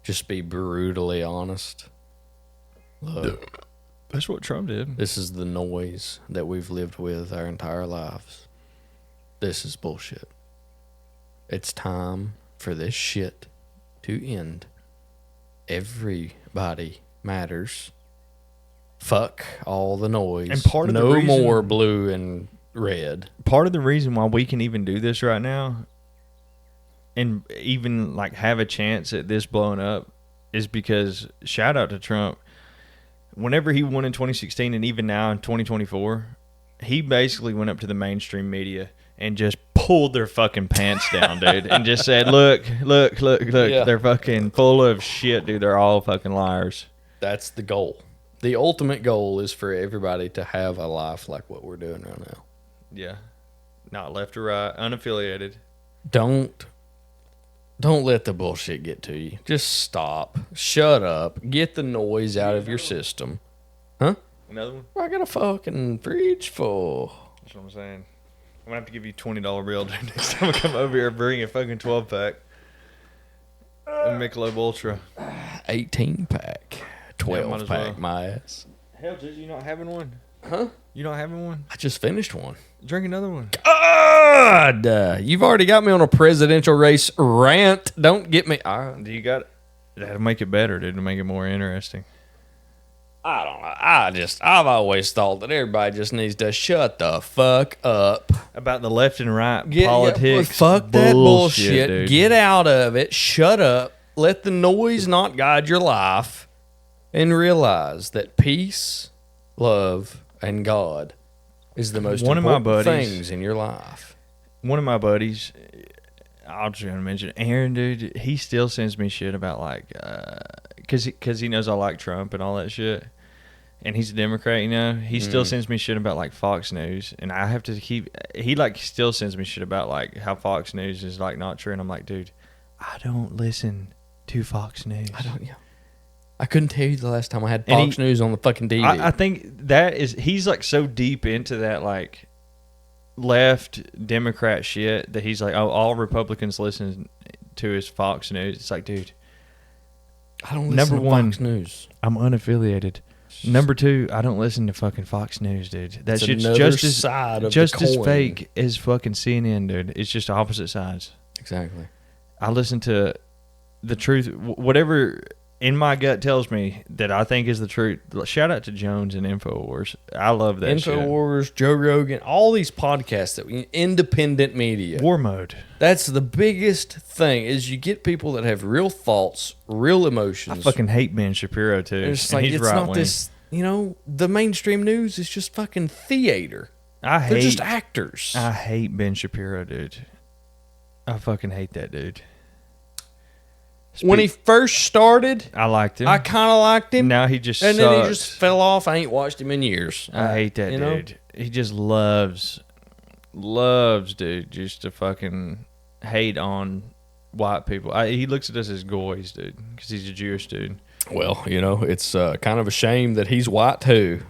Just be brutally honest. Look, That's what Trump did. this is the noise that we've lived with our entire lives. This is bullshit. It's time for this shit to end. Everybody matters. Fuck all the noise. And part of the no reason- more blue and red. Part of the reason why we can even do this right now, and even like have a chance at this blowing up, is because shout out to Trump. Whenever he won in 2016 and even now in 2024, he basically went up to the mainstream media and just pulled their fucking pants down, dude, and just said, look, Yeah. they're fucking full of shit, dude. They're all fucking liars. That's the goal. The ultimate goal is for everybody to have a life like what we're doing right now. Yeah. Not left or right, unaffiliated. Don't let the bullshit get to you. Just stop. Shut up. Get the noise out of your system. Huh? Another one? I got a fucking fridge full. That's what I'm saying. I'm gonna have to give you $20 bill dude, next time I come over here and bring a fucking 12-pack. A Michelob Ultra. 18-pack. might 12 as pack, well. my ass. Hell, dude, you not having one? Huh? You not having one? I just finished one. Drink another one. God! You've already got me on a presidential race rant. Don't get me. Do you got? That'll make it better, dude. To make it more interesting. I don't know. I've always thought that everybody just needs to shut the fuck up. About the left and right Well, politics. fuck that bullshit. dude. Get out of it. Shut up. Let the noise not guide your life. And realize that peace, love, and God is the most One of my important buddies- things in your life. One of my buddies, I'll just gonna mention Aaron, dude. He still sends me shit about like, cause he knows I like Trump and all that shit, and he's a Democrat, you know. He still sends me shit about like Fox News, and I have to keep. He like still sends me shit about like how Fox News is like not true, and I'm like, dude, I don't listen to Fox News. I couldn't tell you the last time I had And Fox News on the fucking TV. I think that is he's like so deep into that like left Democrat shit that he's like, oh, all Republicans listen to is Fox News. It's like, dude, I don't listen number to one, Fox News. I'm unaffiliated. Number two, I don't listen to fucking Fox News, dude. That It's shit's another just as side of just the as coin. fake as fucking CNN, dude. It's just opposite sides. Exactly. I listen to the truth, whatever in my gut tells me that I think is the truth. Shout out to Jones and InfoWars. I love that shit. InfoWars, Joe Rogan, all these podcasts that we independent media. War mode. That's the biggest thing is you get people that have real thoughts, real emotions. I fucking hate Ben Shapiro too. And it's just And like he's it's right not wing. this. You know, the mainstream news is just fucking theater. I They're hate. just actors. I hate Ben Shapiro, dude. I fucking hate that dude. When he first started, I liked him. I kind of liked him. Now he just and then he sucks. just fell off. I ain't watched him in years. I hate that you know? dude. He just loves, dude, just to fucking hate on white people. He looks at us as goys, dude, because he's a Jewish dude. Well, it's kind of a shame that he's white too.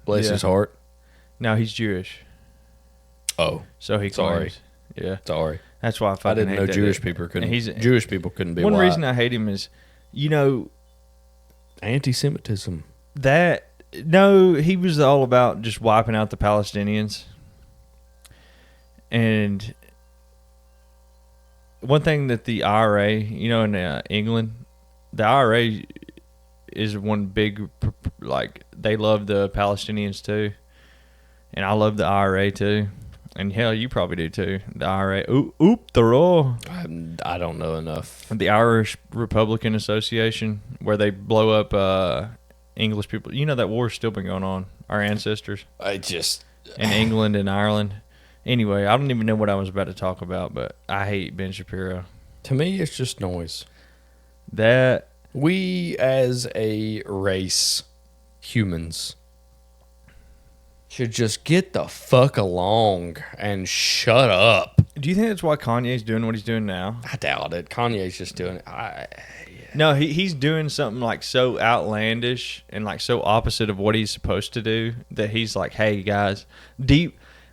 Bless his heart. No, he's Jewish. Oh, So he sorry. claims. Yeah. Sorry. That's why I fucking I didn't hate know that Jewish dude. people couldn't. And Jewish people couldn't be one white. reason I hate him is, Anti-Semitism. he was all about just wiping out the Palestinians. And one thing that the IRA, in England, the IRA is one big, they love the Palestinians too. And I love the IRA too. And hell, you probably do too. The IRA. Oop, the roar. I don't know enough. The Irish Republican Association, where they blow up English people. That war's still been going on. Our ancestors in England and Ireland. Anyway, I don't even know what I was about to talk about, but I hate Ben Shapiro. To me, it's just noise. That We as a race, humans, should just get the fuck along and shut up. Do you think that's why Kanye's doing what he's doing now? I doubt it. Kanye's just doing it. No, he's doing something like so outlandish and like so opposite of what he's supposed to do that he's like, hey guys,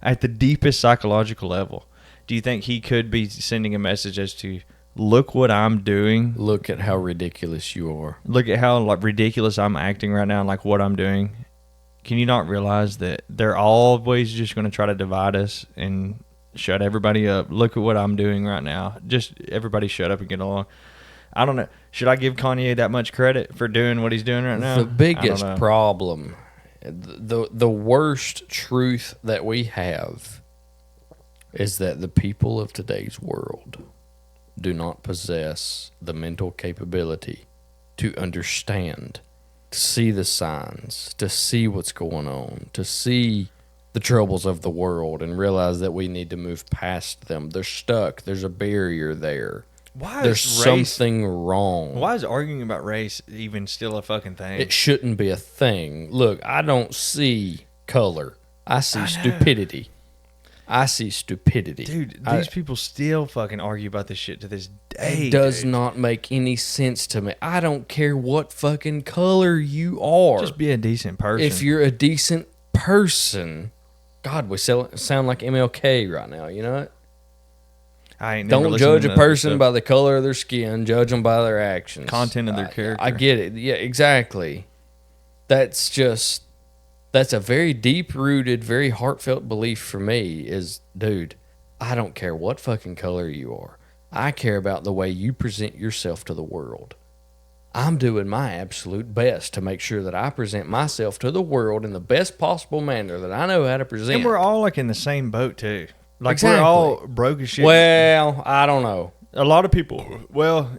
at the deepest psychological level, do you think he could be sending a message as to, look what I'm doing? Look at how ridiculous you are. Look at how ridiculous I'm acting right now and what I'm doing. Can you not realize that they're always just going to try to divide us and shut everybody up? Look at what I'm doing right now. Just everybody shut up and get along. I don't know. Should I give Kanye that much credit for doing what he's doing right now? The biggest problem, the worst truth that we have is that the people of today's world do not possess the mental capability to understand, to see the signs, to see what's going on, to see the troubles of the world and realize that we need to move past them. They're stuck. There's a barrier there. There's something wrong. Why is arguing about race even still a fucking thing? It shouldn't be a thing. Look, I don't see color. I see stupidity. Dude, these people still fucking argue about this shit to this day. It does not make any sense to me. I don't care what fucking color you are. Just be a decent person. If you're a decent person, God, we sound like MLK right now, you know? I ain't never Don't listened judge to a none of this person stuff. by the color of their skin. Judge them by their actions. Content of their character. I get it. Yeah, exactly. That's a very deep-rooted, very heartfelt belief for me is, dude, I don't care what fucking color you are. I care about the way you present yourself to the world. I'm doing my absolute best to make sure that I present myself to the world in the best possible manner that I know how to present. And we're all in the same boat too. Exactly. We're all broke as shit. Well, I don't know. A lot of people.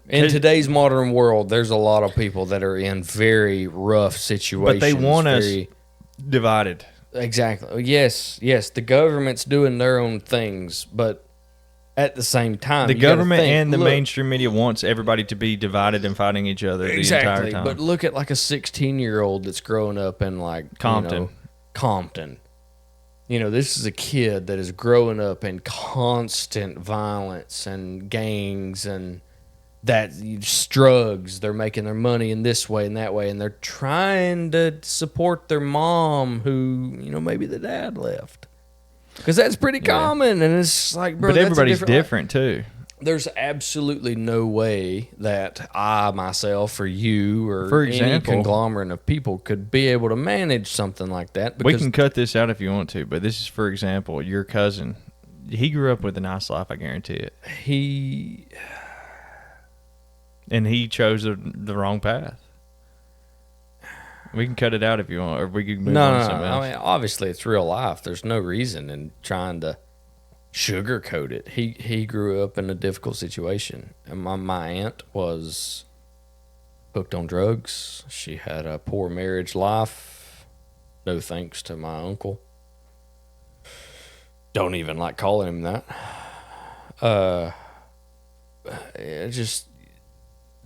In today's modern world, there's a lot of people that are in very rough situations. But they want us divided. Exactly. Yes. The government's doing their own things, but at the same time, the government and the mainstream media wants everybody to be divided and fighting each other the entire time. But look at a 16-year-old that's growing up in Compton. Compton. This is a kid that is growing up in constant violence and gangs and drugs. They're making their money in this way and that way, and they're trying to support their mom who, maybe the dad left. Because that's pretty common, and it's like, bro, but everybody's different too. There's absolutely no way that I, myself, or you, or For any example, conglomerate of people could be able to manage something like that. We can cut this out if you want to, but this is, for example, your cousin. He grew up with a nice life, I guarantee it. And he chose the wrong path. We can cut it out if you want, or we can move on to something else. I mean, obviously, it's real life. There's no reason in trying to sugarcoat it. He grew up in a difficult situation, and my aunt was hooked on drugs. She had a poor marriage life. No thanks to my uncle. Don't even like calling him that.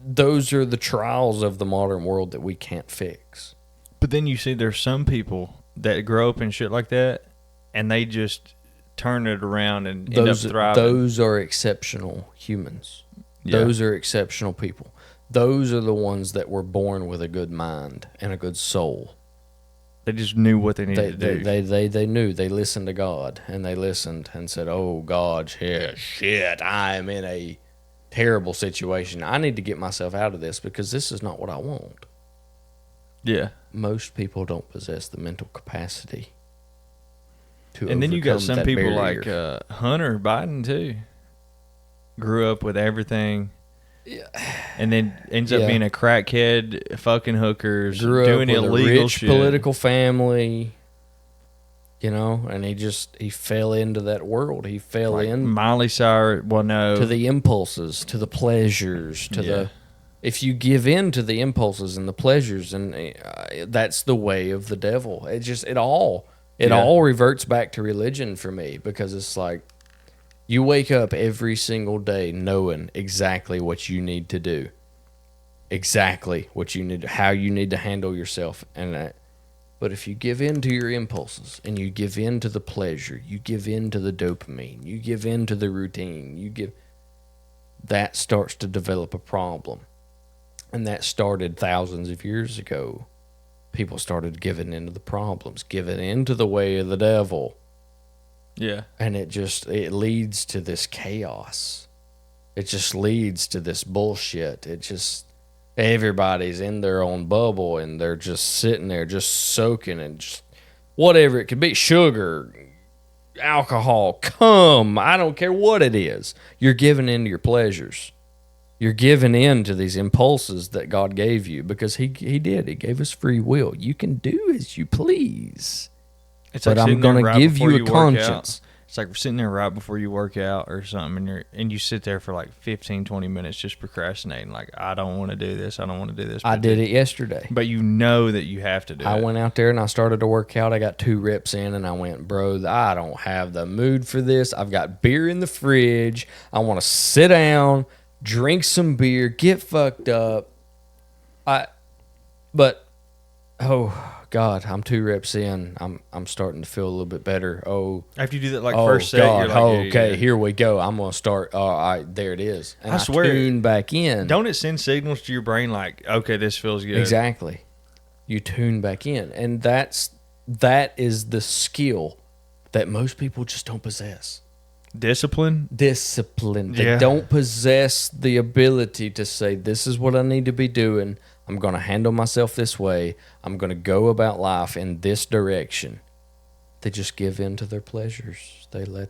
those are the trials of the modern world that we can't fix. But then you see there's some people that grow up in shit like that, and they just turn it around and end up thriving. Those are exceptional humans. Yeah. Those are exceptional people. Those are the ones that were born with a good mind and a good soul. They just knew what they needed to do. They knew. They listened to God, and they listened and said, "Oh God, shit, I am in a terrible situation. I need to get myself out of this because this is not what I want." Yeah. Most people don't possess the mental capacity to And then you got overcome some that people barrier. like Hunter Biden too. Grew up with everything. Yeah. And then ends up Yeah. being a crackhead, fucking hookers, Grew doing up with illegal a rich shit. political family, and he fell into that world. He fell Like in Miley Cyrus. Well, no. to the impulses, to the pleasures, to Yeah. if you give in to the impulses and the pleasures, and that's the way of the devil. It all reverts back to religion for me, because it's like you wake up every single day knowing exactly what you need to do, exactly what you need, how you need to handle yourself, and that. But if you give in to your impulses and you give in to the pleasure, you give in to the dopamine, you give in to the routine, that starts to develop a problem. And that started thousands of years ago. People started giving into the problems, giving into the way of the devil. Yeah. And it leads to this chaos. It just leads to this bullshit. Everybody's in their own bubble, and they're just sitting there just soaking and just whatever it could be, sugar, alcohol, cum, I don't care what it is. You're giving in to your pleasures. You're giving in to these impulses that God gave you, because he did. He gave us free will. You can do as you please. It's But like I'm sitting there going to right give before you a work out. conscience. It's like sitting there right before you work out or something, and you sit there for like 15, 20 minutes just procrastinating. Like, I don't want to do this. I don't want to do this. I did it yesterday. But you know that you have to do it. I went out there and I started to work out. I got 2 reps in, and I went, bro, I don't have the mood for this. I've got beer in the fridge. I want to sit down, drink some beer, get fucked up. But oh God, I'm 2 reps in. I'm starting to feel a little bit better. After you do that, like Oh first set, God, you're like, okay, yeah. here we go. I'm gonna start. All right, there it is. And I swear, tune back in. Don't it send signals to your brain like, okay, this feels good? Exactly. You tune back in, and that is the skill that most people just don't possess. Discipline. Discipline. They Yeah. don't possess the ability to say, this is what I need to be doing. I'm going to handle myself this way. I'm going to go about life in this direction. They just give in to their pleasures. They let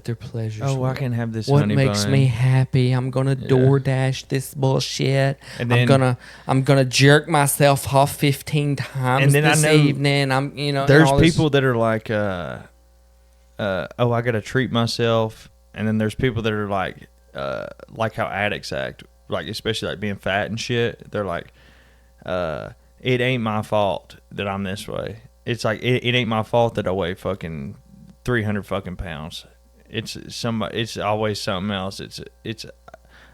their pleasures. Oh, I can have this What honey makes bun. me happy? I'm gonna DoorDash this bullshit. And then- I'm gonna jerk myself off 15 times And then I this know evening. and There's all this- people that are like, oh, I got to treat myself. And then there's people that are like how addicts act, like especially like being fat and shit. They're like, it ain't my fault that I'm this way. It's like, it ain't my fault that I weigh fucking 300 fucking pounds. It's always something else.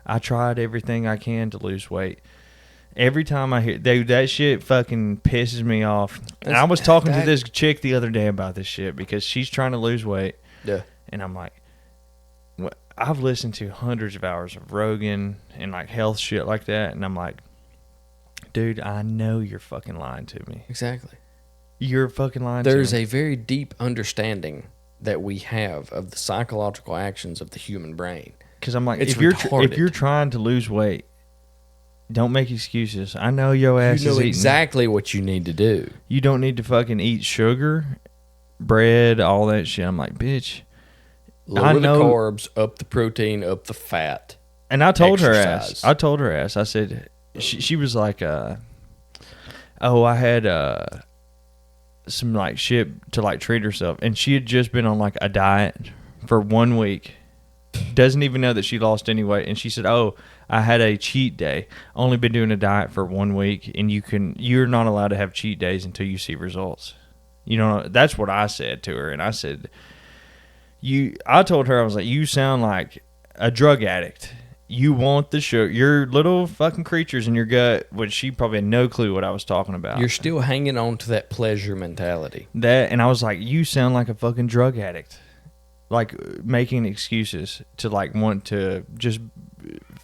I tried everything I can to lose weight. Every time I hear that shit fucking pisses me off. And I was talking to this chick the other day about this shit because she's trying to lose weight. Yeah. And I'm like, I've listened to hundreds of hours of Rogan and like health shit like that. And I'm like, dude, I know you're fucking lying to me. Exactly. You're fucking lying to me. There's a very deep understanding that we have of the psychological actions of the human brain. Because I'm like, It's if you're retarded. trying to lose weight, don't make excuses. I know your ass You know is eating. exactly what you need to do. You don't need to fucking eat sugar, bread, all that shit. I'm like, bitch. Lower know- the carbs, up the protein, up the fat. And I told her Exercise. ass. I said, she was like, oh, I had some like shit to like treat herself. And she had just been on like a diet for 1 week. Doesn't even know that she lost any weight. And she said, oh, I had a cheat day. Only been doing a diet for 1 week. And you're not allowed to have cheat days until you see results. You know, that's what I said to her. And I said, I told her, I was like, you sound like a drug addict. You want the sugar. Your little fucking creatures in your gut, which she probably had no clue what I was talking about. You're still hanging on to that pleasure mentality. And I was like, you sound like a fucking drug addict. Like, making excuses to, like, want to just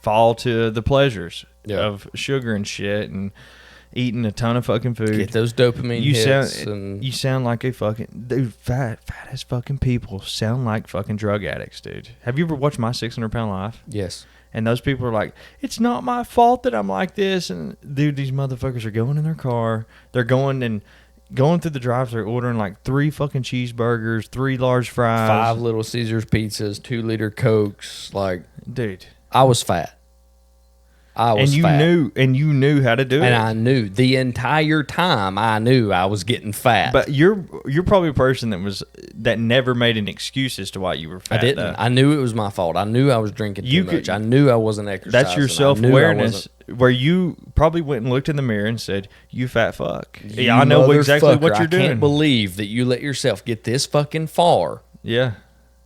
fall to the pleasures of sugar and shit and eating a ton of fucking food. Get those dopamine hits. You sound like a fucking... Dude, fat as fucking people sound like fucking drug addicts, dude. Have you ever watched My 600 Pound Life? Yes. And those people are like, it's not my fault that I'm like this. And, dude, these motherfuckers are going in their car. They're going through the drive-thru, ordering like 3 fucking cheeseburgers, 3 large fries, 5 Little Caesars pizzas, 2-liter Cokes. Like, dude. I was fat. And you knew how to do it. And I knew the entire time. I knew I was getting fat. But you're probably a person that never made an excuse as to why you were fat. I didn't. Though. I knew it was my fault. I knew I was drinking too much. I knew I wasn't exercising. That's your self-awareness, where you probably went and looked in the mirror and said, "You fat fuck." Yeah, I know exactly what you're doing. I can't believe that you let yourself get this fucking far. Yeah.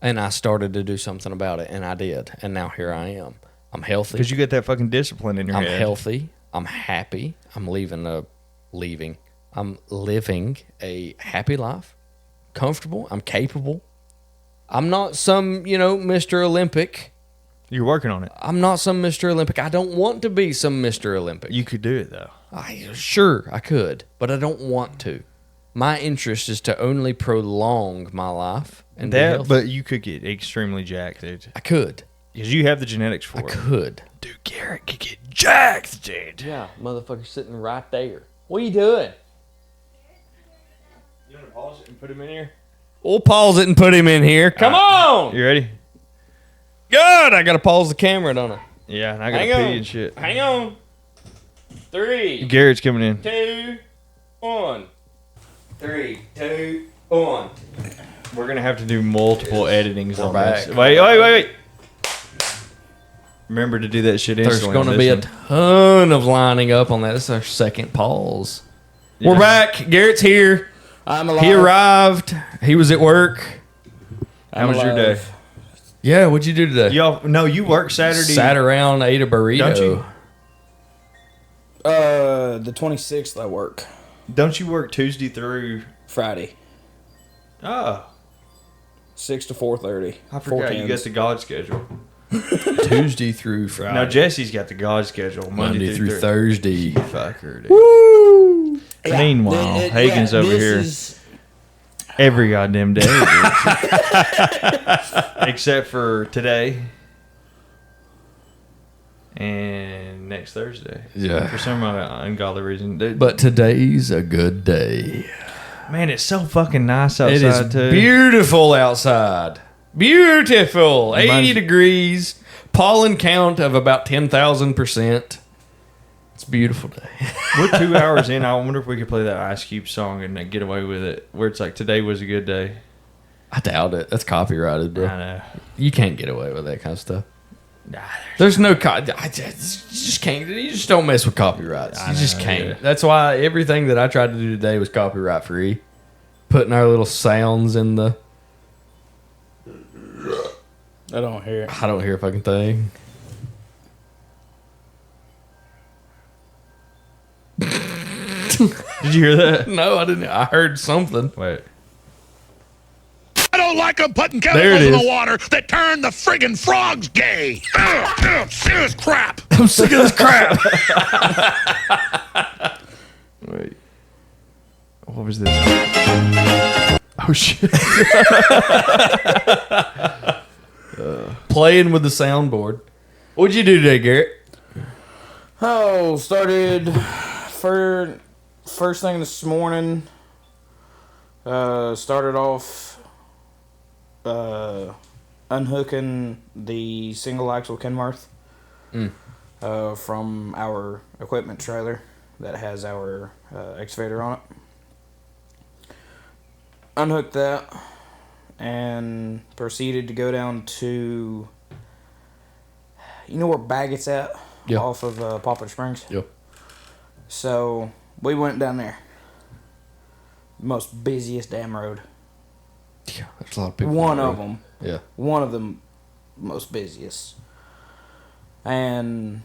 And I started to do something about it, and I did. And now here I am. I'm healthy. Because you get that fucking discipline in your head. I'm healthy. I'm happy. I'm living a happy life. Comfortable. I'm capable. I'm not some, Mr. Olympic. You're working on it. I'm not some Mr. Olympic. I don't want to be some Mr. Olympic. You could do it, though. Sure, I could, but I don't want to. My interest is to only prolong my life and be healthy. But you could get extremely jacked, dude. I could. Because you have the genetics for it. I could. Dude, Garrett could get jacked, dude. Yeah, motherfucker sitting right there. What are you doing? You want to pause it and put him in here? We'll pause it and put him in here. Come on! You ready? Good! I gotta pause the camera, don't I? Yeah, and I gotta pee and shit. Hang on. 3. Garrett's coming in. 2, 1. 3, 2, 1. We're gonna have to do multiple editings on back. this. Wait. Remember to do that shit instantly. There's going to be a ton of lining up on that. This is our second pause. Yeah. We're back. Garrett's here. I'm alive. He arrived. He was at work. How was your day? Yeah, what'd you do today? You work Saturday. Sat around, ate a burrito. Don't you? The 26th I work. Don't you work Tuesday through Friday? Oh. 6 to 4:30. I forgot you got the God schedule. Tuesday through Friday. Now Jesse's got the God schedule. Monday through Thursday. Fucker, dude. Woo! Yeah. Meanwhile, Hagen's over here every goddamn day. Except for today. And next Thursday. Yeah. For some ungodly reason. But today's a good day. Man, it's so fucking nice outside, it is too. Beautiful outside. Beautiful. 80 degrees. Pollen count of about 10,000%. It's a beautiful day. We're 2 hours in. I wonder if we could play that Ice Cube song and get away with it. Where it's like, today was a good day. I doubt it. That's copyrighted, bro. I know. You can't get away with that kind of stuff. Nah, There's no you just can't. You just don't mess with copyrights. You just can't. Yeah. That's why everything that I tried to do today was copyright free. Putting our little sounds in the. I don't hear it. I don't hear a fucking thing. Did you hear that? No, I didn't. I heard something. Wait. I don't like them putting There chemicals it in is. the water that turn the friggin' frogs gay. Serious crap. I'm sick of this crap. Wait. What was this? Oh, shit. Playing with the soundboard. What'd you do today, Garrett? Oh, started first thing this morning. Started off unhooking the single axle Kenworth from our equipment trailer that has our excavator on it. Unhooked that and proceeded to go down to, you know where Baggett's at? Yeah. Off of Poplar Springs. Yep. So we went down there. Most busiest damn road. Yeah, there's a lot of people. One of them. Yeah. One of them most busiest. And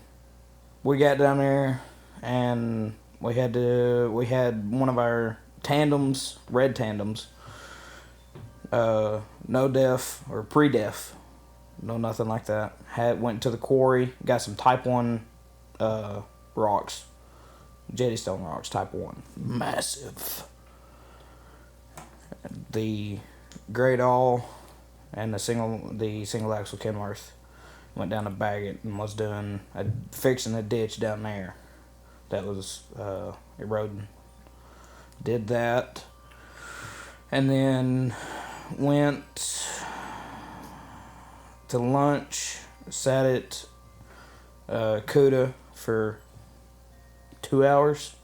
we got down there, and we had one of our tandems, red tandems, no def or pre-def, no nothing like that. Went to the quarry, got some Type 1 rocks, Jettystone rocks, Type 1, massive. The Great All and the single axle Kenworth. Went down to Baggett and was fixing a ditch down there that was eroding. Did that, and then went to lunch. Sat at Cuda for 2 hours.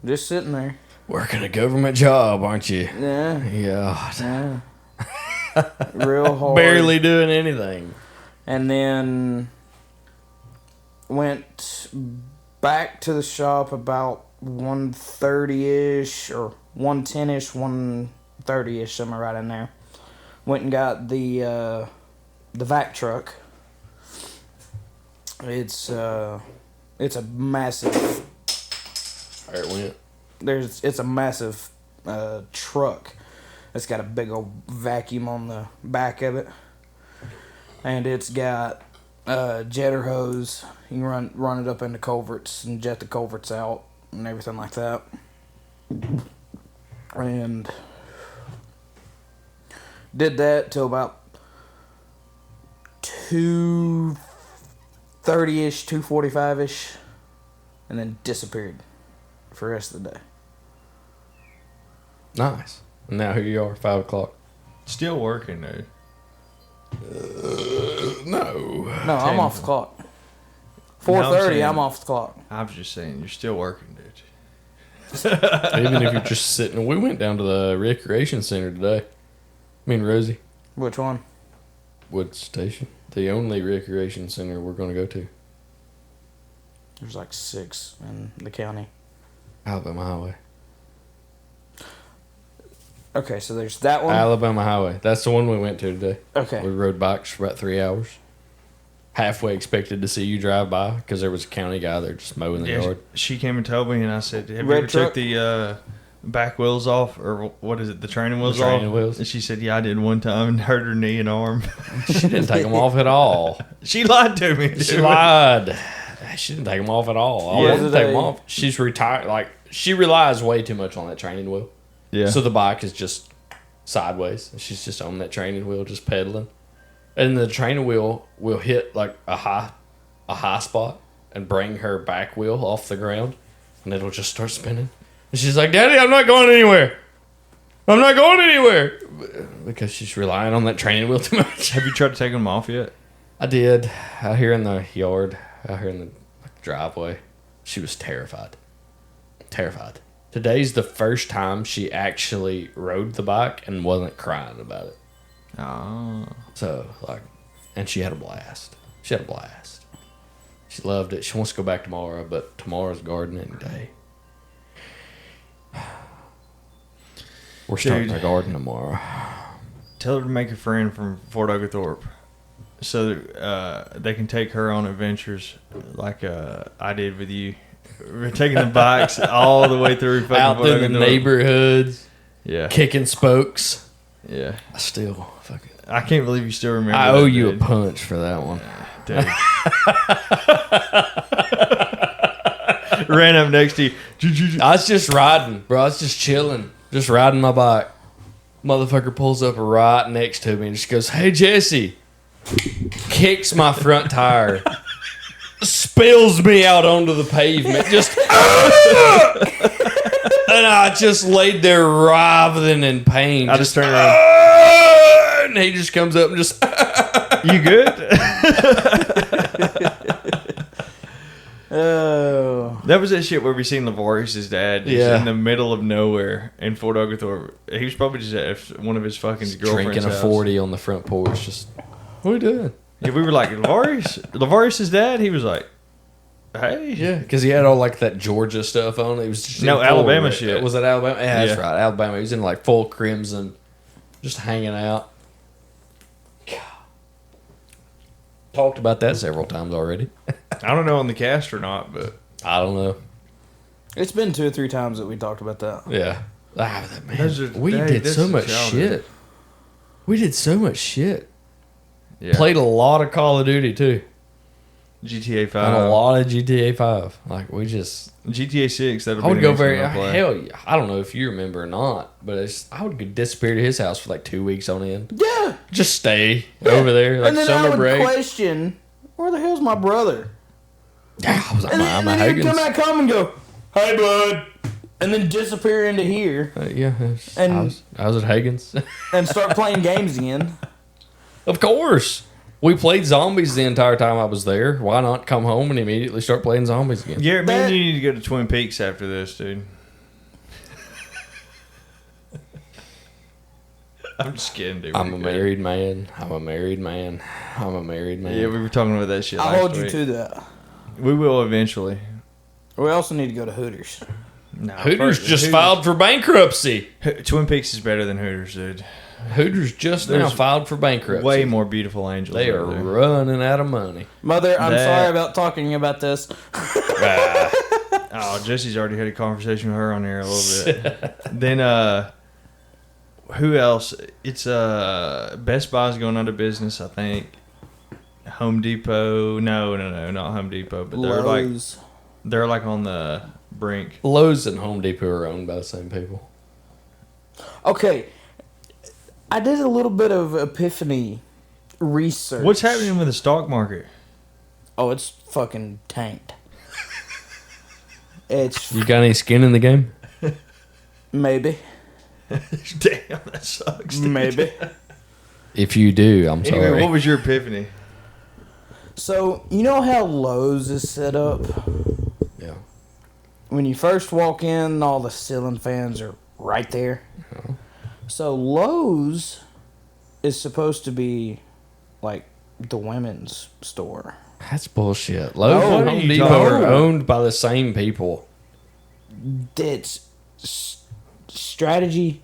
Just sitting there. Working a government job, aren't you? Yeah. Yeah. Real hard. Barely doing anything. And then went back to the shop about 1:30ish or 1:10ish, 1:30ish, somewhere right in there. Went and got the vac truck. It's a massive. There it went. It's a massive truck. It's got a big old vacuum on the back of it, and it's got jetter hose. You can run it up into culverts and jet the culverts out and everything like that. And did that till about 2:30ish, 2:45ish, and then disappeared for the rest of the day. Nice. And now here you are, 5 o'clock. Still working, dude. No. No, I'm off the clock. 4:30, I'm off the clock. I was just saying, you're still working, dude. Even if you're just sitting. We went down to the recreation center today. Me and Rosie. Which one? Wood Station. The only recreation center we're going to go to. There's like 6 in the county. Alabama Highway. Okay, so there's that one. Alabama Highway. That's the one we went to today. Okay. We rode bikes for about 3 hours. Halfway expected to see you drive by because there was a county guy there just mowing the yard. She came and told me, and I said, "Have you Red ever truck? took the back wheels off, or what is it, the training wheels training off?" wheels. And she said, "Yeah, I did one time and hurt her knee and arm." She didn't take them off at all. She lied to me. She dude. lied. She didn't take them off at all. I Yeah. wanted to take them off. She's retired. Like, she relies way too much on that training wheel. Yeah. So the bike is just sideways. She's just on that training wheel, just pedaling. And the training wheel will hit like a high spot and bring her back wheel off the ground, and it'll just start spinning. And she's like, "Daddy, I'm not going anywhere. I'm not going anywhere," because she's relying on that training wheel too much. Have you tried to take them off yet? I did. Out here in the yard, out here in the driveway. She was terrified. Terrified. Today's the first time she actually rode the bike and wasn't crying about it. Oh. So, like, and she had a blast. She had a blast. She loved it. She wants to go back tomorrow, but tomorrow's gardening day. We're starting our garden tomorrow. Tell her to make a friend from Fort Oglethorpe, so that, they can take her on adventures like I did with you. We're taking the bikes all the way through fucking Out Fort through the Oglethorpe. neighborhoods, Yeah. kicking spokes. Yeah. I still fucking. I can't believe you still remember. I that, owe you a dude. punch for that one. Dude. Ran up next to you. I was just riding, bro. I was just chilling, just riding my bike. Motherfucker pulls up right next to me and just goes, "Hey, Jesse." Kicks my front tire. Spills me out onto the pavement. Just. And I just laid there writhing in pain. I just turned around. And he just comes up and just. You good? Oh. That was that shit where we seen Lavorius' dad just Yeah. in the middle of nowhere in Fort Oglethorpe. He was probably just at one of his fucking girlfriend's Drinking a house. 40 on the front porch. Just. What are we doing? Yeah, we were like, Lavorius' dad? He was like, hey. Yeah, because he had all like that Georgia stuff on. He was just No, in full Alabama red. shit. Was it Alabama? Yeah, that's Yeah. right. Alabama. He was in like full crimson, just hanging out. talked about that several times already. I don't know on the cast or not, but I don't know. It's been 2 or 3 times that we talked about that. Yeah. Man, we hey, did this so is much childhood. shit. We did so much shit. yeah. Played a lot of Call of Duty too. GTA And 5. a lot of GTA 5. Like, we just... GTA 6, that'll I be would the go next one very... I'll play. Hell yeah. I don't know if you remember or not, but I would disappear to his house for like 2 weeks on end. Yeah. Just stay over there, like And then I summer would break. question, where the hell's my brother? Yeah, I was like, And I'm then a he'd come Higgins. back home and go, hey, bud. And then disappear into here Yeah, And- I was at Higgins. and start playing games again. Of course. We played zombies the entire time I was there. Why not come home and immediately start playing zombies again? Garrett, me That- and you need to go to Twin Peaks after this, dude. I'm just kidding, dude. I'm a married man. I'm a married man. I'm a married man. Yeah, we were talking about that shit I'll last hold you week. to that. We will eventually. We also need to go to Hooters. No, Hooters just Hooters- filed for bankruptcy. Twin Peaks is better than Hooters, dude. Hooters just now There's filed for bankruptcy. Way more beautiful angels. They are over there. running out of money. Mother, I'm That- sorry about talking about this. Oh, Jesse's already had a conversation with her on here a little bit. Then, who else? It's Best Buy's going out of business, I think. Home Depot. No, not Home Depot. But Lowe's. they're like on the brink. Lowe's and Home Depot are owned by the same people. Okay. I did a little bit of epiphany research. What's happening with the stock market? Oh, it's fucking tanked. It's You got any skin in the game? maybe. Damn, that sucks. dude. Maybe. If you do, I'm Anyway, sorry. what was your epiphany? So, you know how Lowe's is set up? Yeah. When you first walk in, all the ceiling fans are right there. So, Lowe's is supposed to be like the women's store. That's bullshit. Lowe's No, and what are Home you Depot talking are about? owned by the same people. It's strategy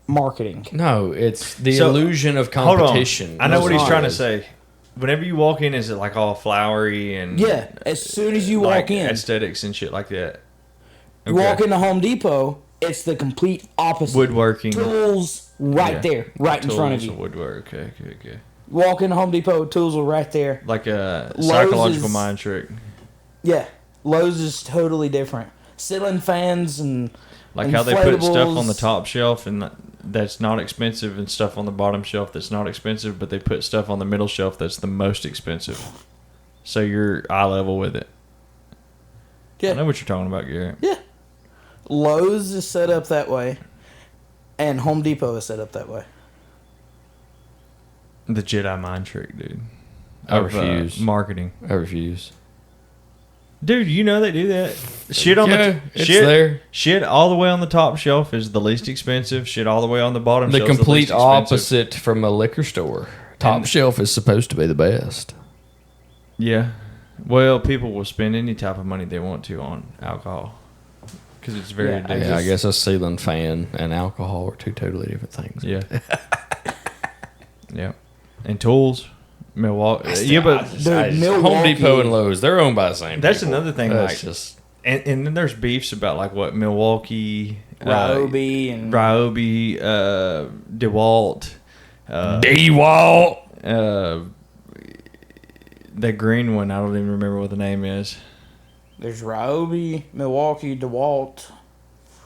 marketing. No, it's the So, illusion of Hold on. competition. I know what he's That's trying to all it say. Whenever you walk in, is it like all flowery and Yeah, as soon as you like walk in, aesthetics and shit like that? you walk into Home Depot, it's the complete opposite. Woodworking. Tools right Yeah. there, right in front of Tools, you. Woodwork. Okay. Walk into Home Depot, tools are right there. Like a Lowe's psychological is- mind trick. Yeah, Lowe's is totally different. Ceiling fans and Like how they put stuff on the inflatables. top shelf and that's not expensive and stuff on the bottom shelf that's not expensive, but they put stuff on the middle shelf that's the most expensive. So you're eye level with it. Yeah. I know what you're talking about, Garrett. Yeah. Lowe's is set up that way, and Home Depot is set up that way. The Jedi mind trick, dude. I Of, refuse. marketing. I refuse. Dude, you know they do that. Shit on Yeah, the it's shit, there. Shit all the way on the top shelf is the least expensive. Shit all the way on the bottom The shelf is complete the least expensive. opposite from a liquor store. Top And- shelf is supposed to be the best. Yeah. Well, people will spend any type of money they want to on alcohol because it's very Yeah, addictive. Yeah, I guess a ceiling fan and alcohol are two totally different things. Yeah. Yeah. And tools, Milwaukee. Yeah, but Dude, Home Milwaukee- Depot and Lowe's, they're owned by the same that's people. another thing. That's Like, just and then there's beefs about like what Milwaukee, Ryobi and Ryobi, DeWalt, DeWalt. that green one. I don't even remember what the name is. there's Ryobi, Milwaukee, DeWalt,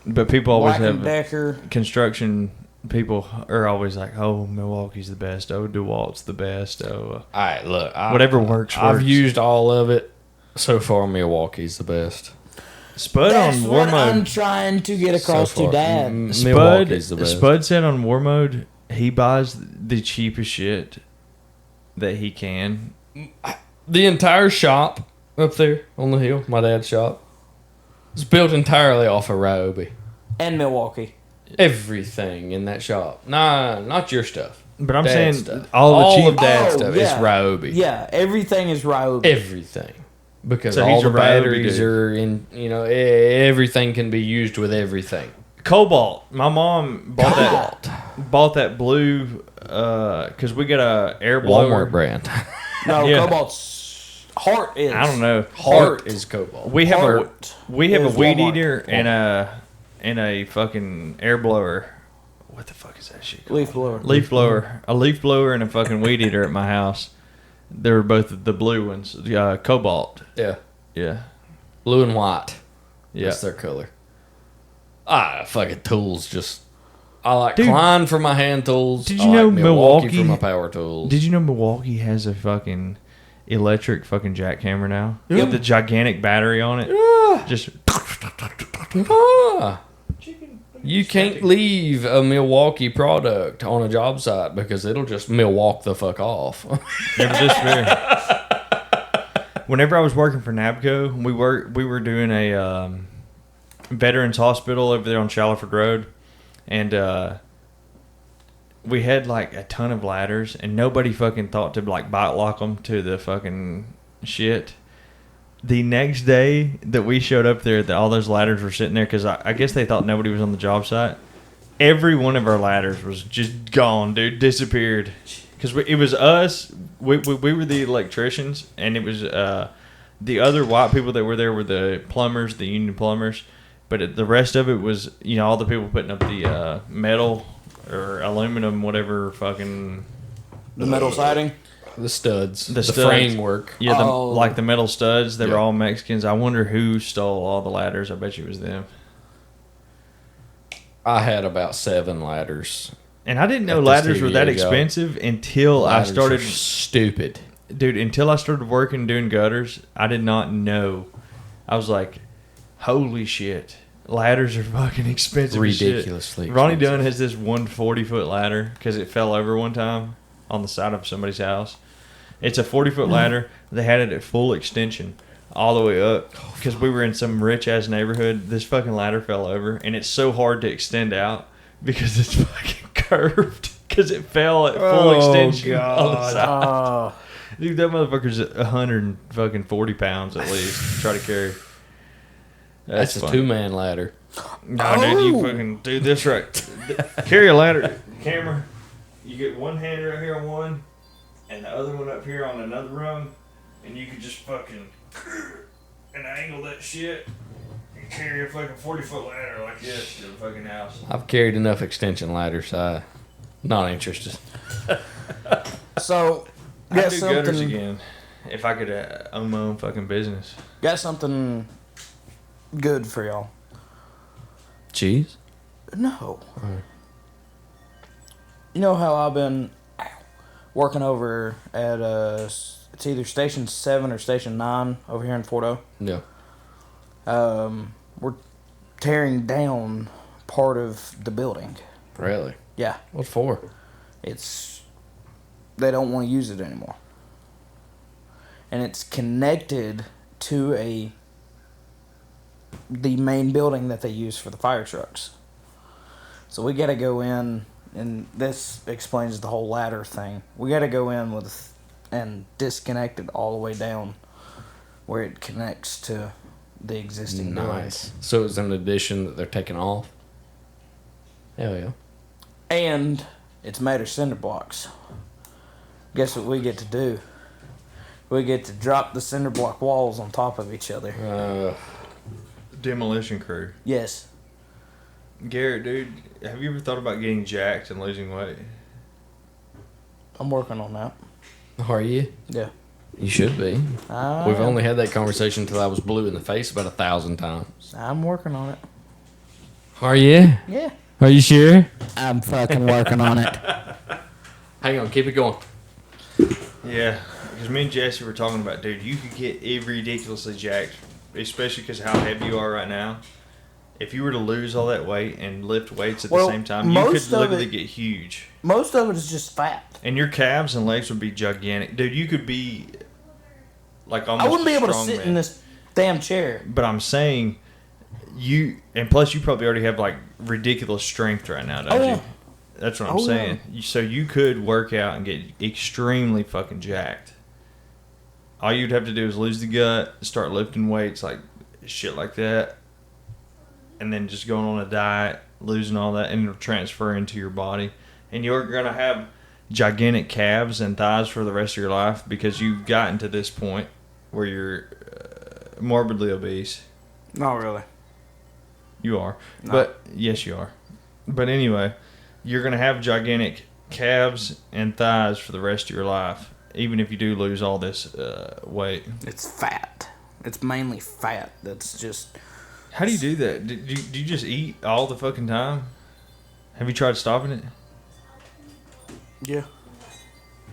But people always Black and have Decker. construction. People are always like, "Oh, Milwaukee's the best. Oh, DeWalt's the best. Oh, All right, look. Whatever works, I've works. used all of it. So far, Milwaukee's the best. Spud That's on War what I'm Mode. trying to get across So to far. Dad. Milwaukee's the best. Spud said on War Mode he buys the cheapest shit that he can. The entire shop up there on the hill, my dad's shop, is built entirely off of Ryobi. And Milwaukee. Everything in that shop. Nah, not your stuff. But I'm Dad's saying stuff. all the cheap of Dad's Oh, stuff yeah. is Ryobi. Yeah, everything is Ryobi. Everything. Because So all he's the a Ryobi batteries dude. are in, everything can be used with everything. Cobalt. My mom bought that blue because we got a air blower. Walmart brand. No, Yeah. Cobalt's heart is. I don't know. Heart is cobalt. We have Heart a weed Walmart. eater and a fucking air blower. What the fuck is that shit called? Leaf blower. Leaf blower. A leaf blower and a fucking weed eater at my house. They were both the blue ones. Cobalt. Yeah. Yeah. Blue and white. Yeah. That's their color. Fucking tools. Just I like Dude, Klein for my hand tools. did I you like know Milwaukee for Milwaukee- my power tools? Did you know Milwaukee has a fucking electric fucking jackhammer now? Yep. With the gigantic battery on it. Yeah. Just Ah. You can't leave a Milwaukee product on a job site because it'll just Milwaukee the fuck off. never disappear. Whenever I was working for NABCO, we were doing a veterans hospital over there on Shallowford Road, and we had like a ton of ladders, and nobody fucking thought to like bite lock them to the fucking shit. The next day that we showed up there, that all those ladders were sitting there because I guess they thought nobody was on the job site. Every one of our ladders was just gone, dude, disappeared. Because it was us, we were the electricians, and it was the other white people that were there were the plumbers, the union plumbers. But the rest of it was, all the people putting up the metal or aluminum, whatever fucking... The metal siding. The studs. The studs. framework. Yeah, Oh. like the metal studs. They were Yeah. all Mexicans. I wonder who stole all the ladders. I bet you it was them. I had about 7 ladders. And I didn't know At the ladders were that studio job. expensive until Ladders I started... are stupid. Dude, until I started working doing gutters, I did not know. I was like, holy shit. Ladders are fucking expensive as shit. Ridiculously Ronnie expensive. Dunn has this 140-foot ladder because it fell over one time on the side of somebody's house. It's a 40-foot ladder. They had it at full extension all the way up because we were in some rich-ass neighborhood. This fucking ladder fell over, and it's so hard to extend out because it's fucking curved because it fell at full extension on the side. Dude, that motherfucker's 140 pounds at least. Try to carry. That's a funny. 2-man ladder. No, dude, you fucking do this right. Carry a ladder, camera. You get one hand right here on one, and the other one up here on another rung, and you could just fucking and angle that shit and carry a fucking 40-foot ladder like this to the fucking house. I've carried enough extension ladders. Not interested. So, I'd got do gutters something. again if I could own my own fucking business. Got something good for y'all. Cheese? No. You know how I've been working over at it's either Station 7 or Station 9 over here in Fort O. Yeah. We're tearing down part of the building. Really? Yeah. What for? They don't want to use it anymore. And it's connected to the main building that they use for the fire trucks. So we got to go in, and this explains the whole ladder thing. We got to go in and disconnect it all the way down where it connects to the existing building. Nice. So it's an addition that they're taking off? Hell yeah. And it's made of cinder blocks. Guess what we get to do? We get to drop the cinder block walls on top of each other. Demolition crew. Yes. Garrett, dude, have you ever thought about getting jacked and losing weight? I'm working on that. Are you? Yeah. You should be. We've only had that conversation until I was blue in the face about 1,000 times. I'm working on it. Are you? Yeah. Are you sure? I'm fucking working on it. Hang on, keep it going. Yeah, because me and Jesse were talking about, dude, you could get ridiculously jacked, especially because how heavy you are right now. If you were to lose all that weight and lift weights at the same time, you could most of literally it- get huge. Most of it is just fat. And your calves and legs would be gigantic. Dude, you could be like almost I wouldn't be able to strong sit man. in this damn chair. But I'm saying, and plus you probably already have like ridiculous strength right now, don't Oh, yeah. you? That's what I'm Oh, yeah. saying. So you could work out and get extremely fucking jacked. All you'd have to do is lose the gut, start lifting weights, like shit like that, and then just going on a diet, losing all that, and it'll transfer into your body. And you're gonna have gigantic calves and thighs for the rest of your life because you've gotten to this point where you're morbidly obese. Not really. You are. No. But, yes, you are. But anyway, you're going to have gigantic calves and thighs for the rest of your life, even if you do lose all this weight. It's fat. It's mainly fat. That's just... How do you do that? Do you just eat all the fucking time? Have you tried stopping it? Yeah.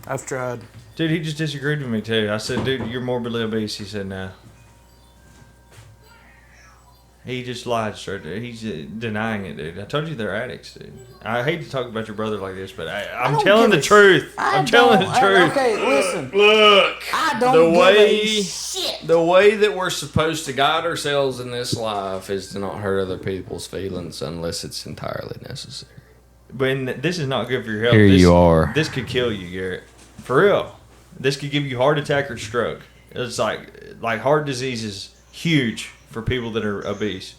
I've tried. Dude, he just disagreed with me, too. I said, dude, you're morbidly obese. He said, no. He just lied straight there. He's denying it, dude. I told you they're addicts, dude. I hate to talk about your brother like this, but I'm telling the truth. I'm telling the truth. Okay, listen. Look, I don't give a shit. The way that we're supposed to guide ourselves in this life is to not hurt other people's feelings unless it's entirely necessary. But this is not good for your health. Here you are. This could kill you, Garrett. For real. This could give you heart attack or stroke. It's like heart disease is huge for people that are obese.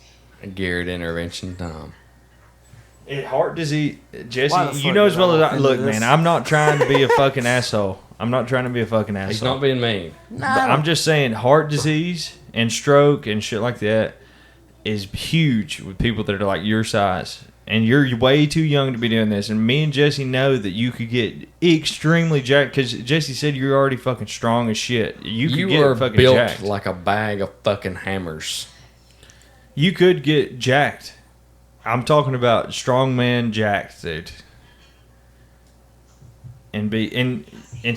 Garrett intervention time. Heart disease, Why the Jesse, you fuck know did as well I as walk I into look, this? man. I'm not trying to be a fucking asshole. I'm not trying to be a fucking asshole. He's not being mean. But I'm just saying, heart disease and stroke and shit like that is huge with people that are like your size. And you're way too young to be doing this. And me and Jesse know that you could get extremely jacked. Because Jesse said you're already fucking strong as shit. You could get are fucking built jacked. like a bag of fucking hammers. You could get jacked. I'm talking about strongman jacked, dude. And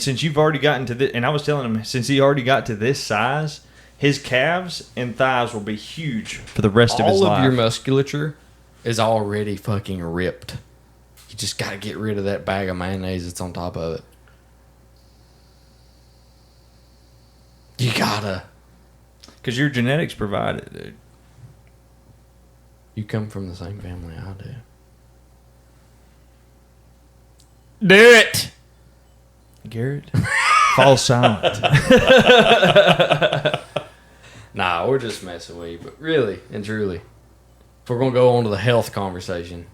since you've already gotten to this, and I was telling him, since he already got to this size, his calves and thighs will be huge for the rest of his life. All of your musculature is already fucking ripped. You just got to get rid of that bag of mayonnaise that's on top of it. You gotta. Because your genetics provide it, dude. You come from the same family I do. Do it! Garrett, fall silent. Nah, we're just messing with you. But really and truly, if we're going to go on to the health conversation,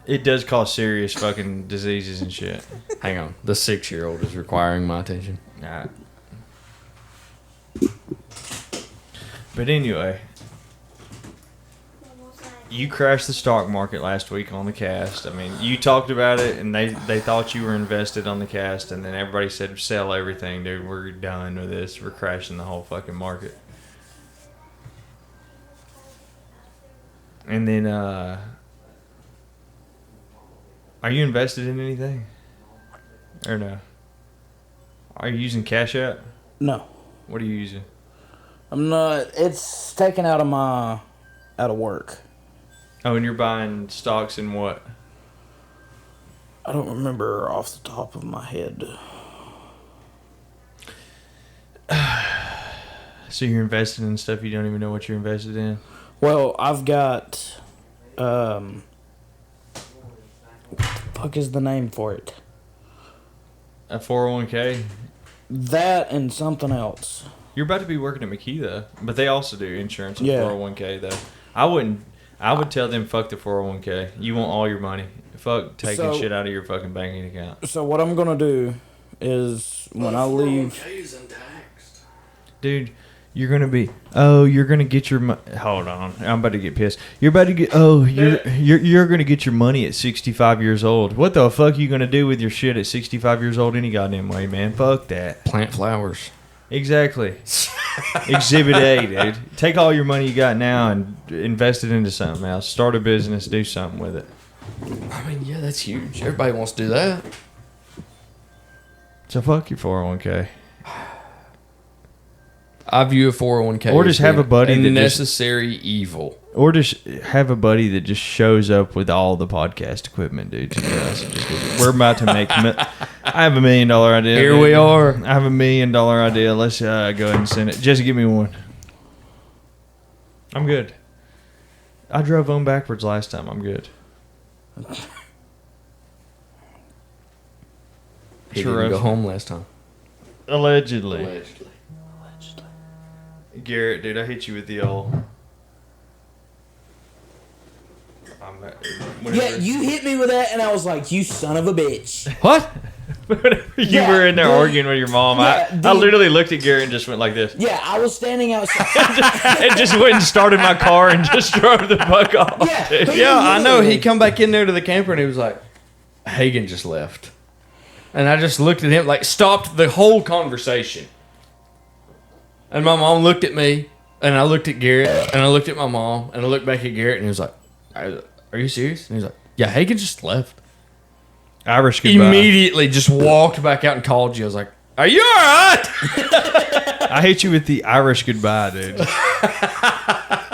It does cause serious fucking diseases and shit. hang on. The 6-year-old is requiring my attention. Alright. But anyway, you crashed the stock market last week on the cast. I mean, you talked about it, and they thought you were invested on the cast, and then everybody said, sell everything, dude. We're done with this. We're crashing the whole fucking market. And then, are you invested in anything? Or no? Are you using Cash App? No. What are you using? I'm not. It's taken out of work. Oh, and you're buying stocks in what? I don't remember off the top of my head. So you're invested in stuff you don't even know what you're invested in? Well, I've got, what the fuck is the name for it? A 401k? That and something else. You're about to be working at McKee, though. But they also do insurance and Yeah. 401k, though. I would tell them, fuck the 401k. You want all your money. Fuck taking shit out of your fucking banking account. So what I'm gonna do is when I leave, Dude, you're going to be, you're going to get your hold on. I'm about to get pissed. You're about to get, you're going to get your money at 65 years old. What the fuck are you going to do with your shit at 65 years old any goddamn way, man? Fuck that. Plant flowers. Exactly. Exhibit A, dude. Take all your money you got now and invest it into something else. Start a business, do something with it. I mean, yeah, that's huge. Everybody wants to do that. So fuck your 401k. I view a 401k Or just as have a being buddy a that just- necessary evil. Or just have a buddy that just shows up with all the podcast equipment, dude. We're about to make. I have $1 million idea. Here dude. we are. I have $1 million idea. Let's go ahead and send it. Jesse, give me one. I'm good. I drove on backwards last time. I'm good. He didn't go home last time. Allegedly. Garrett, dude, I hit you with the old. Yeah, you hit me with that, and I was like, "You son of a bitch!" What? You were in there arguing with your mom. I dude. literally looked at Garrett and just went like this. Yeah, I was standing outside. And just went and started my car and just drove the fuck off. Yeah, dude. but Yeah, I know. He literally- come back in there to the camper and he was like, Hagen just left. And I just looked at him, like, stopped the whole conversation. And my mom looked at me, and I looked at Garrett, and I looked at my mom, and I looked back at Garrett, and he was like, are you serious? And he was like, yeah, Hagen just left. Irish goodbye. Immediately just walked back out and called you. I was like, are you all right? I hate you with the Irish goodbye, dude.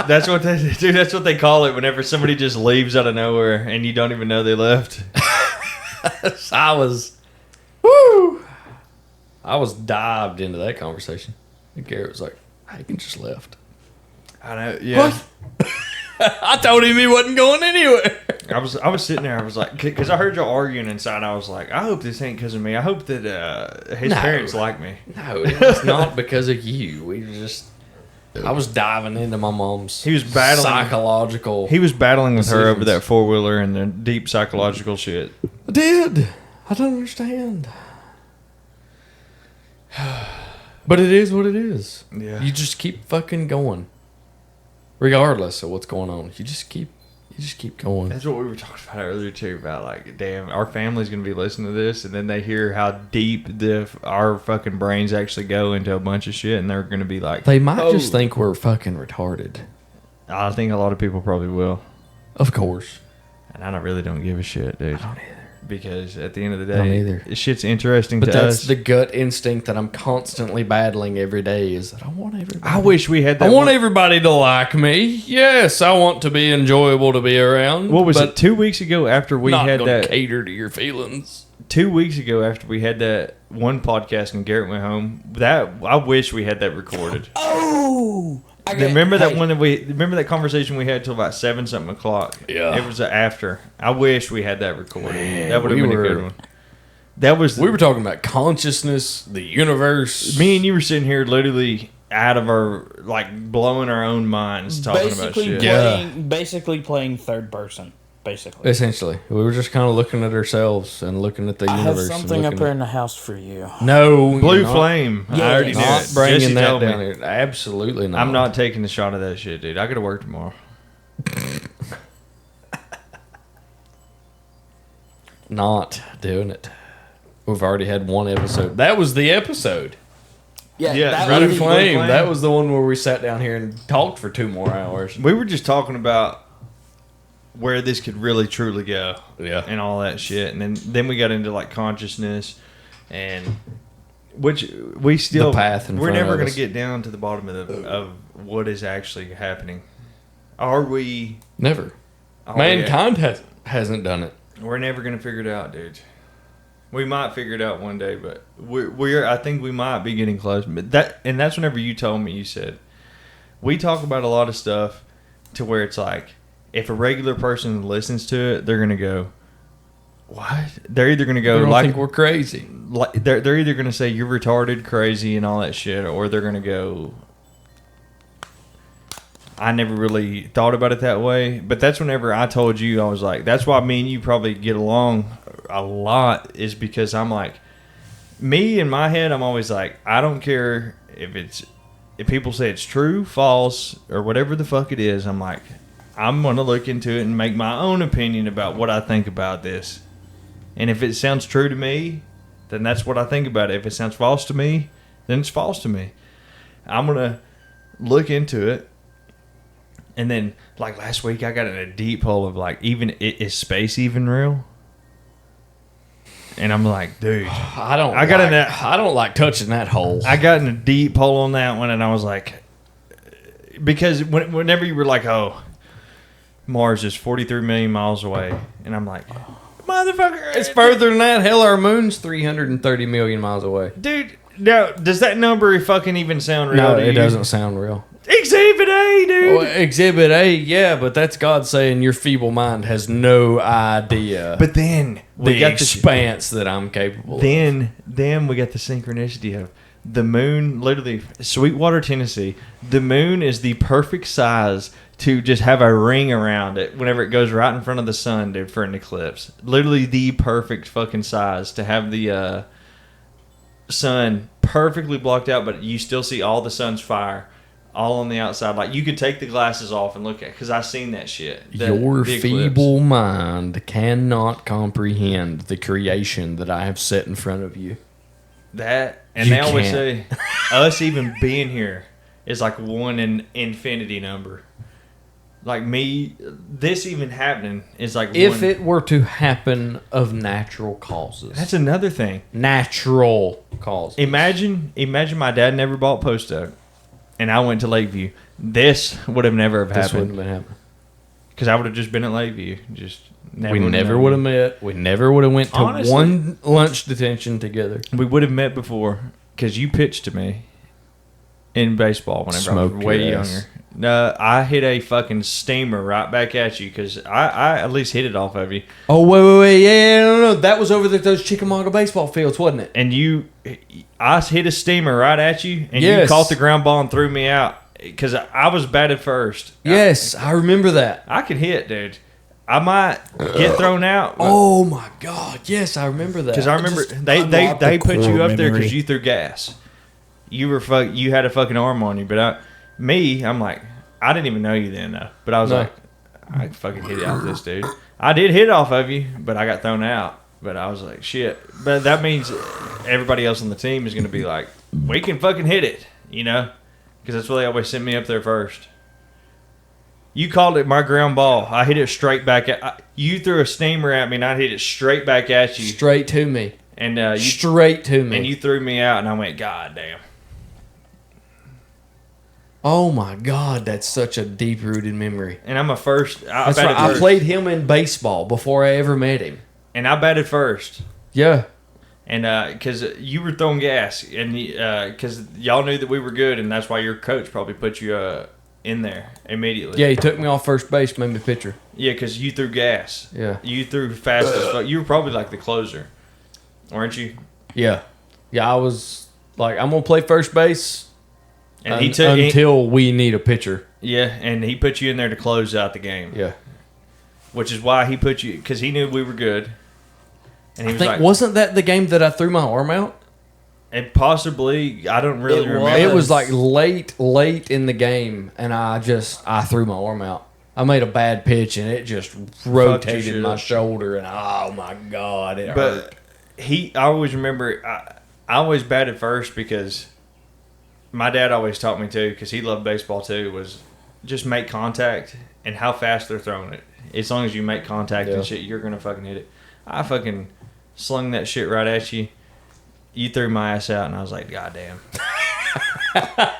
That's what they call it whenever somebody just leaves out of nowhere and you don't even know they left. I was dived into that conversation. And Garrett was like, Hagen just left. I know. Yeah. What? I told him he wasn't going anywhere. I was sitting there. I was like, because I heard y'all arguing inside. I was like, I hope this ain't because of me. I hope that his No. parents like me. No, it was not because of you. I was diving into my mom's He was battling- psychological. He was battling with her over Decisions. that 4-wheeler and the deep psychological shit. I did. I don't understand. But it is what it is. Yeah. You just keep fucking going. Regardless of what's going on. You just keep going. That's what we were talking about earlier too. About like, damn, our family's gonna be listening to this, and then they hear how deep our fucking brains actually go into a bunch of shit, and they're gonna be like, They might just think we're fucking retarded. I think a lot of people probably will, Of course. and I really don't give a shit, dude. I don't either. Because at the end of the Don't day, either. this shit's interesting But to that's us. the gut instinct that I'm constantly battling every day is that I want everybody. I wish we had that. I want one- everybody to like me. Yes, I want to be enjoyable to be around. What was but it? 2 weeks ago after we not had gonna that. cater to your feelings. 2 weeks ago after we had that one podcast and Garrett went home. That I wish we had that recorded. Oh, Remember that conversation we had till about 7-something o'clock? Yeah. It was after. I wish we had that recorded. Man, that would have we been a were- good one. That was We were talking about consciousness, the universe. me and you were sitting here literally out of our blowing our own minds talking about shit. basically playing third person. Basically, Essentially, we were just kind of looking at ourselves and looking at the I have universe. something up and here looking in the house for you. at, no Blue you're not. flame. I Yeah, already knew Not it. bringing Jesse that told down me. here. Absolutely not. I'm not taking a shot of that shit, dude. I got to work tomorrow. Not doing it. We've already had one episode. That was the episode. Yeah, that right Blue Blue was Flame. Flame. That was the one where we sat down here and talked for 2 more hours. We were just talking about where this could really truly go. Yeah. And all that shit. And then we got into consciousness and which we still The path in we're front never of going us. to get down to the bottom of what is actually happening. Are we Never. are Mankind hasn't done it. we're never going to figure it out, dude. We might figure it out one day, but we're I think we might be getting close. But that's whenever you told me, you said we talk about a lot of stuff to where it's like if a regular person listens to it, they're gonna go, "What?" They're either gonna go They don't think we're crazy. they're either gonna say you're retarded, crazy, and all that shit, or they're gonna go, I never really thought about it that way. But that's whenever I told you, I was like, that's why me and you probably get along a lot, is because I'm like, me in my head, I'm always like, I don't care if people say it's true, false, or whatever the fuck it is. I'm like, I'm going to look into it and make my own opinion about what I think about this. And if it sounds true to me, then that's what I think about it. If it sounds false to me, then it's false to me. I'm going to look into it. And then, last week, I got in a deep hole of, is space even real? And I'm like, dude. I don't like touching that hole. I got in a deep hole on that one, and I was like, because whenever you were like, oh, Mars is 43 million miles away, and I'm like, motherfucker, It's further than that. Hell, our moon's 330 million miles away. dude. Now, does that number fucking even sound real? No, to it you? doesn't sound real. Exhibit A, dude. Well, Exhibit A, yeah, but that's God saying your feeble mind has no idea But then we the got expanse that I'm capable of. then we got the synchronicity of The moon, literally, Sweetwater, Tennessee, the moon is the perfect size to just have a ring around it whenever it goes right in front of the sun, dude, for an eclipse. Literally the perfect fucking size to have the sun perfectly blocked out, but you still see all the sun's fire all on the outside. Like, you could take the glasses off and look at it, because I've seen that shit. Your the eclipse. feeble mind cannot comprehend the creation that I have set in front of you. That, and You they always can't. say, us even being here is like one in infinity number. Like me, this even happening is like If one. it were to happen of natural causes. That's another thing. Natural causes. Imagine my dad never bought Post Oak, and I went to Lakeview. This would have never have This wouldn't happened, have been happening. because I would have just been at Lakeview. Just never We would've never known. would have met. We never would have went to Honestly. one lunch detention together. We would have met before, because you pitched to me in baseball whenever I Smoked was way your ass. younger. No, I hit a fucking steamer right back at you, because I at least hit it off of you. Oh, wait. Yeah, no. That was over those Chickamauga baseball fields, wasn't it? And I hit a steamer right at you, and you Yes. caught the ground ball and threw me out, because I was batted first. Yes, I remember that. I could hit, dude. I might get thrown out. Oh, my God. Yes, I remember that. Because I remember Just they unlock the put you core up there memory. because you threw gas. You had a fucking arm on you, but I'm like, I didn't even know you then though. But I was No. like, I fucking hit it off this dude. I did hit off of you, but I got thrown out. But I was like, shit. But that means everybody else on the team is going to be like, we can fucking hit it, you know? Because that's why they always send me up there first. You called it my ground ball. I hit it straight back at you. Threw a steamer at me, and I hit it straight back at you. Straight to me. And you Straight to me. and you threw me out, and I went, God damn. Oh, my God. That's such a deep-rooted memory. And I'm a first. I That's right. batted I first. played him in baseball before I ever met him. And I batted first. Yeah. And because you were throwing gas, and because y'all knew that we were good, and that's why your coach probably put you in there immediately. Yeah, he took me off first base, made me pitcher. Yeah, because you threw gas. Yeah. You threw fast as fuck. You were probably like the closer, weren't you? Yeah. Yeah, I was like, I'm going to play first base And he took until we need a pitcher. yeah, and he put you in there to close out the game. Yeah. Which is why he put you, because he knew we were good. And he I was think, like, wasn't that the game that I threw my arm out? and possibly, I don't really remember. It was like late in the game, and I threw my arm out. I made a bad pitch, and it just rotated shit my up. shoulder, and oh my God, it hurt. But I always remember, I always batted first because my dad always taught me to, because he loved baseball too, was just make contact and how fast they're throwing it. As long as you make contact Yeah. and shit, you're going to fucking hit it. I fucking slung that shit right at you. You threw my ass out, and I was like, God damn.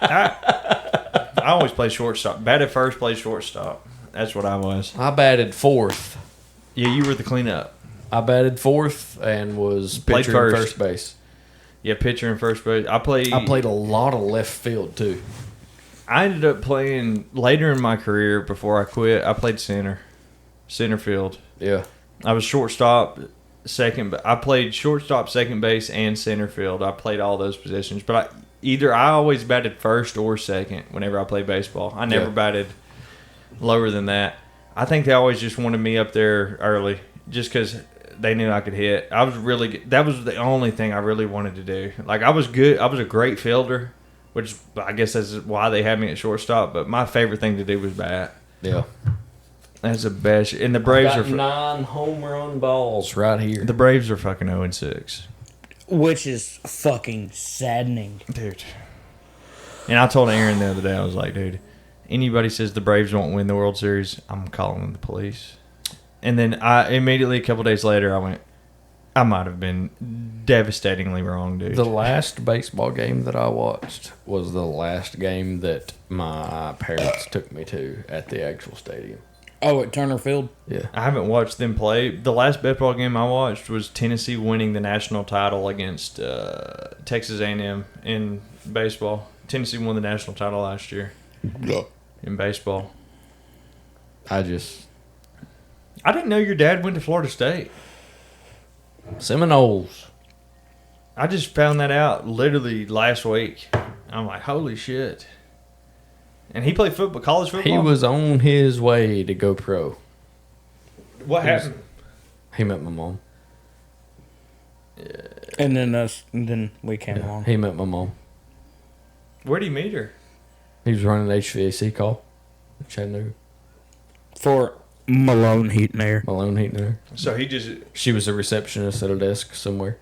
I always play shortstop. Batted first, played shortstop. That's what I was. I batted fourth. Yeah, you were the cleanup. I batted fourth and was Played pitcher and first. first base. Yeah, pitcher and first base. I played a lot of left field too. I ended up playing later in my career before I quit. I played center field. Yeah. I was shortstop, second. I played shortstop, second base, and center field. I played all those positions, but I always batted first or second whenever I played baseball. I never Yeah. batted lower than that. I think they always just wanted me up there early, just because they knew I could hit. I was really good. That was the only thing I really wanted to do. Like, I was good. I was a great fielder, which I guess that's why they had me at shortstop. But my favorite thing to do was bat. Yeah. That's the best. And the Braves Got are 9 home run balls right here. the Braves are fucking 0-6, Which is fucking saddening. dude. And I told Aaron the other day, I was like, dude, anybody says the Braves won't win the World Series, I'm calling the police. And then I immediately, a couple days later, I went, I might have been devastatingly wrong, dude. The last baseball game that I watched was the last game that my parents took me to at the actual stadium. Oh, at Turner Field? Yeah. I haven't watched them play. The last baseball game I watched was Tennessee winning the national title against Texas A&M in baseball. Tennessee won the national title last year in baseball. I didn't know your dad went to Florida State. Seminoles. I just found that out literally last week. I'm like, holy shit. And he played football, college football? He was on his way to go pro. What happened? He met my mom. And then we came along. He met my mom. Where'd he meet her? He was running an HVAC call in Chattanooga. For Malone Heat and Air. Malone Heating Air. So he just... She was a receptionist at a desk somewhere.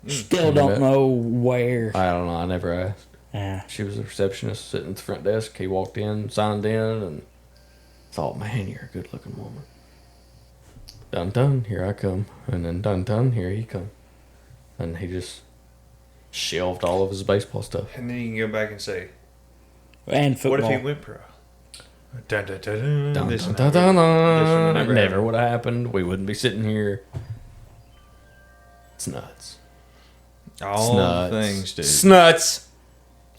Still don't know where. I don't know. I never asked. Yeah. She was a receptionist sitting at the front desk. He walked in, signed in, and thought, man, you're a good-looking woman. Dun dun, here I come. And then dun dun, here he come. And he just shelved all of his baseball stuff. And then you can go back and say, And football. what if he went pro? Dun, dun, dun, dun. Dun, This dun, one dun, dun, this one dun. never Never happened. would have happened. We wouldn't be sitting here. It's nuts. All the things, dude. Snuts.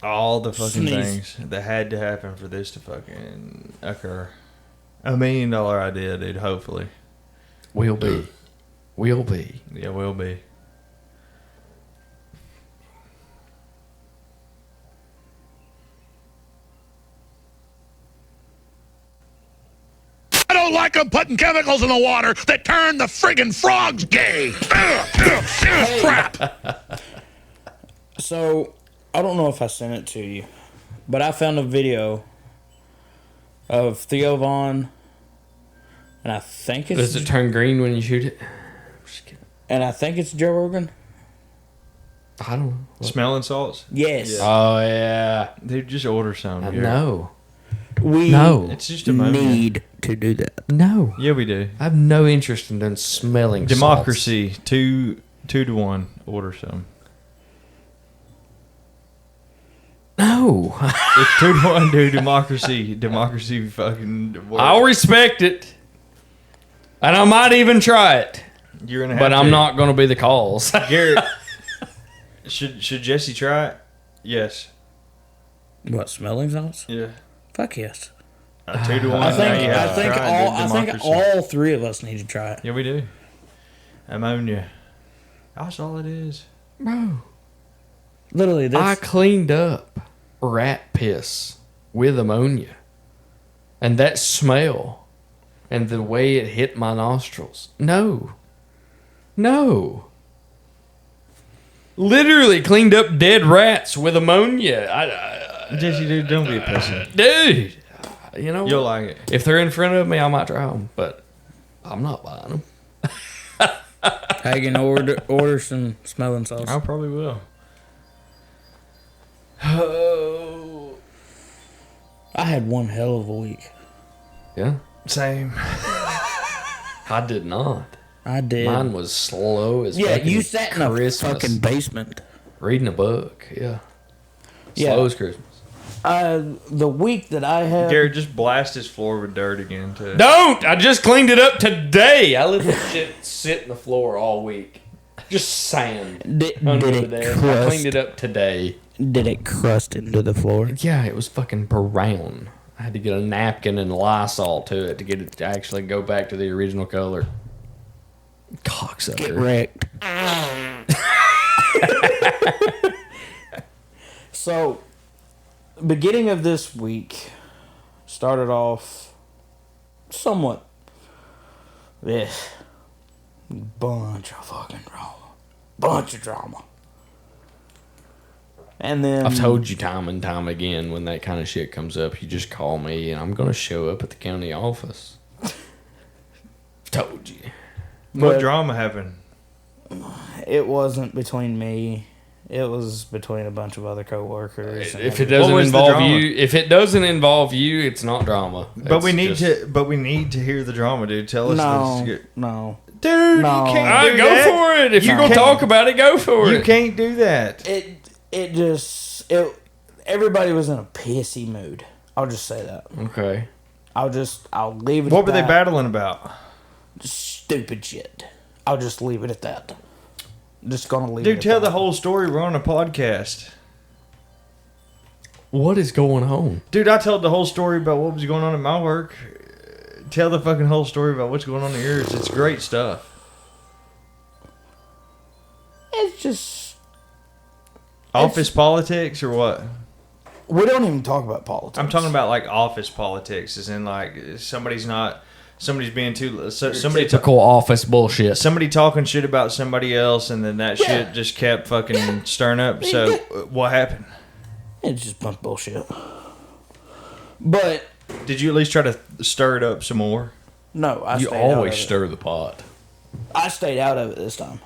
All the fucking Sneeze. things that had to happen for this to fucking occur. $1 million idea, dude, hopefully. Will be. Will be. Yeah, will be. I don't like them putting chemicals in the water that turn the friggin' frogs gay. Serious crap. So, I don't know if I sent it to you, but I found a video of Theo Vaughn, and I think Does it's it turn green when you shoot it? Just kidding. Joe Rogan. I don't know. What? Smelling salts? Yes, Oh, yeah. Dude, just order some. Garrett. No. we No. It's just ammonia. need to do that. No. Yeah, we do. I have no interest in them smelling Democracy, 2-1. Order some. No. It's 2-1, dude. Democracy fucking works. I'll respect it. And I might even try it. You're gonna have But to. I'm not going to be the cause. Garrett, should Jesse try it? Yes. What, smelling salts? Yeah. Fuck yes. 2-1. I think now you have to try it, dude. I think Democracy. all three of us need to try it. Yeah, we do. Ammonia. That's all it is. Bro. Literally, I that's cleaned up rat piss with ammonia. And that smell and the way it hit my nostrils. No. Literally cleaned up dead rats with ammonia. Jesse, dude, don't be a pussy. Dude. You know You'll what? like it. If they're in front of me, I might try them. But I'm not buying them. Hagen order some smelling salts. I probably will. Oh. I had one hell of a week. Yeah. Same. I did not. I did. Mine was slow as Yeah, fucking you sat in a Christmas. fucking basement. Reading a book. Yeah. Yeah. Slow as Christmas. The week that I had. Garrett, just blast his floor with dirt again, too. Don't! I just cleaned it up today. I let that shit sit in the floor all week. Just sand Did under the it desk. I crust? cleaned it up today. Did it crust into the floor? Yeah, it was fucking brown. I had to get a napkin and Lysol to it to get it to actually go back to the original color. Cocksucker. Get wrecked. So, beginning of this week started off somewhat. Bunch of fucking drama. Bunch of drama. And then I've told you time and time again when that kind of shit comes up, you just call me and I'm going to show up at the county office. Told you. What But- drama happened? it wasn't between me. It was between a bunch of other coworkers. and If it everything. doesn't was the involve drama? you, it's not drama. But we It's need just- to hear the drama, dude. Tell us No, this. no. Dude, No. you can't All right, do go that. for it. If You you're gonna can't- talk about it, go for You it. can't do that. Everybody was in a pissy mood. I'll just say that. Okay. I'll leave it What at were they that. battling about? Stupid shit. I'll just leave it at that. Just gonna leave it Dude, at tell that. the whole story. We're on a podcast. What is going on? Dude, I told the whole story about what was going on at my work. Tell the fucking whole story about what's going on at yours. It's great stuff. It's just Office politics or what? we don't even talk about politics. I'm talking about like office politics, as in like somebody's being too Typical office bullshit. somebody talking shit about somebody else, and then that shit just kept fucking stirring up. So what happened? It's just bunch of bullshit. But Did you at least try to stir it up some more? no, I You stayed out always of it. stir the pot. I stayed out of it this time.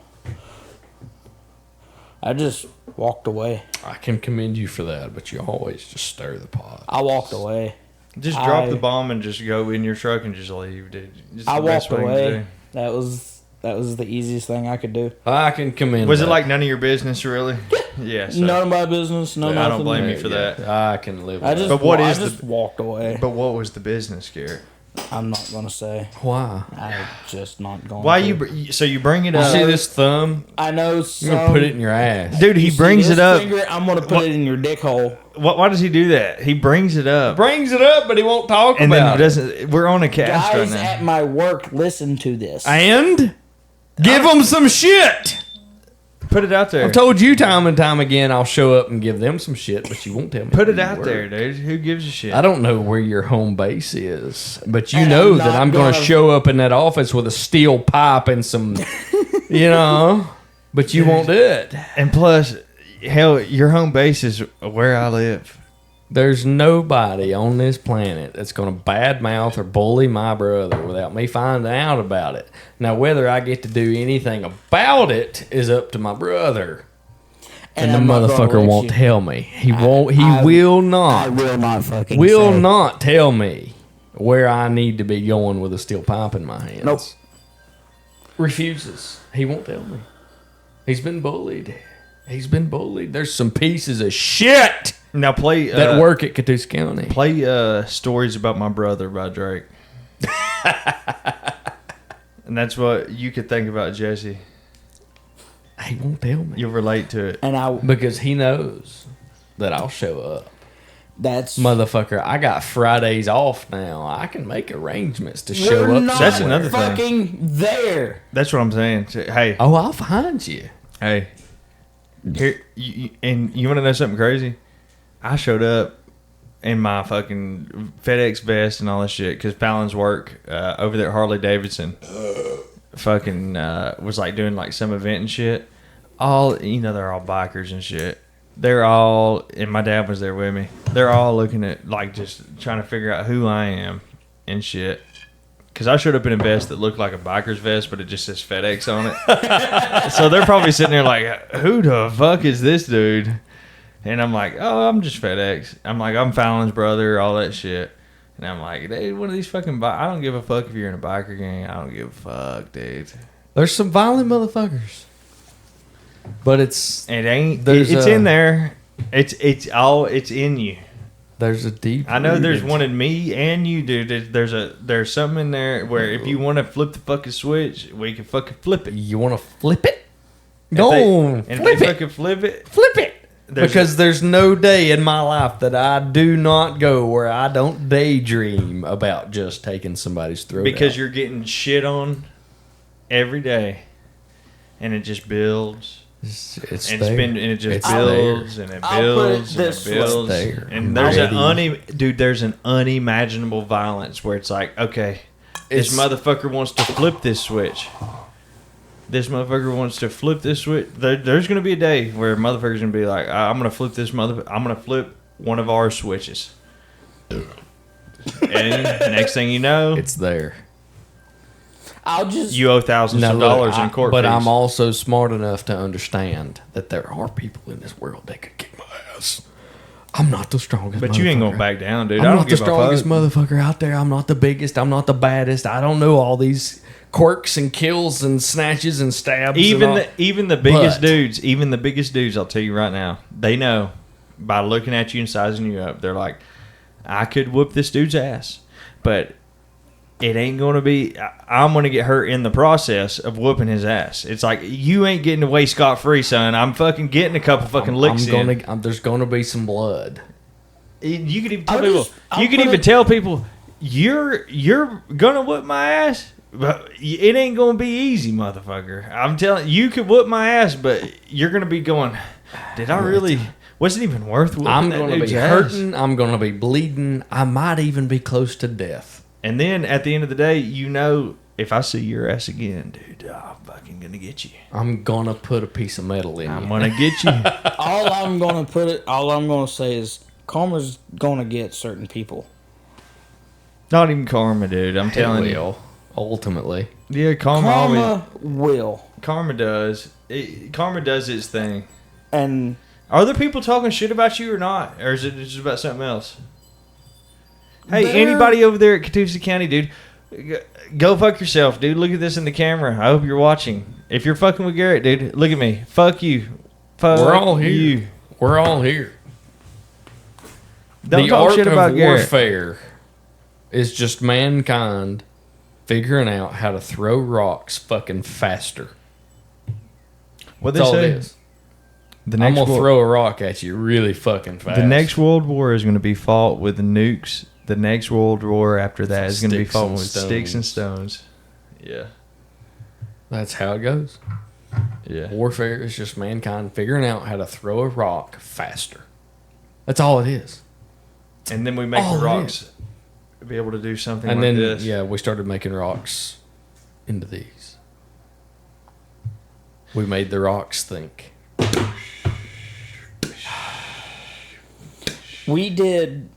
I just walked away. I can commend you for that, but you always just stir the pot. I walked away. Just drop I- the bomb and just go in your truck and just leave, dude. Just I the best walked thing to away. That was the easiest thing I could do. I can commend. do. Was it that. like none of your business, really? Yeah. So, None of my business. No, I nothing. don't blame you for that. I can live. I with just, But what I is just walked away. But what was the business, Garrett? I'm not gonna say. that. Why? I'm just not going. Why to. so you bring it You up? see this thumb? I know I'm some. gonna put it in your ass. Dude, he You see brings this it up. Finger, I'm gonna put it in your dick hole. Why does he do that? He brings it up. Brings it up, but he won't talk And then about it. doesn't. We're on a cast Guys right now. at my work, listen to this. And give them some shit. Put it out there. I've told you time and time again I'll show up and give them some shit, but you won't tell me. Put where it you out work. there, dude. Who gives a shit? I don't know where your home base is, but you And know I'm that not I'm going to gonna- show up in that office with a steel pipe and some, you know, but you won't do it. And plus, hell, your home base is where I live. There's nobody on this planet that's going to badmouth or bully my brother without me finding out about it. Now, whether I get to do anything about it is up to my brother. And the I'm not gonna motherfucker let won't you- tell me. He won't. He I- will I not. will not fucking. Will say. not tell me where I need to be going with a steel pipe in my hands. Nope. Refuses. He won't tell me. He's been bullied. He's been bullied. There's some pieces of shit Now play that work at Catoosa County. Play Stories About My Brother by Drake. And that's what you could think about Jesse. He won't tell me You'll relate to it. And because he knows that I'll show up. that's Motherfucker, I got Fridays off now. I can make arrangements to show You're up. not That's somewhere. another thing. fucking there. That's what I'm saying. Hey, Oh, I'll find you. hey. Here, and you want to know something crazy? I showed up in my fucking FedEx vest and all that shit because Palin's work over there at Harley Davidson fucking was like doing like some event and shit. All, you know, they're all bikers and shit. They're all, and my dad was there with me. They're all looking at like just trying to figure out who I am and shit. Because I showed up in a vest that looked like a biker's vest, but it just says FedEx on it. So they're probably sitting there like, who the fuck is this dude? And I'm like, oh, I'm just FedEx. I'm like, I'm Fallon's brother, all that shit. And I'm like, dude, one of these fucking I don't give a fuck if you're in a biker gang. I don't give a fuck, dude. There's some violent motherfuckers. But it's It ain't. There's It's a- in there. It's in you. there's a deep I know there's rooted- one in me and you, dude. There's something in there where if you want to flip the fucking switch, we can fucking flip it. You want to flip it? If Go they- on, and flip if they it. fucking flip it. Flip it. There's Because there's no day in my life that I do not go where I don't daydream about just taking somebody's throat Because out. you're getting shit on every day, and it just builds. It's And, there. and it just It's builds and it I'll put it builds and it this way. builds. It's there. And there's Ready. there's an unimaginable violence where it's like, okay, this It's- motherfucker wants to flip this switch. This motherfucker wants to flip this switch. There's gonna be a day where a motherfucker's gonna be like, I'm gonna flip this I'm gonna flip one of our switches. And next thing you know, It's there. I'll just. you owe thousands Now, of look, dollars in court but fees. I'm also smart enough to understand that there are people in this world that could kick my ass. I'm not the strongest. But you ain't gonna motherfucker. back down, dude. I'm I don't not the give a strongest fuck. motherfucker out there. I'm not the biggest. I'm not the baddest. I don't know all these quirks and kills and snatches and stabs. Even and all. even the biggest But- dudes, I'll tell you right now, they know by looking at you and sizing you up. They're like, I could whoop this dude's ass, but it ain't gonna be. I'm gonna get hurt in the process of whooping his ass. It's like you ain't getting away scot free, son. I'm fucking getting a couple fucking licks in. There's gonna be some blood. You could even tell I'll people. just- I'll You could put even it- tell people you're gonna whoop my ass. But it ain't gonna be easy, motherfucker. I'm telling you, could whoop my ass, but you're gonna be going, did I really? Was it even worth whooping I'm that going to dude's be ass? hurting. I'm going to be bleeding. I might even be close to death. And then at the end of the day, you know, if I see your ass again, dude, I'm fucking gonna get you. I'm going to put a piece of metal in I'm you. gonna get you. All I'm gonna say is karma's gonna get certain people. Not even karma, dude. I'm telling you. will, ultimately. Yeah, karma always. Will. Karma does. Karma does its thing. And Are there people talking shit about you or not? Or is it just about something else? Hey, There- anybody over there at Catoosa County, dude, go fuck yourself, dude. Look at this in the camera. I hope you're watching. If you're fucking with Garrett, dude, look at me. Fuck you. Fuck We're all here. you. We're all here. Don't the talk art shit of about Garrett. warfare is just mankind figuring out how to throw rocks fucking faster. What they That's all it say? is. The I'm next gonna war- throw a rock at you really fucking fast. The next World War is going to be fought with nukes. The next World War after that is going to be Sticks fought and with sticks and stones. stones. Yeah. That's how it goes. Yeah. Warfare is just mankind figuring out how to throw a rock faster. That's all it is. And then we make All the it rocks be able to do something And like then, this. yeah, we started making rocks into these. We made the rocks think. we did.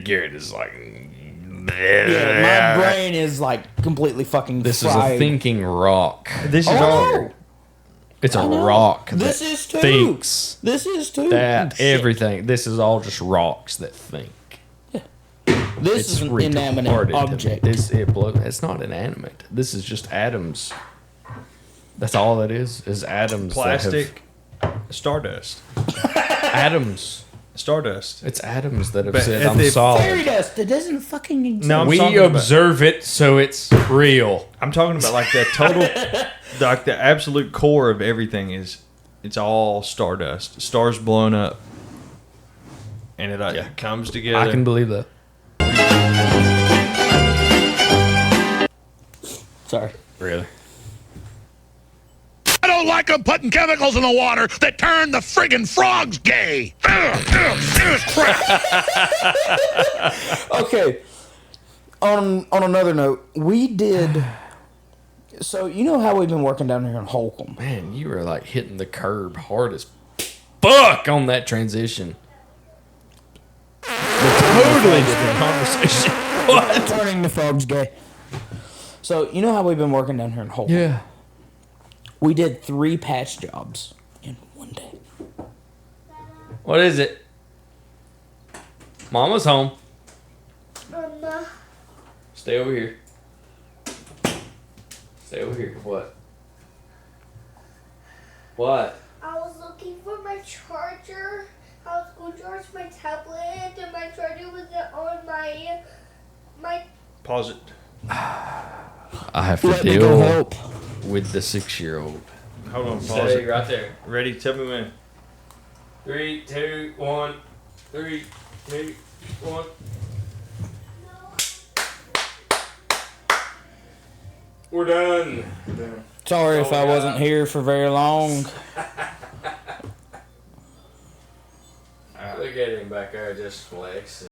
Garrett is like, Yeah, my brain is like completely fucking this is fried. a thinking rock. This is Oh, all. no. It's a I know. rock This that is too. thinks. This is too. That Shit. everything. This is all just rocks that think. This is an inanimate retarded to me. object. It's not inanimate. This is just atoms. That's all it is atoms. Plastic. Stardust. Atoms. Stardust. It's atoms that have But said at I'm the- solid. Fairy dust. It doesn't fucking exist. No, I'm We talking about- observe it, so it's real. I'm talking about like the total, like the absolute core of everything is, it's all stardust. Stars blown up, and it Yeah. comes together. I can believe that. Sorry. Really? I don't like them putting chemicals in the water that turn the friggin' frogs gay. Crap. Okay. On another note, we did. So you know how we've been working down here in Holcomb. Man, you were like hitting the curb hard as fuck on that transition. Totally different conversation. What? Turning the frogs gay. So you know how we've been working down here in Holcomb. Yeah. We did 3 patch jobs in one day. What is it? Mama's home. Mama, Stay over here. Stay over here. What? What? I was looking for my charger. I was going to charge my tablet, and my charger wasn't on my. Pause it. I have to Let me go deal help. with the 6-year-old. Hold on. Pause Stay it. right there. Ready? Tell me when. 3, 2, 1. 3, 2, 1. We're done. Sorry if I wasn't here for very long. Look at him back there just flexing.